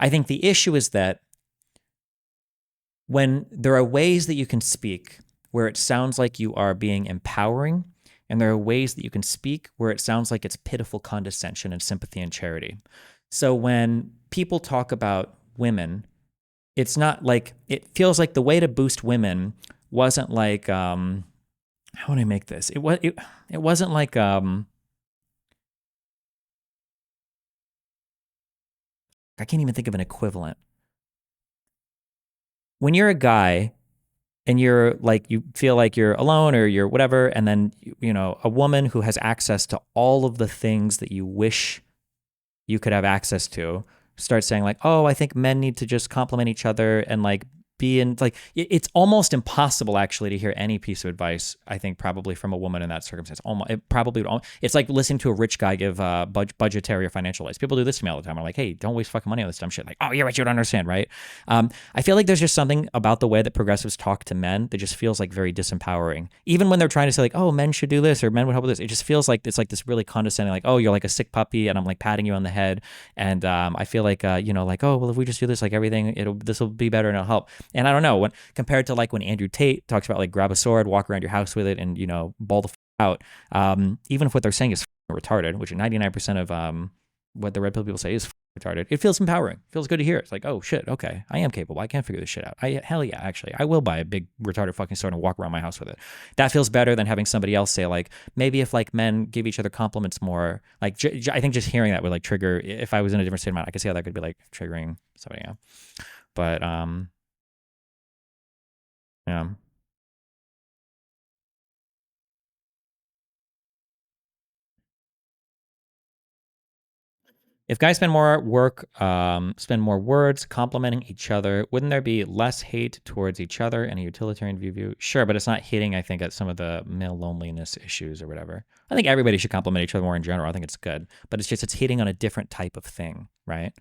[SPEAKER 1] I think the issue is that when there are ways that you can speak where it sounds like you are being empowering, and there are ways that you can speak where it sounds like it's pitiful condescension and sympathy and charity. So when people talk about women, it's not like, it feels like the way to boost women wasn't like, how would I make this? It wasn't like, I can't even think of an equivalent. When you're a guy and you're like, you feel like you're alone or you're whatever, and then, you know, a woman who has access to all of the things that you wish you could have access to starts saying like, oh, I think men need to just compliment each other and like be in, like, it's almost impossible actually to hear any piece of advice, I think, probably from a woman in that circumstance. It's like listening to a rich guy give budgetary or financial advice. People do this to me all the time. I'm like, hey, don't waste fucking money on this dumb shit. Like, oh, you're rich, you don't understand, right? I feel like there's just something about the way that progressives talk to men that just feels like very disempowering. Even when they're trying to say like, oh, men should do this or men would help with this, it just feels like it's like this really condescending, like, oh, you're like a sick puppy and I'm like patting you on the head. And I feel like, you know, like, oh, well, if we just do this, like everything, this will be better and it'll help. And I don't know, when compared to like when Andrew Tate talks about like grab a sword, walk around your house with it, and, you know, ball the out. Even if what they're saying is retarded, which 99% of what the red pill people say is retarded, it feels empowering. It feels good to hear. It's like, oh shit, okay, I am capable. I can figure this shit out. Hell yeah, actually, I will buy a big retarded fucking sword and walk around my house with it. That feels better than having somebody else say like, maybe if like men give each other compliments more, like I think just hearing that would like trigger. If I was in a different state of mind, I could see how that could be like triggering somebody. Yeah, but yeah. If guys spend more words complimenting each other, wouldn't there be less hate towards each other and a utilitarian view? Sure, but it's not hitting, I think, at some of the male loneliness issues or whatever. I think everybody should compliment each other more in general. I think it's good, but it's hitting on a different type of thing, right?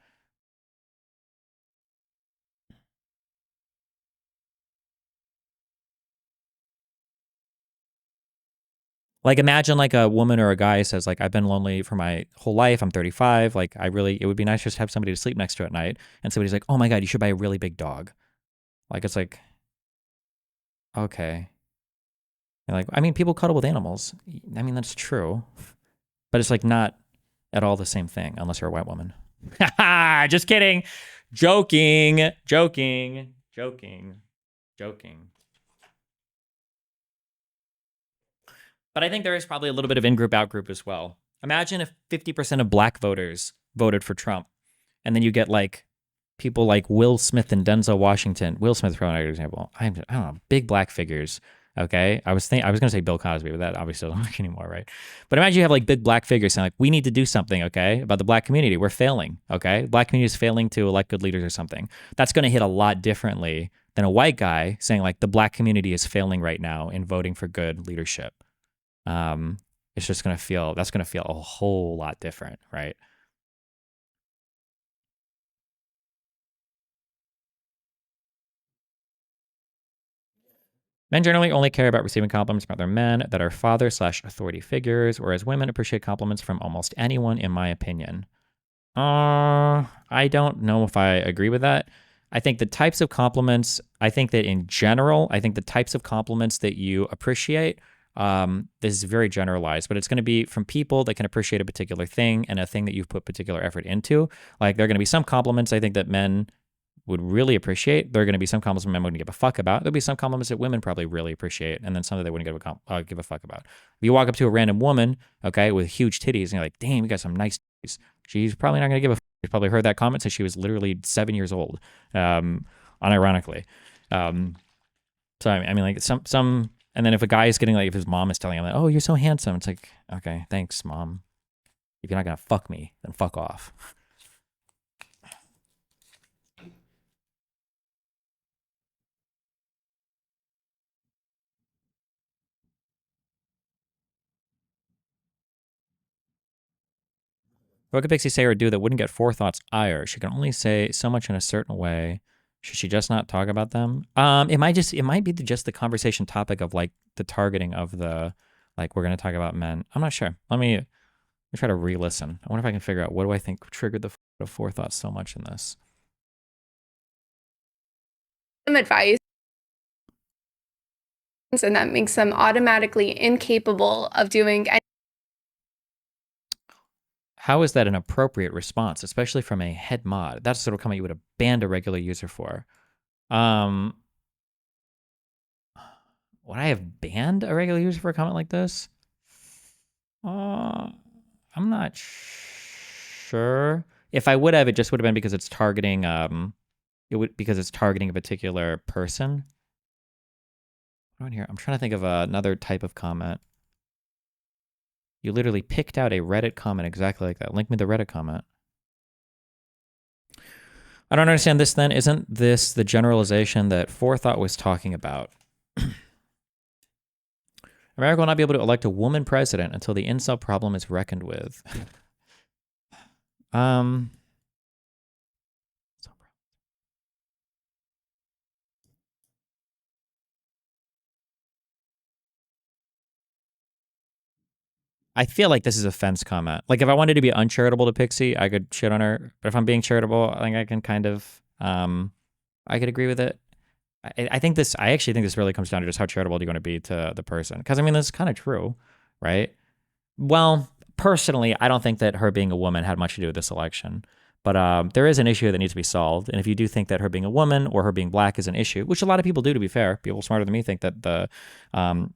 [SPEAKER 1] Like imagine like a woman or a guy says like, I've been lonely for my whole life. I'm 35. Like it would be nice just to have somebody to sleep next to at night. And somebody's like, oh my God, you should buy a really big dog. Like, it's like, okay. And like, I mean, people cuddle with animals. I mean, that's true, but it's like not at all the same thing unless you're a white woman. Just kidding. Joking. But I think there is probably a little bit of in-group, out-group as well. Imagine if 50% of black voters voted for Trump, and then you get like people like Will Smith and Denzel Washington. Will Smith, for an example. I don't know, big black figures Okay, I was gonna say Bill Cosby, but that obviously doesn't work anymore, right? But imagine you have like big black figures saying like, we need to do something, okay, about the black community. We're failing, okay? Black community is failing to elect good leaders or something. That's gonna hit a lot differently than a white guy saying like the black community is failing right now in voting for good leadership. It's just gonna feel a whole lot different, right? Men generally only care about receiving compliments from other men that are father/authority figures, whereas women appreciate compliments from almost anyone, in my opinion. I don't know if I agree with that. I think the types of compliments, I think that in general, I think the types of compliments that you appreciate, this is very generalized, but it's going to be from people that can appreciate a particular thing and a thing that you've put particular effort into. Like there are going to be some compliments I think that men would really appreciate. There are going to be some compliments men wouldn't give a fuck about. There'll be some compliments that women probably really appreciate, and then some that they wouldn't give a fuck about. If you walk up to a random woman, okay, with huge titties, and you're like, damn, you got some nice titties, she's probably not going to give a fuck. She's probably heard that comment since she was literally 7 years old, unironically. So I mean, like some, and then if a guy is getting like, if his mom is telling him, like, oh, you're so handsome, it's like, okay, thanks, mom. If you're not going to fuck me, then fuck off. What could Pixie say or do that wouldn't get forethought's ire? She can only say so much in a certain way. Should she just not talk about them? It might be just the conversation topic of like the targeting of the, like, we're going to talk about men. I'm not sure. Let me try to re-listen. I wonder if I can figure out what do I think triggered the forethought so much in this.
[SPEAKER 3] Some advice, and that makes them automatically incapable of doing anything.
[SPEAKER 1] How is that an appropriate response, especially from a head mod? That's the sort of comment you would have banned a regular user for. Would I have banned a regular user for a comment like this? I'm not sure. If I would have, it just would have been because it's targeting because it's targeting a particular person. On here, I'm trying to think of another type of comment. You literally picked out a Reddit comment exactly like that. Link me the Reddit comment. I don't understand this then. Isn't this the generalization that Forethought was talking about? America will not be able to elect a woman president until the incel problem is reckoned with. I feel like this is a fence comment. Like if I wanted to be uncharitable to Pixie, I could shit on her. But if I'm being charitable, I think I can kind of, I could agree with it. I actually think this really comes down to just how charitable do you want to be to the person. Because I mean, that's kind of true, right? Well, personally, I don't think that her being a woman had much to do with this election. But there is an issue that needs to be solved. And if you do think that her being a woman or her being black is an issue, which a lot of people do, to be fair, people smarter than me think that the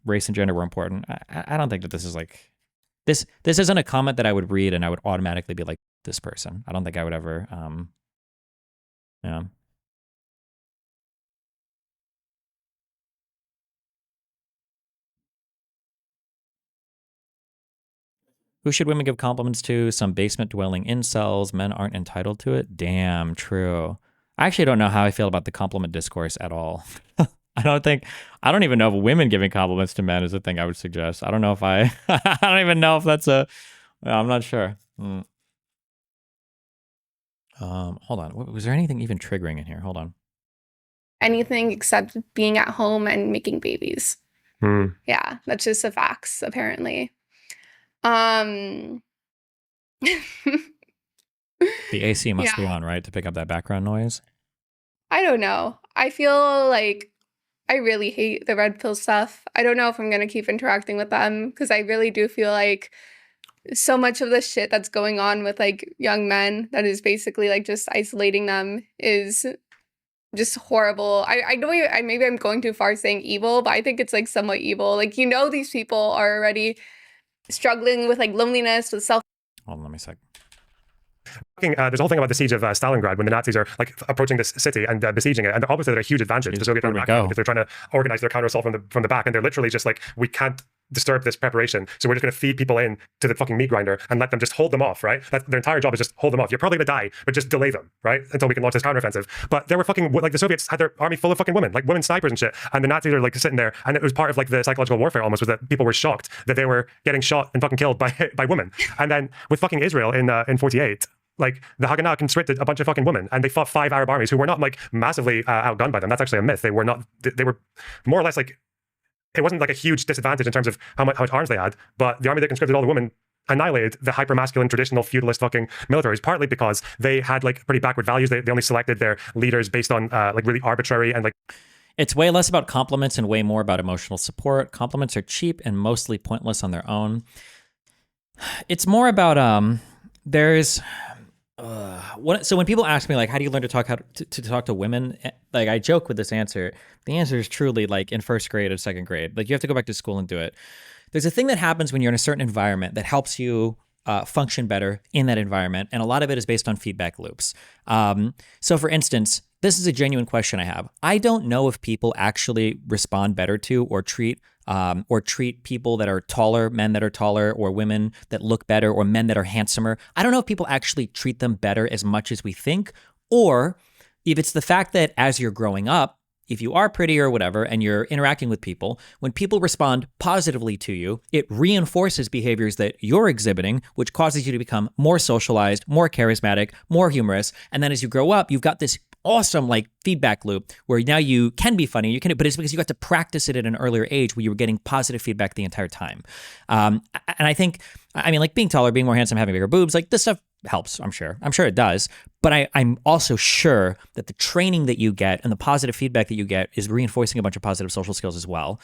[SPEAKER 1] race and gender were important. I don't think that this is like, this isn't a comment that I would read and I would automatically be like, this person. I don't think I would ever, yeah. Who should women give compliments to? Some basement-dwelling incels. Men aren't entitled to it. Damn, true. I actually don't know how I feel about the compliment discourse at all. I don't even know if women giving compliments to men is a thing I would suggest. I don't know if I don't even know if that's I'm not sure. Hold on. Was there anything even triggering in here? Hold on.
[SPEAKER 3] Anything except being at home and making babies. Yeah, that's just the facts, apparently.
[SPEAKER 1] The AC must be on, right, to pick up that background noise?
[SPEAKER 3] I don't know. I feel like I really hate the red pill stuff. I don't know if I'm going to keep interacting with them because I really do feel like so much of the shit that's going on with like young men that is basically like just isolating them is just horrible. I know maybe I'm going too far saying evil, but I think it's like somewhat evil. Like, you know, these people are already struggling with like loneliness, with self.
[SPEAKER 1] Hold on, let me a sec.
[SPEAKER 6] There's a whole thing about the siege of Stalingrad when the Nazis are like approaching this city and besieging it, and obviously they're a huge advantage to Soviet army because they're trying to organize their counter-assault from the back, and they're literally just like, we can't disturb this preparation, so we're just going to feed people in to the fucking meat grinder and let them just hold them off, right? Their entire job is just hold them off. You're probably going to die, but just delay them, right? Until we can launch this counteroffensive. But there were fucking, like the Soviets had their army full of fucking women, like women snipers and shit, and the Nazis are like sitting there, and it was part of like the psychological warfare almost, was that people were shocked that they were getting shot and fucking killed by women. And then with fucking Israel in 48, like the Haganah conscripted a bunch of fucking women, and they fought 5 Arab armies who were not like massively outgunned by them. That's actually a myth. They were not. They were more or less like, it wasn't like a huge disadvantage in terms of how much arms they had. But the army that conscripted all the women annihilated the hyper-masculine, traditional, feudalist fucking militaries, partly because they had like pretty backward values. They only selected their leaders based on like really arbitrary and like.
[SPEAKER 1] It's way less about compliments and way more about emotional support. Compliments are cheap and mostly pointless on their own. It's more about so when people ask me like, how do you learn to talk to women, like I joke with this answer. The answer is truly like in first grade or second grade. Like you have to go back to school and do it. There's a thing that happens when you're in a certain environment that helps you function better in that environment, and a lot of it is based on feedback loops. So for instance, this is a genuine question I have. I don't know if people actually respond better to or treat people that are taller, men that are taller, or women that look better, or men that are handsomer. I don't know if people actually treat them better as much as we think, or if it's the fact that as you're growing up, if you are pretty or whatever, and you're interacting with people, when people respond positively to you, it reinforces behaviors that you're exhibiting, which causes you to become more socialized, more charismatic, more humorous. And then as you grow up, you've got this awesome like feedback loop where now you can be funny, but it's because you got to practice it at an earlier age where you were getting positive feedback the entire time. And I think, I mean, like being taller, being more handsome, having bigger boobs, like this stuff helps, I'm sure it does. But I'm also sure that the training that you get and the positive feedback that you get is reinforcing a bunch of positive social skills as well.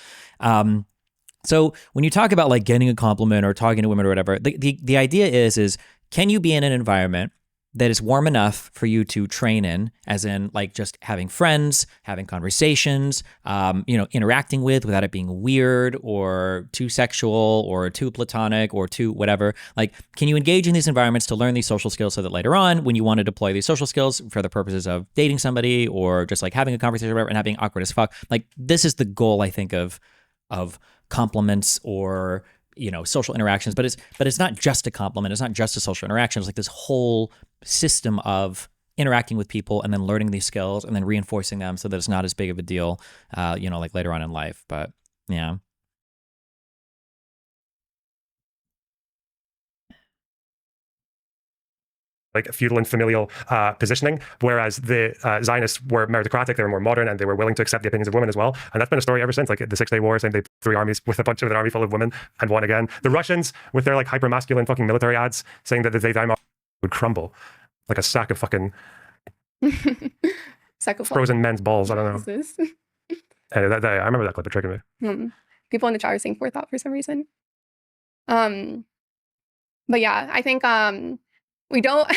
[SPEAKER 1] So when you talk about like getting a compliment or talking to women or whatever, the idea is can you be in an environment that is warm enough for you to train in, as in like just having friends, having conversations, interacting without it being weird or too sexual or too platonic or too whatever. Like, can you engage in these environments to learn these social skills so that later on, when you want to deploy these social skills for the purposes of dating somebody or just like having a conversation or whatever and not being awkward as fuck, like this is the goal, I think, of compliments or social interactions, but it's not just a compliment. It's not just a social interaction. It's like this whole system of interacting with people and then learning these skills and then reinforcing them so that it's not as big of a deal, like later on in life. But yeah.
[SPEAKER 6] Like feudal and familial positioning, whereas the Zionists were meritocratic, they were more modern, and they were willing to accept the opinions of women as well. And that's been a story ever since, like the 6 Day War, saying they 3 armies with a bunch of an army full of women and won again. The Russians, with their like hyper-masculine fucking military ads, saying that the Zaydaim would crumble like a sack of fucking frozen men's balls. I don't know. Anyway, I remember that clip. It triggered
[SPEAKER 3] me. People in the chat are saying forethought for some reason. But yeah, I think we don't,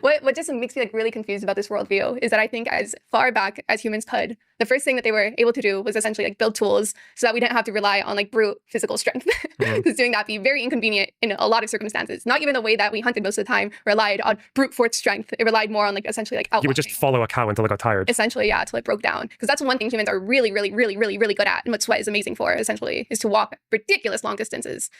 [SPEAKER 3] what just makes me like really confused about this worldview is that I think as far back as humans could, the first thing that they were able to do was essentially like build tools so that we didn't have to rely on like brute physical strength. Because doing that be very inconvenient in a lot of circumstances. Not even the way that we hunted most of the time relied on brute force strength. It relied more on like essentially like outwalking.
[SPEAKER 6] You would just follow a cow until it got tired.
[SPEAKER 3] Essentially, yeah, until it broke down. Because that's one thing humans are really, really, really, really, really good at, and what sweat is amazing for, essentially, is to walk ridiculous long distances.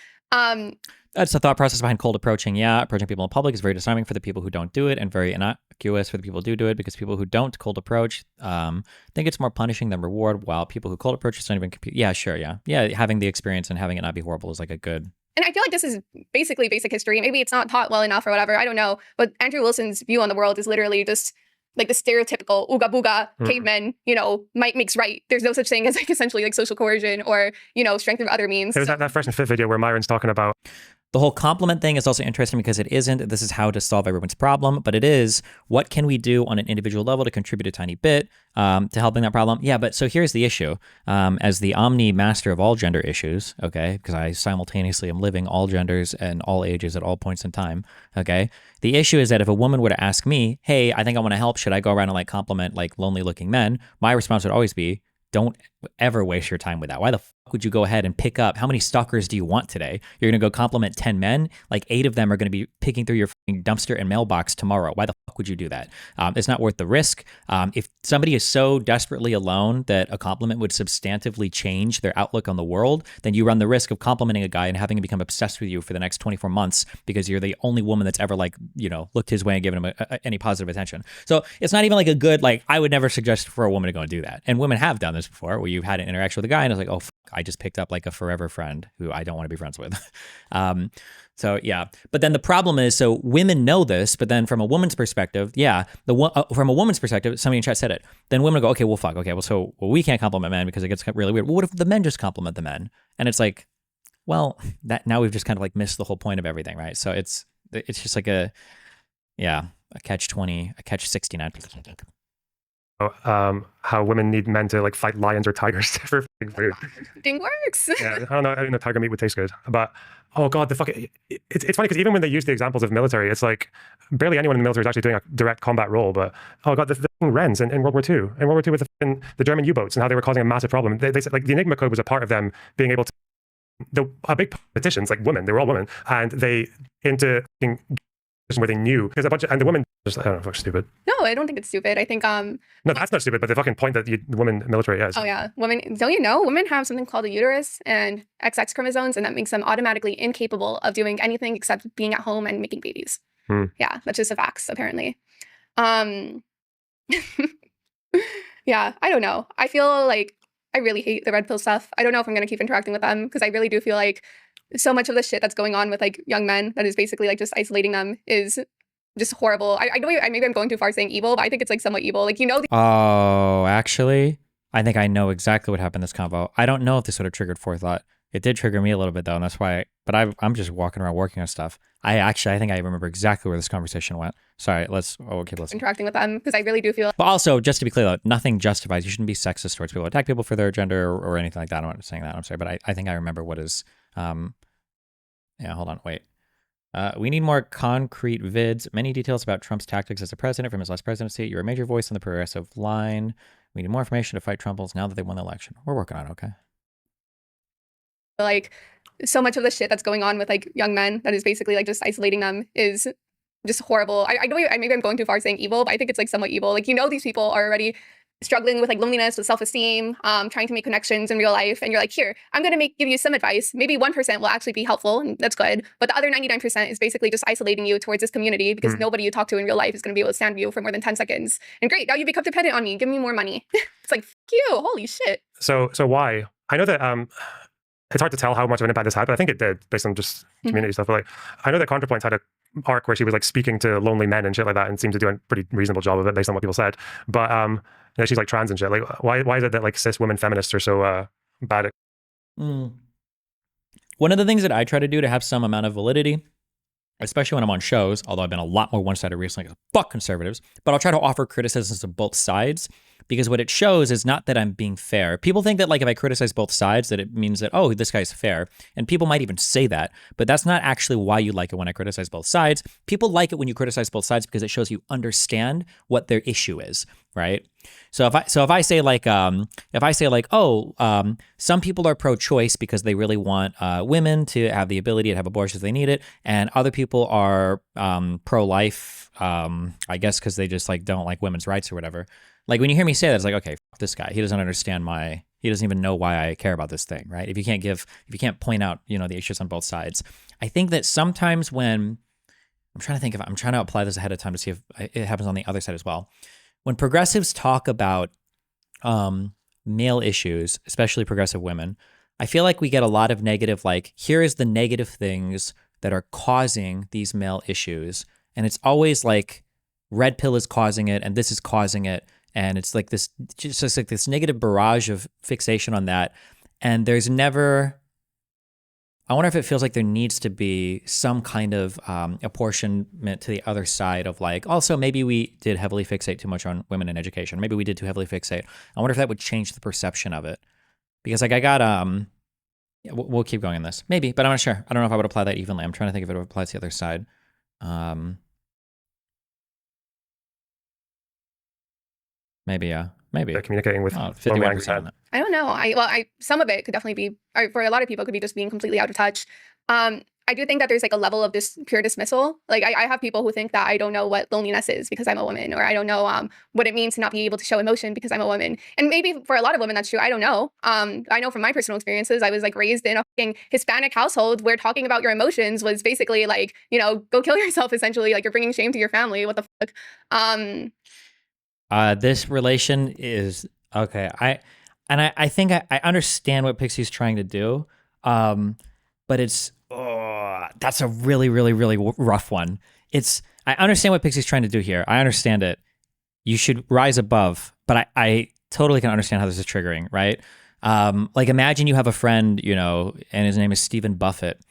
[SPEAKER 1] That's the thought process behind cold approaching. Yeah, approaching people in public is very disarming for the people who don't do it, and very innocuous for the people who do it, because people who don't cold approach think it's more punishing than reward, while people who cold approach just don't even compute. Yeah, sure, yeah. Having the experience and having it not be horrible is like a good.
[SPEAKER 3] And I feel like this is basically basic history. Maybe it's not taught well enough or whatever. I don't know. But Andrew Wilson's view on the world is literally just like the stereotypical ooga booga cavemen, might makes right. There's no such thing as like essentially like social coercion or, strength of other means.
[SPEAKER 6] There's that Fresh and Fit video where Myron's talking about.
[SPEAKER 1] The whole compliment thing is also interesting because it isn't, this is how to solve everyone's problem, but it is, what can we do on an individual level to contribute a tiny bit to helping that problem? Yeah, but so here's the issue. As the omni master of all gender issues, okay, because I simultaneously am living all genders and all ages at all points in time, okay, the issue is that if a woman were to ask me, hey, I think I want to help, should I go around and like compliment like lonely looking men? My response would always be, don't ever waste your time with that. Why the fuck would you go ahead and pick up? How many stalkers do you want today? You're going to go compliment 10 men. Like 8 of them are going to be picking through your dumpster and mailbox tomorrow. Why the fuck would you do that? It's not worth the risk. If somebody is so desperately alone that a compliment would substantively change their outlook on the world, then you run the risk of complimenting a guy and having him become obsessed with you for the next 24 months because you're the only woman that's ever like, looked his way and given him any positive attention. So it's not even like a good, like, I would never suggest for a woman to go and do that. And women have done this before where you've had an interaction with a guy and it's like, oh, fuck, I just picked up like a forever friend who I don't want to be friends with. So yeah, but then the problem is, so women know this, but then from a woman's perspective, from a woman's perspective, somebody in chat said it. Then women go, okay, well, fuck, okay, well, we can't compliment men because it gets really weird. Well, what if the men just compliment the men? And it's like, well, that now we've just kind of like missed the whole point of everything, right? So it's just like a catch-20, a catch-69.
[SPEAKER 6] How women need men to like fight lions or tigers for food.
[SPEAKER 3] Ding works.
[SPEAKER 6] Yeah, I don't know tiger meat would taste good, but oh god, it's funny because even when they use the examples of military, it's like barely anyone in the military is actually doing a direct combat role. But oh god, the Wrens in World War II, with the German U-boats and how they were causing a massive problem. They said like the Enigma code was a part of them being able to. A big politicians, like women, they were all women, and they into where they knew because a bunch of, and the women just I don't know, fucking stupid.
[SPEAKER 3] No, I don't think it's stupid. I think
[SPEAKER 6] no, that's not stupid, but the fucking point that the women military is.
[SPEAKER 3] Oh yeah, women. Don't you know women have something called a uterus and XX chromosomes, and that makes them automatically incapable of doing anything except being at home and making babies. Yeah, that's just a fact apparently. Yeah, I don't know. I feel like I really hate the red pill stuff. I don't know if I'm gonna keep interacting with them because I really do feel like so much of the shit that's going on with like young men that is basically like just isolating them is just horrible. I know maybe I'm going too far saying evil, but I think it's like somewhat evil. Like
[SPEAKER 1] Oh, actually, I think I know exactly what happened in this convo. I don't know if this would have triggered forethought. It did trigger me a little bit though, and that's why. But I'm just walking around working on stuff. I think I remember exactly where this conversation went. Sorry, we'll keep listening.
[SPEAKER 3] Interacting with them because I really do feel.
[SPEAKER 1] But also, just to be clear though, nothing justifies. You shouldn't be sexist towards people, attack people for their gender or anything like that. I'm not saying that. I'm sorry, but I think I remember what is. Yeah, hold on, wait. We need more concrete vids. Many details about Trump's tactics as a president from his last presidency. You're a major voice on the progressive line. We need more information to fight Trumples now that they won the election. We're working on it, okay?
[SPEAKER 3] Like so much of the shit that's going on with like young men that is basically like just isolating them is just horrible. I know maybe I'm going too far saying evil, but I think it's like somewhat evil. Like these people are already struggling with like loneliness, with self-esteem, trying to make connections in real life, and you're like, here, I'm gonna give you some advice. Maybe 1% will actually be helpful, and that's good. But the other 99% is basically just isolating you towards this community because nobody you talk to in real life is gonna be able to stand with you for more than 10 seconds. And great, now you become dependent on me. Give me more money. It's like, fuck you, holy shit.
[SPEAKER 6] So why? I know that it's hard to tell how much of an impact this had, but I think it did based on just community stuff. But like, I know that ContraPoints had a arc where she was like speaking to lonely men and shit like that, and seemed to do a pretty reasonable job of it based on what people said. But she's like trans and shit. Like, why is it that like cis women feminists are so bad at?
[SPEAKER 1] One of the things that I try to do to have some amount of validity, especially when I'm on shows, although I've been a lot more one-sided recently, fuck conservatives, but I'll try to offer criticisms of both sides, because what it shows is not that I'm being fair. People think that like if I criticize both sides that it means that, oh, this guy's fair. And people might even say that, but that's not actually why you like it when I criticize both sides. People like it when you criticize both sides because it shows you understand what their issue is, right? So if I say like some people are pro-choice because they really want women to have the ability to have abortions if they need it, and other people are pro-life, I guess because they just like don't like women's rights or whatever. Like when you hear me say that, it's like, okay, fuck this guy. He doesn't understand he doesn't even know why I care about this thing, right? If you can't point out, the issues on both sides. I think that sometimes when I'm trying to apply this ahead of time to see if it happens on the other side as well. When progressives talk about male issues, especially progressive women, I feel like we get a lot of negative, like, here is the negative things that are causing these male issues. And it's always like red pill is causing it and this is causing it. And it's like this, just like this negative barrage of fixation on that. And there's never, I wonder if it feels like there needs to be some kind of apportionment to the other side of like, also maybe we did heavily fixate too much on women in education. Maybe we did too heavily fixate. I wonder if that would change the perception of it. Because like I got, we'll keep going in this. Maybe, but I'm not sure. I don't know if I would apply that evenly. I'm trying to think if it would apply to the other side. Maybe, yeah. maybe
[SPEAKER 6] communicating with lonely
[SPEAKER 1] 51%
[SPEAKER 6] angry
[SPEAKER 1] on
[SPEAKER 6] men.
[SPEAKER 1] that.
[SPEAKER 3] I don't know. Some of it could definitely be, or for a lot of people, it could be just being completely out of touch. I do think that there's like a level of this pure dismissal. Like I have people who think that I don't know what loneliness is because I'm a woman, or I don't know what it means to not be able to show emotion because I'm a woman. And maybe for a lot of women that's true. I don't know. I know from my personal experiences, I was like raised in a fucking Hispanic household where talking about your emotions was basically like, you know, go kill yourself. Essentially, like you're bringing shame to your family. What the fuck?
[SPEAKER 1] This relation is okay. I think I understand what Pixie's trying to do, but it's that's a really rough one. I understand what Pixie's trying to do here. I understand it. You should rise above, but I totally can understand how this is triggering, right? Like imagine you have a friend, you know, and his name is Stephen Buffett,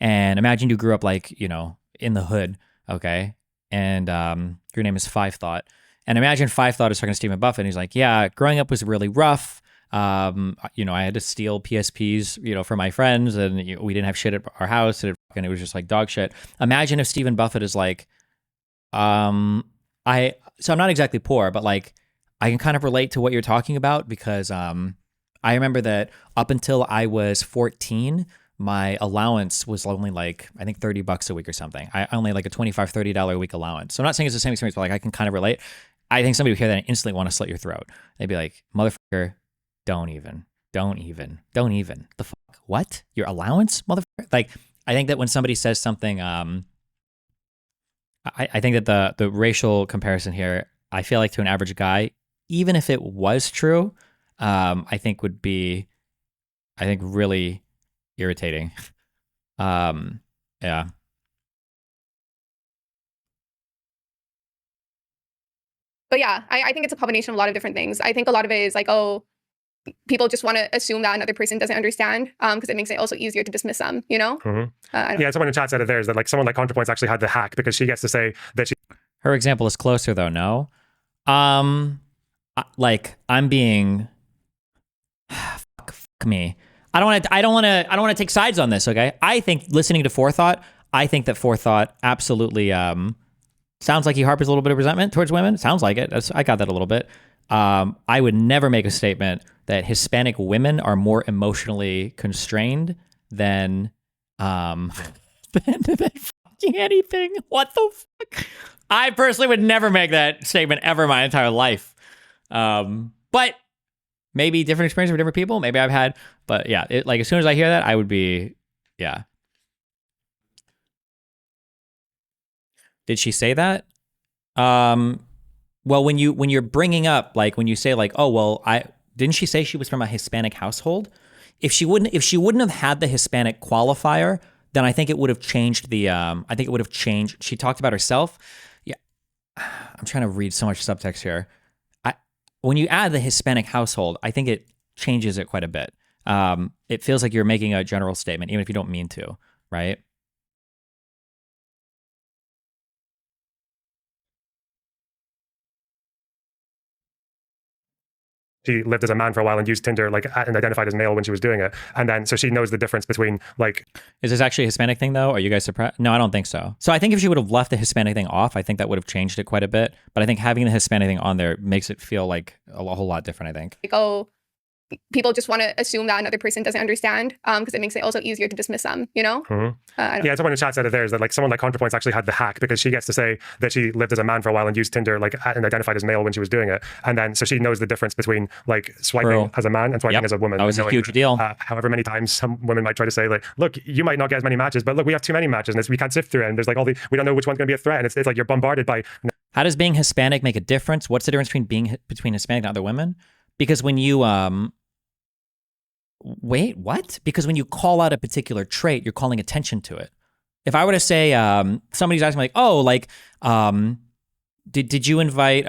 [SPEAKER 1] and imagine you grew up like, you know, in the hood, okay, and your name is Five Thought. And imagine Five Thought is talking to Stephen Buffett, and he's like, yeah, growing up was really rough. You know, I had to steal PSPs, you know, for my friends, and we didn't have shit at our house, and it was just like dog shit. Imagine if Stephen Buffett is like, so I'm not exactly poor, but like, I can kind of relate to what you're talking about because I remember that up until I was 14, my allowance was only like, I think $30 a week or something. I only like a $25, $30 a week allowance. So I'm not saying it's the same experience, but like I can kind of relate. I think somebody would hear that and instantly want to slit your throat. They'd be like, motherfucker, don't even. The fuck? What? Your allowance, motherfucker? Like, I think that when somebody says something, I think that the racial comparison here, I feel like to an average guy, even if it was true, I think would be, really irritating. Yeah.
[SPEAKER 3] But yeah, I think it's a combination of a lot of different things. I think a lot of it is like, oh, people just want to assume that another person doesn't understand because it makes it also easier to dismiss them, you know?
[SPEAKER 6] Yeah, someone in chat said it there is that like someone like ContraPoints actually had the hack because she gets to say that she...
[SPEAKER 1] Her example is closer though, no? Like I'm being... fuck me. I don't want to take sides on this, okay? I think listening to Forethought, I think that Forethought absolutely sounds like he harbors a little bit of resentment towards women. Sounds like it. I got that a little bit. I would never make a statement that Hispanic women are more emotionally constrained than fucking anything. What the fuck? I personally would never make that statement ever in my entire life. But maybe different experience for different people. Maybe I've had, but yeah, like as soon as I hear that, I would be, yeah. Did she say that? Well, when you're bringing up, like when you say like, oh, well, didn't she say she was from a Hispanic household? If she wouldn't have had the Hispanic qualifier, then I think it would have changed she talked about herself. Yeah. I'm trying to read so much subtext here. When you add the Hispanic household, I think it changes it quite a bit. It feels like you're making a general statement, even if you don't mean to, right?
[SPEAKER 6] She lived as a man for a while and used Tinder like and identified as male when she was doing it. And then so she knows the difference between like...
[SPEAKER 1] Is this actually a Hispanic thing though? Are you guys surprised? No, I don't think so. So I think if she would have left the Hispanic thing off, I think that would have changed it quite a bit. But I think having the Hispanic thing on there makes it feel like a whole lot different, I think.
[SPEAKER 3] Like, oh, people just want to assume that another person doesn't understand because it makes it also easier to dismiss them, you know?
[SPEAKER 6] Yeah, someone in chat said it there is that like someone like ContraPoints actually had the hack because she gets to say that she lived as a man for a while and used Tinder like and identified as male when she was doing it. And then so she knows the difference between like swiping as a man and swiping as a woman.
[SPEAKER 1] That was a huge deal.
[SPEAKER 6] However many times some women might try to say like, look, you might not get as many matches, but look, we have too many matches and we can't sift through it. And there's like we don't know which one's going to be a threat. And it's like you're bombarded by...
[SPEAKER 1] How does being Hispanic make a difference? What's the difference between Hispanic and other women? Because when you... Wait, what? Because when you call out a particular trait, you're calling attention to it. If I were to say, somebody's asking me like, oh, like, did you invite,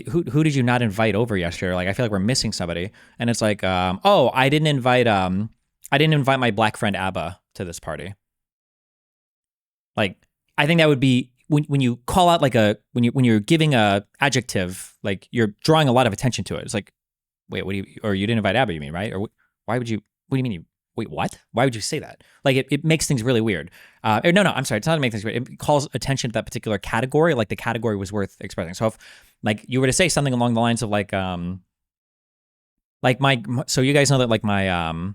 [SPEAKER 1] who did you not invite over yesterday? Like, I feel like we're missing somebody. And it's like, oh, I didn't invite my black friend Abba to this party. Like, I think that would be, when you call out like when you're giving a adjective, like you're drawing a lot of attention to it. It's like, wait, or you didn't invite Abba, you mean, right? Or why would you, what do you mean wait, what? Why would you say that? Like it makes things really weird. No, I'm sorry. It's not to make things weird. It calls attention to that particular category. Like the category was worth expressing. So if like you were to say something along the lines of like, like so you guys know that like my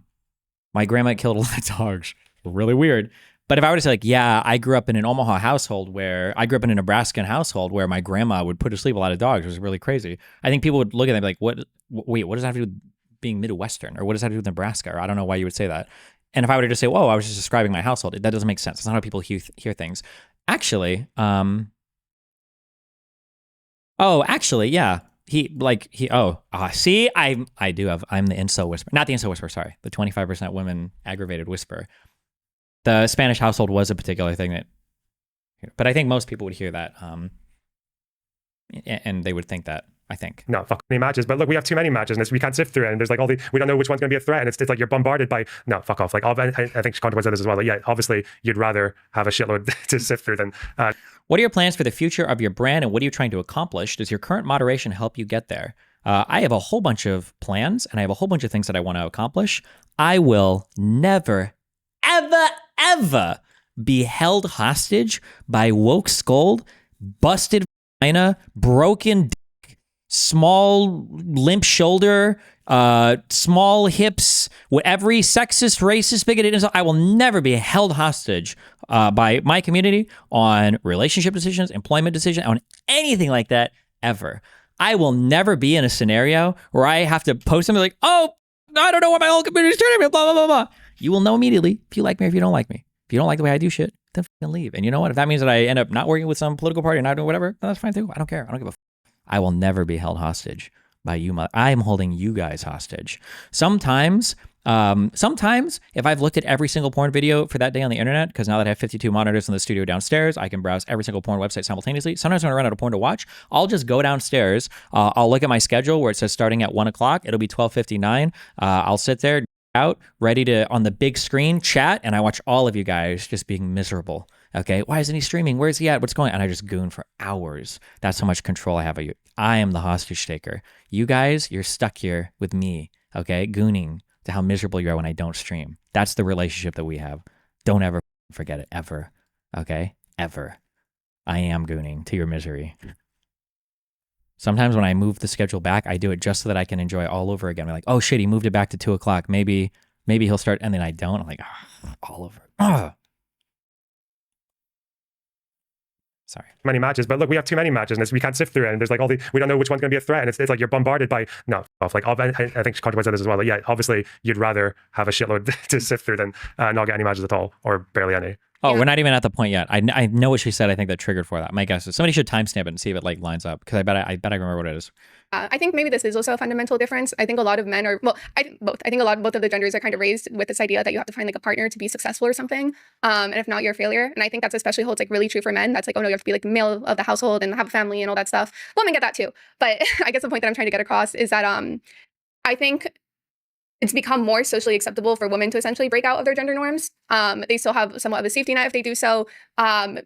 [SPEAKER 1] grandma killed a lot of dogs. Really weird. But if I were to say like, yeah, I grew up in an Omaha household where I grew up in a Nebraskan household where my grandma would put to sleep a lot of dogs. It was really crazy. I think people would look at that and be like, wait, what does that have to do with being Midwestern? Or what does that have to do with Nebraska? Or I don't know why you would say that. And if I were to just say, whoa, I was just describing my household, that doesn't make sense. It's not how people hear things. Actually, yeah. See, I'm the incel whisperer. Not the incel whisperer, sorry. The 25% women aggravated whisperer. The Spanish household was a particular thing that, but I think most people would hear that, and they would think that. I think
[SPEAKER 6] no fuck any matches, but look, we have too many matches, and we can't sift through it. And there's like we don't know which one's going to be a threat, and it's like you're bombarded by no fuck off. Like I think Contemplate said this as well. Like, yeah, obviously you'd rather have a shitload to sift through than.
[SPEAKER 1] What are your plans for the future of your brand, and what are you trying to accomplish? Does your current moderation help you get there? I have a whole bunch of plans, and I have a whole bunch of things that I want to accomplish. I will never, ever be held hostage by woke scold, busted vagina, broken dick, small limp shoulder, small hips, every sexist, racist, bigoted. I will never be held hostage by my community on relationship decisions, employment decisions, on anything like that ever. I will never be in a scenario where I have to post something like, oh, I don't know what my whole community is turning me, blah, blah, blah, blah. You will know immediately if you like me or if you don't like me. If you don't like the way I do shit, then fucking leave. And you know what? If that means that I end up not working with some political party or not doing whatever, then that's fine too. I don't care. I don't give a I will never be held hostage by you. I'm holding you guys hostage. Sometimes if I've looked at every single porn video for that day on the internet, because now that I have 52 monitors in the studio downstairs, I can browse every single porn website simultaneously. Sometimes when I run out of porn to watch, I'll just go downstairs. I'll look at my schedule where it says starting at 1 o'clock. It'll be 12:59. I'll sit there out, ready to, on the big screen, chat, and I watch all of you guys just being miserable. Okay, why isn't he streaming? Where's he at? What's going on? And I just goon for hours. That's how much control I have of you. I am the hostage taker. You guys, you're stuck here with me, okay, gooning to how miserable you are when I don't stream. That's the relationship that we have. Don't ever forget it, ever, okay? Ever. I am gooning to your misery. Sometimes when I move the schedule back, I do it just so that I can enjoy it all over again. I'm like, oh shit, he moved it back to 2 o'clock. Maybe he'll start, and then I don't. I'm like, all over. Sorry.
[SPEAKER 6] Many matches, but look, we have too many matches, and we can't sift through it. And there's like we don't know which one's going to be a threat, and it's like you're bombarded by no off. Like I think Contemplate said this as well. Like, yeah, obviously you'd rather have a shitload to sift through than not get any matches at all, or barely any.
[SPEAKER 1] Oh, yeah. We're not even at the point yet. I know what she said. I think that triggered for that. My guess is somebody should timestamp it and see if it like lines up, because I bet I remember what it is.
[SPEAKER 8] I think maybe this is also a fundamental difference. I think a lot of men are, well, I think both. I think both of the genders are kind of raised with this idea that you have to find like a partner to be successful or something. And if not, you're a failure. And I think that's especially holds like really true for men. That's like, oh no, you have to be like the male of the household and have a family and all that stuff. Women get that too. But I guess the point that I'm trying to get across is that I think it's become more socially acceptable for women to essentially break out of their gender norms. They still have somewhat of a safety net if they do so.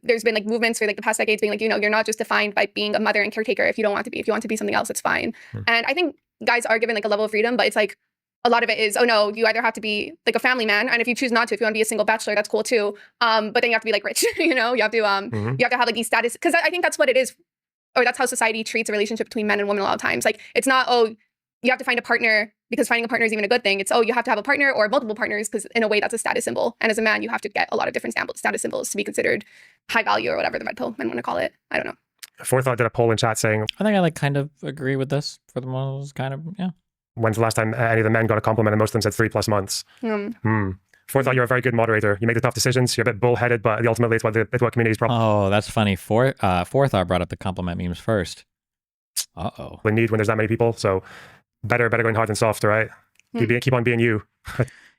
[SPEAKER 8] There's been like movements for like the past decades being like, you know, you're not just defined by being a mother and caretaker if you don't want to be. If you want to be something else, it's fine. And I think guys are given like a level of freedom, but it's like a lot of it is, oh no, you either have to be like a family man, and if you choose not to, if you want to be a single bachelor, that's cool too. But then you have to be like rich, you know, you have to you have to have like these status, because I think that's what it is, or that's how society treats a relationship between men and women a lot of times. Like it's not, oh, you have to find a partner because finding a partner is even a good thing. It's, oh, you have to have a partner or multiple partners because in a way that's a status symbol. And as a man, you have to get a lot of different status symbols to be considered high value or whatever the red pill men want to call it. I don't know.
[SPEAKER 6] Forethought did a poll in chat saying,
[SPEAKER 1] I think I like kind of agree with this for the most kind of, yeah.
[SPEAKER 6] When's the last time any of the men got a compliment? And most of them said 3+ months. Forethought, you're a very good moderator. You make the tough decisions. You're a bit bullheaded, but ultimately it's what community's problem.
[SPEAKER 1] Oh, that's funny. Forethought brought up the compliment memes first. Uh-oh.
[SPEAKER 6] We need when there's that many people. So better going hard than soft, right? Keep on being you.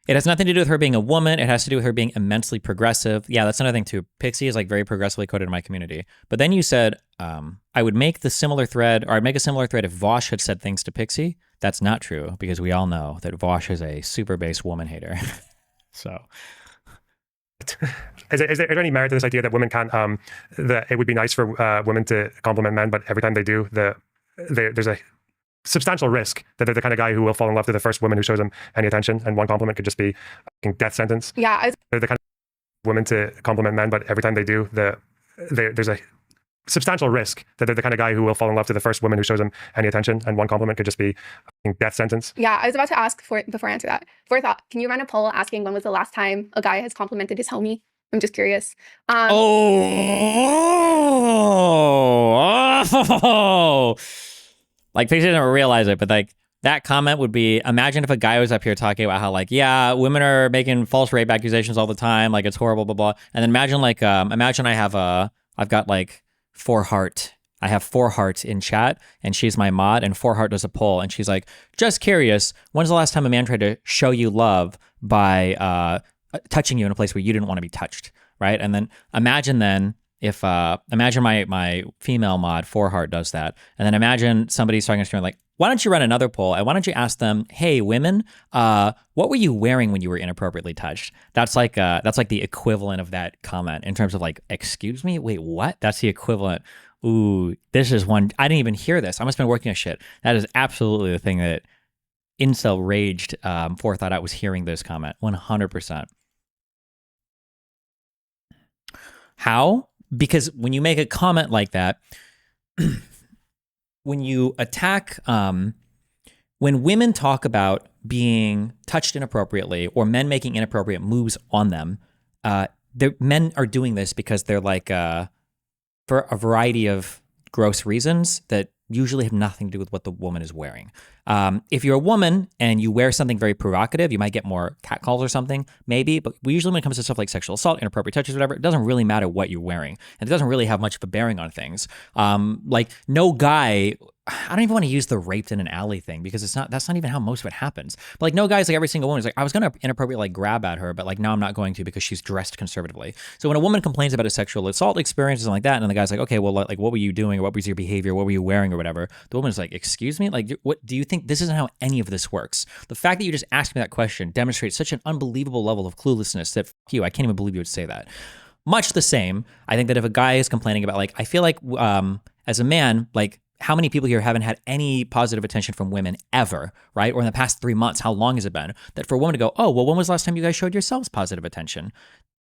[SPEAKER 1] It has nothing to do with her being a woman. It has to do with her being immensely progressive. Yeah, that's another thing too. Pixie is like very progressively coded in my community. But then you said, I would make the similar thread, or I'd make a similar thread if Vosh had said things to Pixie. That's not true, because we all know that Vosh is a super base woman hater. So...
[SPEAKER 6] Is there any merit to this idea that women can't, that it would be nice for women to compliment men, but every time they do, there's a substantial risk that they're the kind of guy who will fall in love with the first woman who shows him any attention, and one compliment could just be a death sentence.
[SPEAKER 8] Yeah.
[SPEAKER 6] They're the kind of women to compliment men, but every time they do, there's a substantial risk that they're the kind of guy who will fall in love with the first woman who shows him any attention, and one compliment could just be death sentence.
[SPEAKER 8] Yeah, I was about to ask before I answer that. For a thought, can you run a poll asking when was the last time a guy has complimented his homie? I'm just curious.
[SPEAKER 1] Like Pixie didn't realize it, but like that comment would be, imagine if a guy was up here talking about how like, yeah, women are making false rape accusations all the time, like it's horrible, blah blah. And then imagine like, imagine I've got like 4Heart. I have 4Heart in chat, and she's my mod, and 4Heart does a poll, and she's like, just curious, when's the last time a man tried to show you love by touching you in a place where you didn't want to be touched, right? And then imagine then if imagine my female mod 4Heart does that, and then imagine somebody's talking to me like, why don't you run another poll and why don't you ask them, hey women, what were you wearing when you were inappropriately touched? That's like the equivalent of that comment in terms of like, excuse me, wait, what? That's the equivalent. Ooh, this is one, I didn't even hear this. I must have been working on shit. That is absolutely the thing that incel raged forethought. I was hearing this comment 100%. How? Because when you make a comment like that, when you attack, when women talk about being touched inappropriately or men making inappropriate moves on them, men are doing this because they're like, for a variety of gross reasons that usually have nothing to do with what the woman is wearing. If you're a woman and you wear something very provocative, you might get more catcalls or something, maybe. But usually when it comes to stuff like sexual assault, inappropriate touches, whatever, it doesn't really matter what you're wearing. And it doesn't really have much of a bearing on things. Like no guy, I don't even want to use the raped in an alley thing because that's not even how most of it happens. But like no guy's like every single woman is like, I was going to inappropriately like grab at her, but like now I'm not going to because she's dressed conservatively. So when a woman complains about a sexual assault experience or something like that, and then the guy's like, okay, well, like what were you doing? Or what was your behavior? What were you wearing or whatever? The woman's like, excuse me? Like, what do you think? This isn't how any of this works. The fact that you just asked me that question demonstrates such an unbelievable level of cluelessness that, fuck you, I can't even believe you would say that. Much the same, I think that if a guy is complaining about like, I feel like as a man, like, how many people here haven't had any positive attention from women ever, right? Or in the past 3 months, how long has it been? That for a woman to go, oh, well, when was the last time you guys showed yourselves positive attention?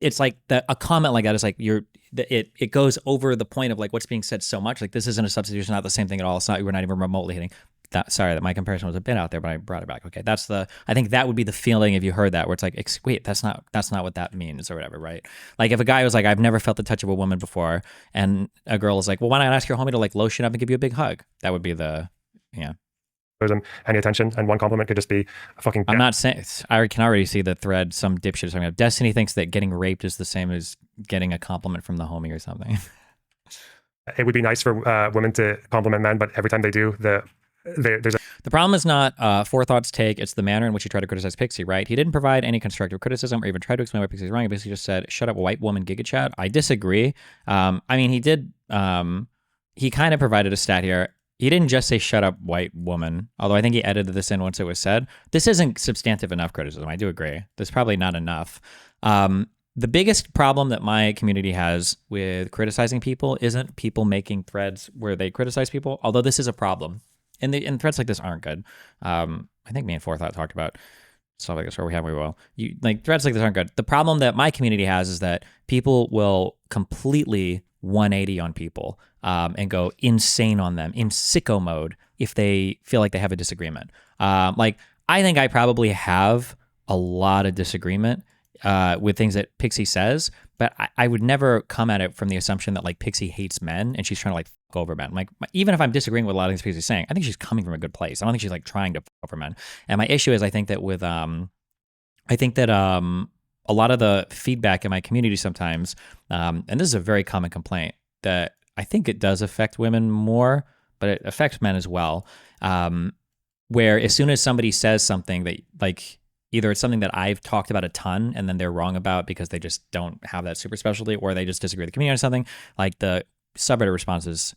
[SPEAKER 1] It's like a comment like that is like it goes over the point of like what's being said so much. Like this isn't a substitution, not the same thing at all. It's not, we're not even remotely hitting that. Sorry that my comparison was a bit out there, but I brought it back. Okay, I think that would be the feeling if you heard that, where it's like, wait, that's not what that means or whatever, right? Like if a guy was like, I've never felt the touch of a woman before, and a girl is like, well, why not ask your homie to like lotion up and give you a big hug? That would be
[SPEAKER 6] any attention, and one compliment could just be a fucking.
[SPEAKER 1] I'm not saying, I can already see the thread. Some dipshit is talking about Destiny thinks that getting raped is the same as getting a compliment from the homie or something.
[SPEAKER 6] It would be nice for women to compliment men, but every time they do,
[SPEAKER 1] the problem is not Forethought's take, it's the manner in which he tried to criticize Pixie, right? He didn't provide any constructive criticism or even try to explain why Pixie's wrong. He basically just said, shut up, white woman, giga chat. I disagree. I mean, he did, he kind of provided a stat here. He didn't just say shut up, white woman, although I think he edited this in once it was said. This isn't substantive enough criticism. I do agree. There's probably not enough. The biggest problem that my community has with criticizing people isn't people making threads where they criticize people, although this is a problem. And threads like this aren't good. I think me and Forethought talked about stuff like this, or we will. Like threads like this aren't good. The problem that my community has is that people will completely 180 on people and go insane on them in sicko mode if they feel like they have a disagreement. Like I think I probably have a lot of disagreement with things that Pixie says, but I would never come at it from the assumption that like Pixie hates men and she's trying to like fuck over men. Like even if I'm disagreeing with a lot of things Pixie's saying, I think she's coming from a good place. I don't think she's like trying to fuck over men. And my issue is I think that with a lot of the feedback in my community sometimes, and this is a very common complaint that I think it does affect women more, but it affects men as well. Where as soon as somebody says something that like, either it's something that I've talked about a ton and then they're wrong about because they just don't have that super specialty, or they just disagree with the community on something, like the subreddit response is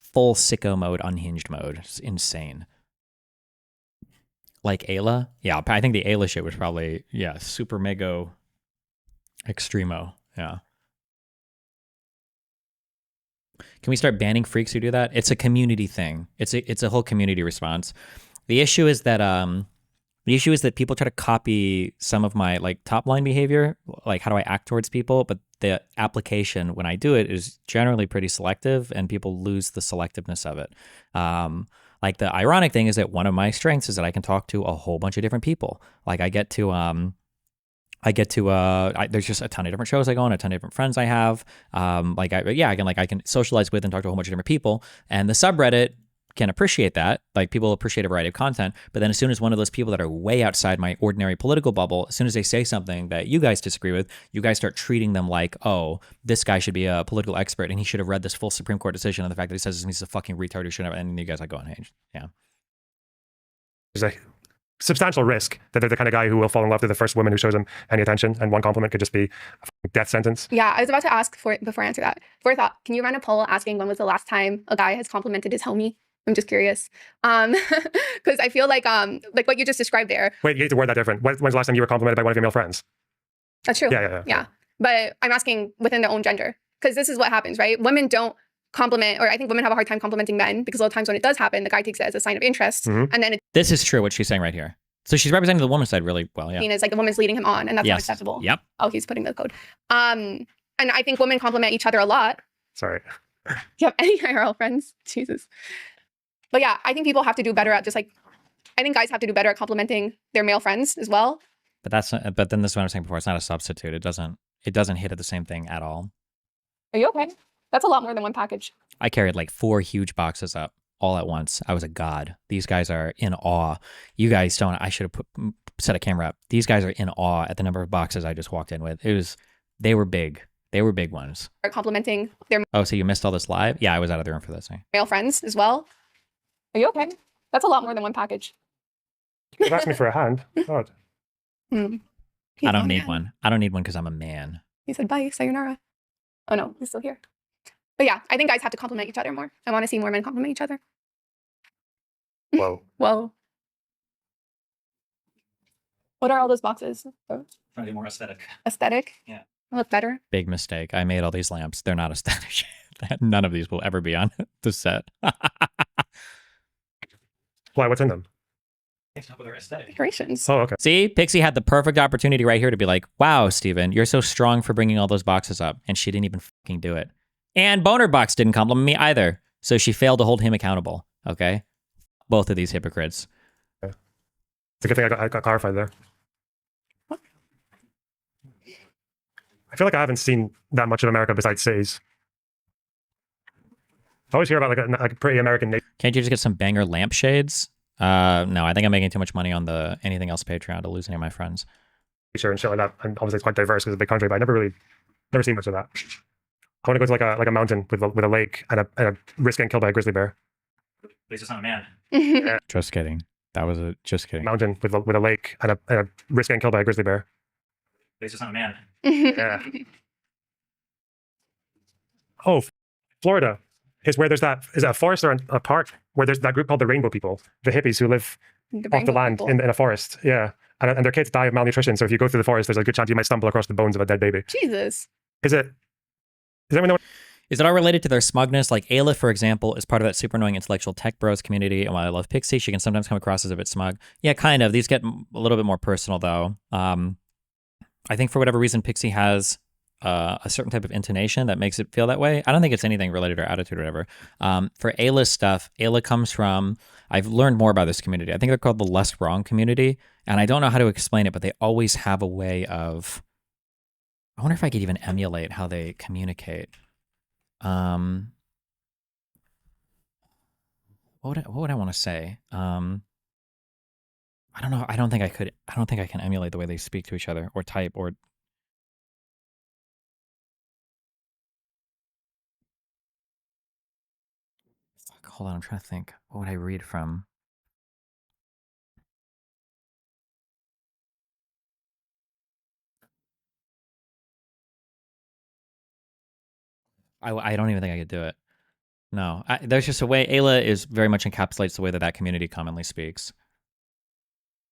[SPEAKER 1] full sicko mode, unhinged mode. It's insane. Like Ayla? Yeah, I think the Ayla shit was probably, super mega extremo. Yeah. Can we start banning freaks who do that? It's a community thing. It's a whole community response. The issue is that people try to copy some of my like top line behavior, like how do I act towards people, but the application when I do it is generally pretty selective and people lose the selectiveness of it. Like the ironic thing is that one of my strengths is that I can talk to a whole bunch of different people. Like there's just a ton of different shows I go on, a ton of different friends I have. I can socialize with and talk to a whole bunch of different people. And the subreddit can appreciate that. Like people appreciate a variety of content. But then as soon as one of those people that are way outside my ordinary political bubble, as soon as they say something that you guys disagree with, you guys start treating them like, oh, this guy should be a political expert and he should have read this full Supreme Court decision on the fact that he says he's a fucking retard who shouldn't have. And you guys like go on, hey, yeah.
[SPEAKER 6] There's a substantial risk that they're the kind of guy who will fall in love with the first woman who shows him any attention, and one compliment could just be a death sentence.
[SPEAKER 8] Yeah, I was about to ask before I answer that. For thought, can you run a poll asking when was the last time a guy has complimented his homie? I'm just curious. Because I feel like what you just described there.
[SPEAKER 6] Wait, you need to word that different. When's the last time you were complimented by one of your male friends?
[SPEAKER 8] That's true.
[SPEAKER 6] Yeah.
[SPEAKER 8] But I'm asking within their own gender. Because this is what happens, right? Women don't compliment, or I think women have a hard time complimenting men because a lot of times when it does happen, the guy takes it as a sign of interest.
[SPEAKER 6] Mm-hmm.
[SPEAKER 8] And then
[SPEAKER 1] this is true what she's saying right here. So she's representing the woman's side really well, yeah.
[SPEAKER 8] It's like the woman's leading him on, and that's not
[SPEAKER 1] Yes.
[SPEAKER 8] acceptable.
[SPEAKER 1] Yep.
[SPEAKER 8] Oh, he's putting the code. And I think women compliment each other a lot.
[SPEAKER 6] Sorry.
[SPEAKER 8] Do you have any IRL friends? Jesus. But yeah, I think people have to do better at I think guys have to do better at complimenting their male friends as well.
[SPEAKER 1] But then this is what I was saying before. It's not a substitute. It doesn't hit at the same thing at all.
[SPEAKER 8] Are you okay? That's a lot more than one package.
[SPEAKER 1] I carried like 4 huge boxes up all at once. I was a god. These guys are in awe. You guys don't. I should have set a camera up. These guys are in awe at the number of boxes I just walked in with. They were big. They were big ones.
[SPEAKER 8] Are complimenting their
[SPEAKER 1] Oh, so you missed all this live? Yeah, I was out of the room for this.
[SPEAKER 8] male friends as well. Are you okay? That's a lot more than one package.
[SPEAKER 6] You've asked me for a hand. God.
[SPEAKER 1] I don't need one. I don't need one because I'm a man.
[SPEAKER 8] He said bye, sayonara. Oh no, he's still here. But yeah, I think guys have to compliment each other more. I want to see more men compliment each other.
[SPEAKER 6] Whoa.
[SPEAKER 8] Whoa. What are all those boxes?
[SPEAKER 1] Trying to be more aesthetic.
[SPEAKER 8] Aesthetic?
[SPEAKER 1] Yeah.
[SPEAKER 8] They look better.
[SPEAKER 1] Big mistake. I made all these lamps. They're not aesthetic. None of these will ever be on the set.
[SPEAKER 6] Why? What's in them?
[SPEAKER 8] Decorations.
[SPEAKER 6] Oh, okay.
[SPEAKER 1] See, Pixie had the perfect opportunity right here to be like, wow, Steven, you're so strong for bringing all those boxes up. And she didn't even fucking do it. And Boner Box didn't compliment me either. So she failed to hold him accountable. Okay? Both of these hypocrites.
[SPEAKER 6] Okay. It's a good thing I got clarified there.
[SPEAKER 8] What?
[SPEAKER 6] I feel like I haven't seen that much of America besides cities. I always hear about like a pretty American nation.
[SPEAKER 1] Can't you just get some banger lampshades? No, I think I'm making too much money on the anything else Patreon to lose any of my friends.
[SPEAKER 6] And shit like that. And obviously it's quite diverse because it's a big country, but I never seen much of that. I want to go to like a mountain with a lake and a risk getting killed by a grizzly bear.
[SPEAKER 1] At least it's not a man.
[SPEAKER 6] Yeah.
[SPEAKER 1] Just kidding. That was just kidding.
[SPEAKER 6] Mountain with a lake and a risk getting killed by a grizzly bear.
[SPEAKER 1] At least it's not a man.
[SPEAKER 6] Yeah. Oh, Florida is where there's that. Is it a forest or a park where there's that group called the Rainbow People, the hippies who live off the land in a forest? Yeah. And their kids die of malnutrition. So if you go through the forest, there's a good chance you might stumble across the bones of a dead baby.
[SPEAKER 8] Jesus.
[SPEAKER 6] Does anyone know?
[SPEAKER 1] Is it all related to their smugness? Like Ayla, for example, is part of that super annoying intellectual tech bros community. And while I love Pixie, she can sometimes come across as a bit smug. Yeah, kind of. These get a little bit more personal, though. I think for whatever reason, Pixie has a certain type of intonation that makes it feel that way. I don't think it's anything related to her attitude or whatever. For Ayla's stuff, Ayla comes from, I've learned more about this community. I think they're called the Less Wrong community. And I don't know how to explain it, but they always have a way of, I wonder if I could even emulate how they communicate. What would I want to say? I don't know. I don't think I could. I don't think I can emulate the way they speak to each other or type or. Fuck, hold on. I'm trying to think. What would I read from? I don't even think I could do it. No, there's just a way. Ayla is very much encapsulates the way that community commonly speaks.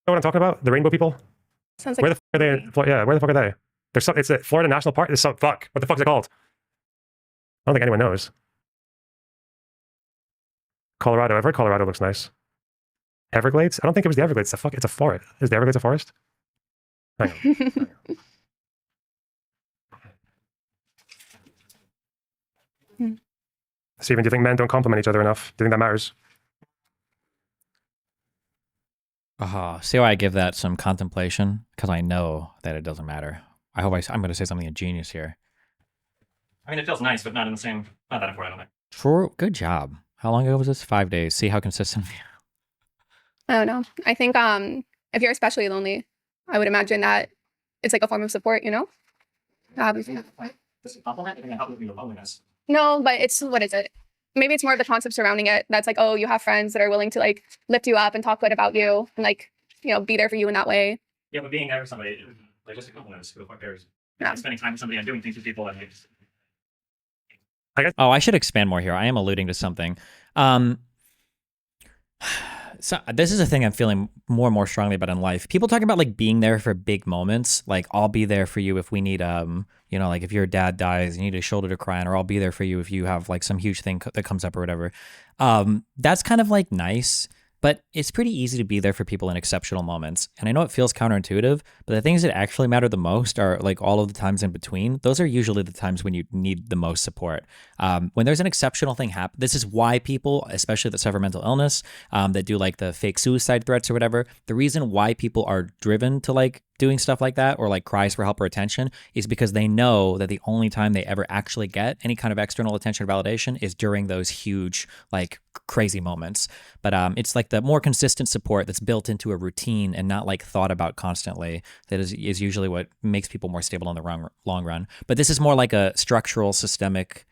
[SPEAKER 6] You know what I'm talking about? The Rainbow People?
[SPEAKER 8] Sounds like
[SPEAKER 6] Where the fuck are they? Yeah, where the fuck are they? It's a Florida National Park. There's some fuck. What the fuck is it called? I don't think anyone knows. Colorado. I've heard Colorado looks nice. Everglades? I don't think it was the Everglades. It's a forest. Is the Everglades a forest? Hang on. Steven, do you think men don't compliment each other enough? Do you think that matters?
[SPEAKER 1] See why I give that some contemplation? Because I know that it doesn't matter. I hope I'm going to say something ingenious here. I mean, it feels nice, but not in the same, not that important. True. Good job. How long ago was this? 5 days. See how consistent.
[SPEAKER 8] I don't know. I think if you're especially lonely, I would imagine that it's like a form of support, you know?
[SPEAKER 1] This is a compliment. It can help with your loneliness.
[SPEAKER 8] No, but it's, what is it? Maybe it's more of the concept surrounding it. That's like, oh, you have friends that are willing to like lift you up and talk good about you and like, you know, be there for you in that way.
[SPEAKER 1] Yeah, but being there for somebody, like just a compliment is who cares.
[SPEAKER 8] Yeah.
[SPEAKER 1] Spending time with somebody and doing things with people and just... I should expand more here. I am alluding to something. So this is a thing I'm feeling more and more strongly about in life. People talking about like being there for big moments. Like, I'll be there for you if we need, you know, like if your dad dies, you need a shoulder to cry on, or I'll be there for you if you have like some huge thing that comes up or whatever. That's kind of like nice, but it's pretty easy to be there for people in exceptional moments. And I know it feels counterintuitive, but the things that actually matter the most are like all of the times in between. Those are usually the times when you need the most support. When there's an exceptional thing happen, this is why people, especially that suffer mental illness, that do like the fake suicide threats or whatever, the reason why people are driven to like doing stuff like that or like cries for help or attention is because they know that the only time they ever actually get any kind of external attention or validation is during those huge, like crazy moments. But it's like the more consistent support that's built into a routine and not like thought about constantly that is usually what makes people more stable in the long run. But this is more like a structural, systemic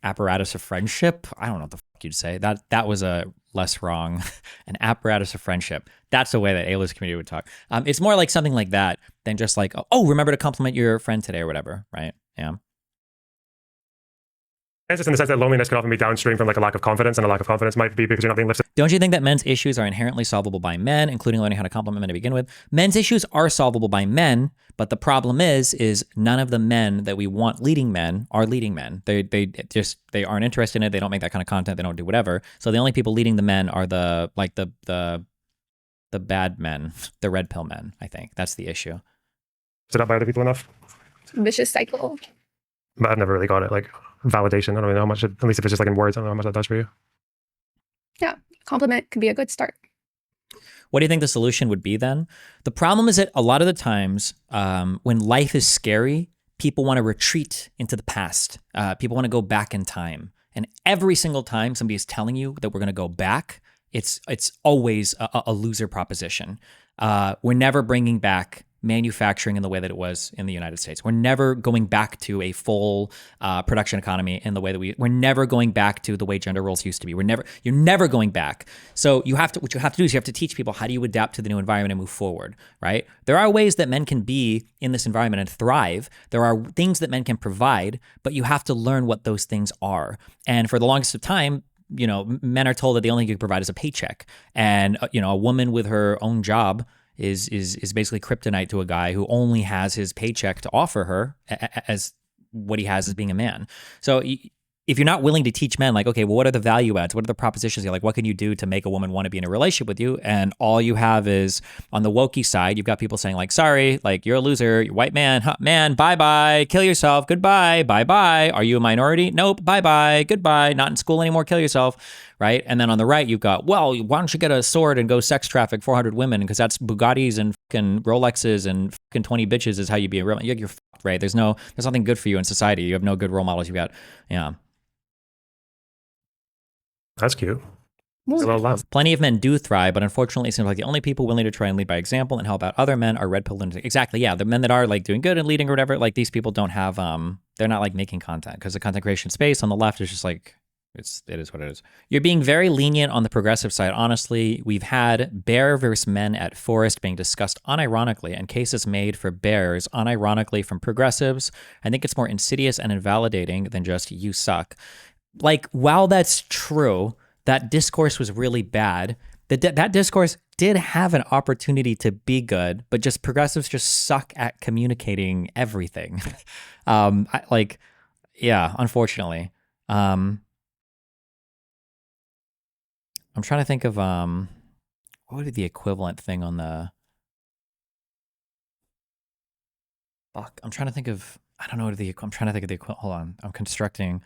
[SPEAKER 1] apparatus of friendship. I don't know what the fuck you'd say. That was a less wrong. An apparatus of friendship. That's the way that A-list community would talk. It's more like something like that than just like, oh, remember to compliment your friend today or whatever, right? Yeah.
[SPEAKER 6] It's just in the sense that loneliness can often be downstream from like a lack of confidence, and a lack of confidence might be because you're not being lifted.
[SPEAKER 1] Don't you think that men's issues are inherently solvable by men, including learning how to compliment men to begin with? Men's issues are solvable by men, but the problem is none of the men that we want leading men are leading men. They aren't interested in it. They don't make that kind of content. They don't do whatever. So the only people leading the men are the bad men, the red pill men. I think that's the issue.
[SPEAKER 6] Stood up by other people enough.
[SPEAKER 8] Vicious cycle.
[SPEAKER 6] But I've never really got it like validation. I don't really know how much, at least if it's just like in words, I don't know how much that does for you.
[SPEAKER 8] Yeah, compliment could be a good start.
[SPEAKER 1] What do you think the solution would be then? The problem is that a lot of the times when life is scary, people want to retreat into the past. People want to go back in time. And every single time somebody is telling you that we're going to go back, it's always a loser proposition. We're never bringing back manufacturing in the way that it was in the United States. We're never going back to a full production economy in the way that we're never going back to the way gender roles used to be. You're never going back. So what you have to do is you have to teach people how do you adapt to the new environment and move forward, right? There are ways that men can be in this environment and thrive. There are things that men can provide, but you have to learn what those things are. And for the longest of time, you know, men are told that the only thing you can provide is a paycheck. And, you know, a woman with her own job is basically kryptonite to a guy who only has his paycheck to offer her as what he has as being a man. So if you're not willing to teach men, like, okay, well, what are the value adds? What are the propositions? Like, what can you do to make a woman want to be in a relationship with you? And all you have is on the wokey side, you've got people saying like, sorry, like you're a loser, you're white man, man, bye-bye, kill yourself, goodbye, bye-bye. Are you a minority? Nope, bye-bye, goodbye, not in school anymore, kill yourself, right? And then on the right, you've got, well, why don't you get a sword and go sex traffic 400 women? Because that's Bugattis and fucking Rolexes and fucking 20 bitches is how you be a real man. You're fucked, right? There's nothing good for you in society. You have no good role models. You've got, yeah.
[SPEAKER 6] That's cute. A little love.
[SPEAKER 1] Plenty of men do thrive, but unfortunately, it seems like the only people willing to try and lead by example and help out other men are red pill lunatics. Exactly, yeah. The men that are like doing good and leading or whatever, like these people don't have, they're not like making content because the content creation space on the left is just like, it is what it is. You're being very lenient on the progressive side. Honestly, we've had bear versus men at Forest being discussed unironically and cases made for bears unironically from progressives. I think it's more insidious and invalidating than just you suck. Like, while that's true, that discourse was really bad. That discourse did have an opportunity to be good, but just progressives just suck at communicating everything. Unfortunately. I'm trying to think of what would be the equivalent thing on the fuck. I'm trying to think of the hold on. I'm constructing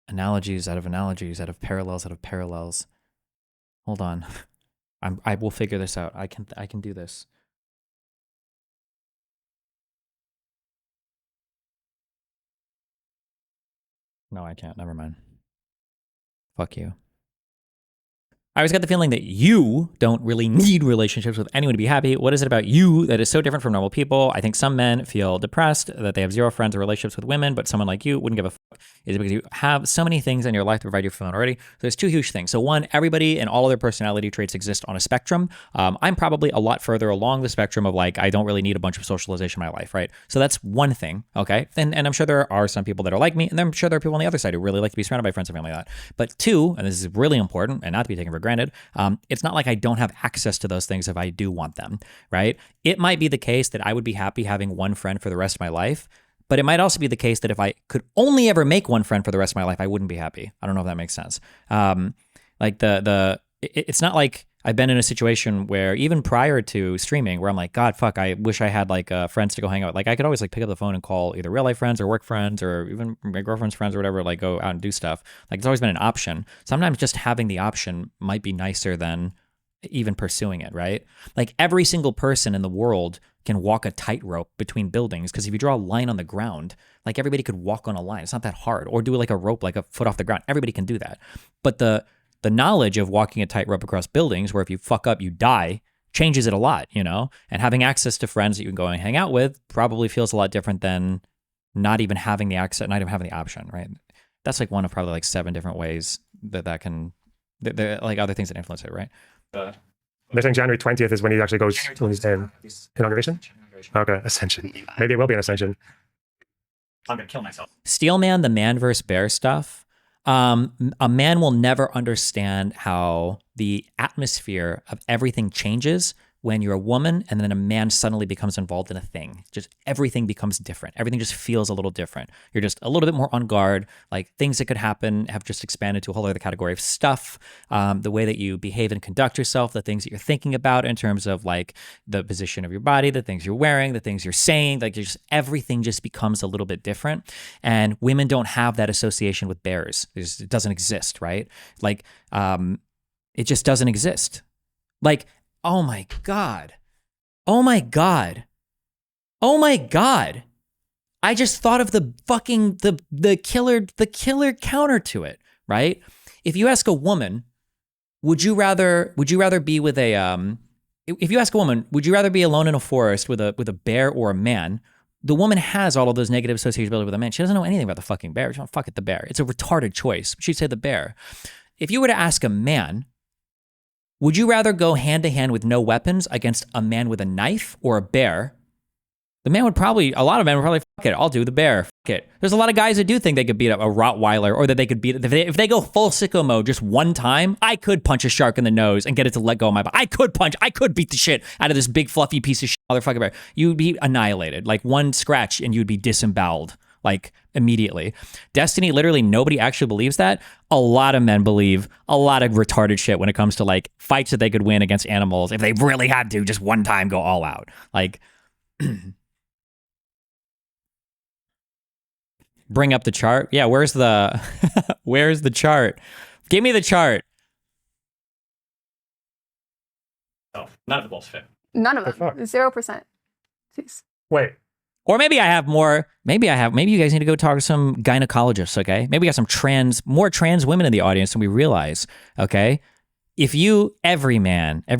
[SPEAKER 1] analogies out of parallels. Hold on. I will figure this out. I can do this. No, I can't. Never mind. Fuck you. I always got the feeling that you don't really need relationships with anyone to be happy. What is it about you that is so different from normal people? I think some men feel depressed that they have zero friends or relationships with women, but someone like you wouldn't give a fuck. Is it because you have so many things in your life to provide you fulfillment already? So there's two huge things. So one, everybody and all of their personality traits exist on a spectrum. I'm probably a lot further along the spectrum of like, I don't really need a bunch of socialization in my life, right? So that's one thing, okay? And I'm sure there are some people that are like me, and I'm sure there are people on the other side who really like to be surrounded by friends and family like that. But two, and this is really important and not to be taken for granted, it's not like I don't have access to those things if I do want them, right? It might be the case that I would be happy having one friend for the rest of my life, but it might also be the case that if I could only ever make one friend for the rest of my life, I wouldn't be happy. I don't know if that makes sense. Like it's not like I've been in a situation where even prior to streaming where I'm like, God, fuck, I wish I had like friends to go hang out with. Like I could always like pick up the phone and call either real life friends or work friends or even my girlfriend's friends or whatever, like go out and do stuff. Like it's always been an option. Sometimes just having the option might be nicer than even pursuing it, right? Like every single person in the world can walk a tightrope between buildings because if you draw a line on the ground, like everybody could walk on a line. It's not that hard. Or do like a rope, like a foot off the ground. Everybody can do that. But the knowledge of walking a tightrope across buildings where if you fuck up, you die, changes it a lot, you know? And having access to friends that you can go and hang out with probably feels a lot different than not even having the access, not even having the option, right? That's like one of probably like 7 different ways that can, there like other things that influence it, right?
[SPEAKER 6] They're saying January 20th is when he actually goes to his inauguration? Okay, Ascension. Maybe it will be an Ascension.
[SPEAKER 1] I'm going to kill myself. Steelman, the man versus bear stuff. A man will never understand how the atmosphere of everything changes when you're a woman and then a man suddenly becomes involved in a thing. Just everything becomes different. Everything just feels a little different. You're just a little bit more on guard. Like things that could happen have just expanded to a whole other category of stuff. The way that you behave and conduct yourself, the things that you're thinking about in terms of like the position of your body, the things you're wearing, the things you're saying, like just everything just becomes a little bit different. And women don't have that association with bears. It doesn't exist, right? Like, it just doesn't exist. Like, oh my God. Oh my God. Oh my God. I just thought of the fucking, the killer counter to it, right? If you ask a woman, would you rather be with a, if you ask a woman, would you rather be alone in a forest with a bear or a man? The woman has all of those negative associations with a man. She doesn't know anything about the fucking bear. She don't fuck it, the bear. It's a retarded choice. She'd say the bear. If you were to ask a man, would you rather go hand to hand with no weapons against a man with a knife or a bear? The man would probably, a lot of men would probably, fuck it, I'll do the bear, fuck it. There's a lot of guys that do think they could beat up a Rottweiler or that they could beat, if they go full sicko mode just one time, I could punch a shark in the nose and get it to let go of my body. I could beat the shit out of this big fluffy piece of shit motherfucker bear. You'd be annihilated, like one scratch and you'd be disemboweled. Like immediately. Destiny, literally nobody actually believes that. A lot of men believe a lot of retarded shit when it comes to like fights that they could win against animals if they really had to just one time go all out. Like bring up the chart. Yeah, where's the where's the chart? Give me the chart. Oh, none of the bullshit.
[SPEAKER 8] None of them. 0%. Jeez.
[SPEAKER 6] Wait.
[SPEAKER 1] Or maybe I have more, maybe you guys need to go talk to some gynecologists, okay? Maybe we got some more trans women in the audience than we realize, okay? If every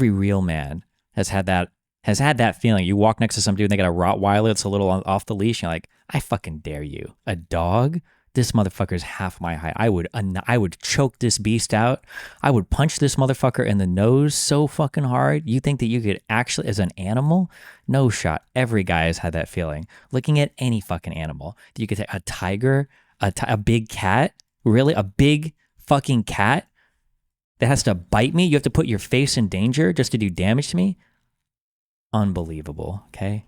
[SPEAKER 1] real man has had that feeling. You walk next to some dude and they got a Rottweiler that's a little off the leash, and you're like, I fucking dare you. A dog? This motherfucker's half my height. I would choke this beast out. I would punch this motherfucker in the nose so fucking hard. You think that you could actually, as an animal? No shot. Every guy has had that feeling. Looking at any fucking animal. You could say a tiger, a big cat, really? A big fucking cat that has to bite me? You have to put your face in danger just to do damage to me? Unbelievable, okay?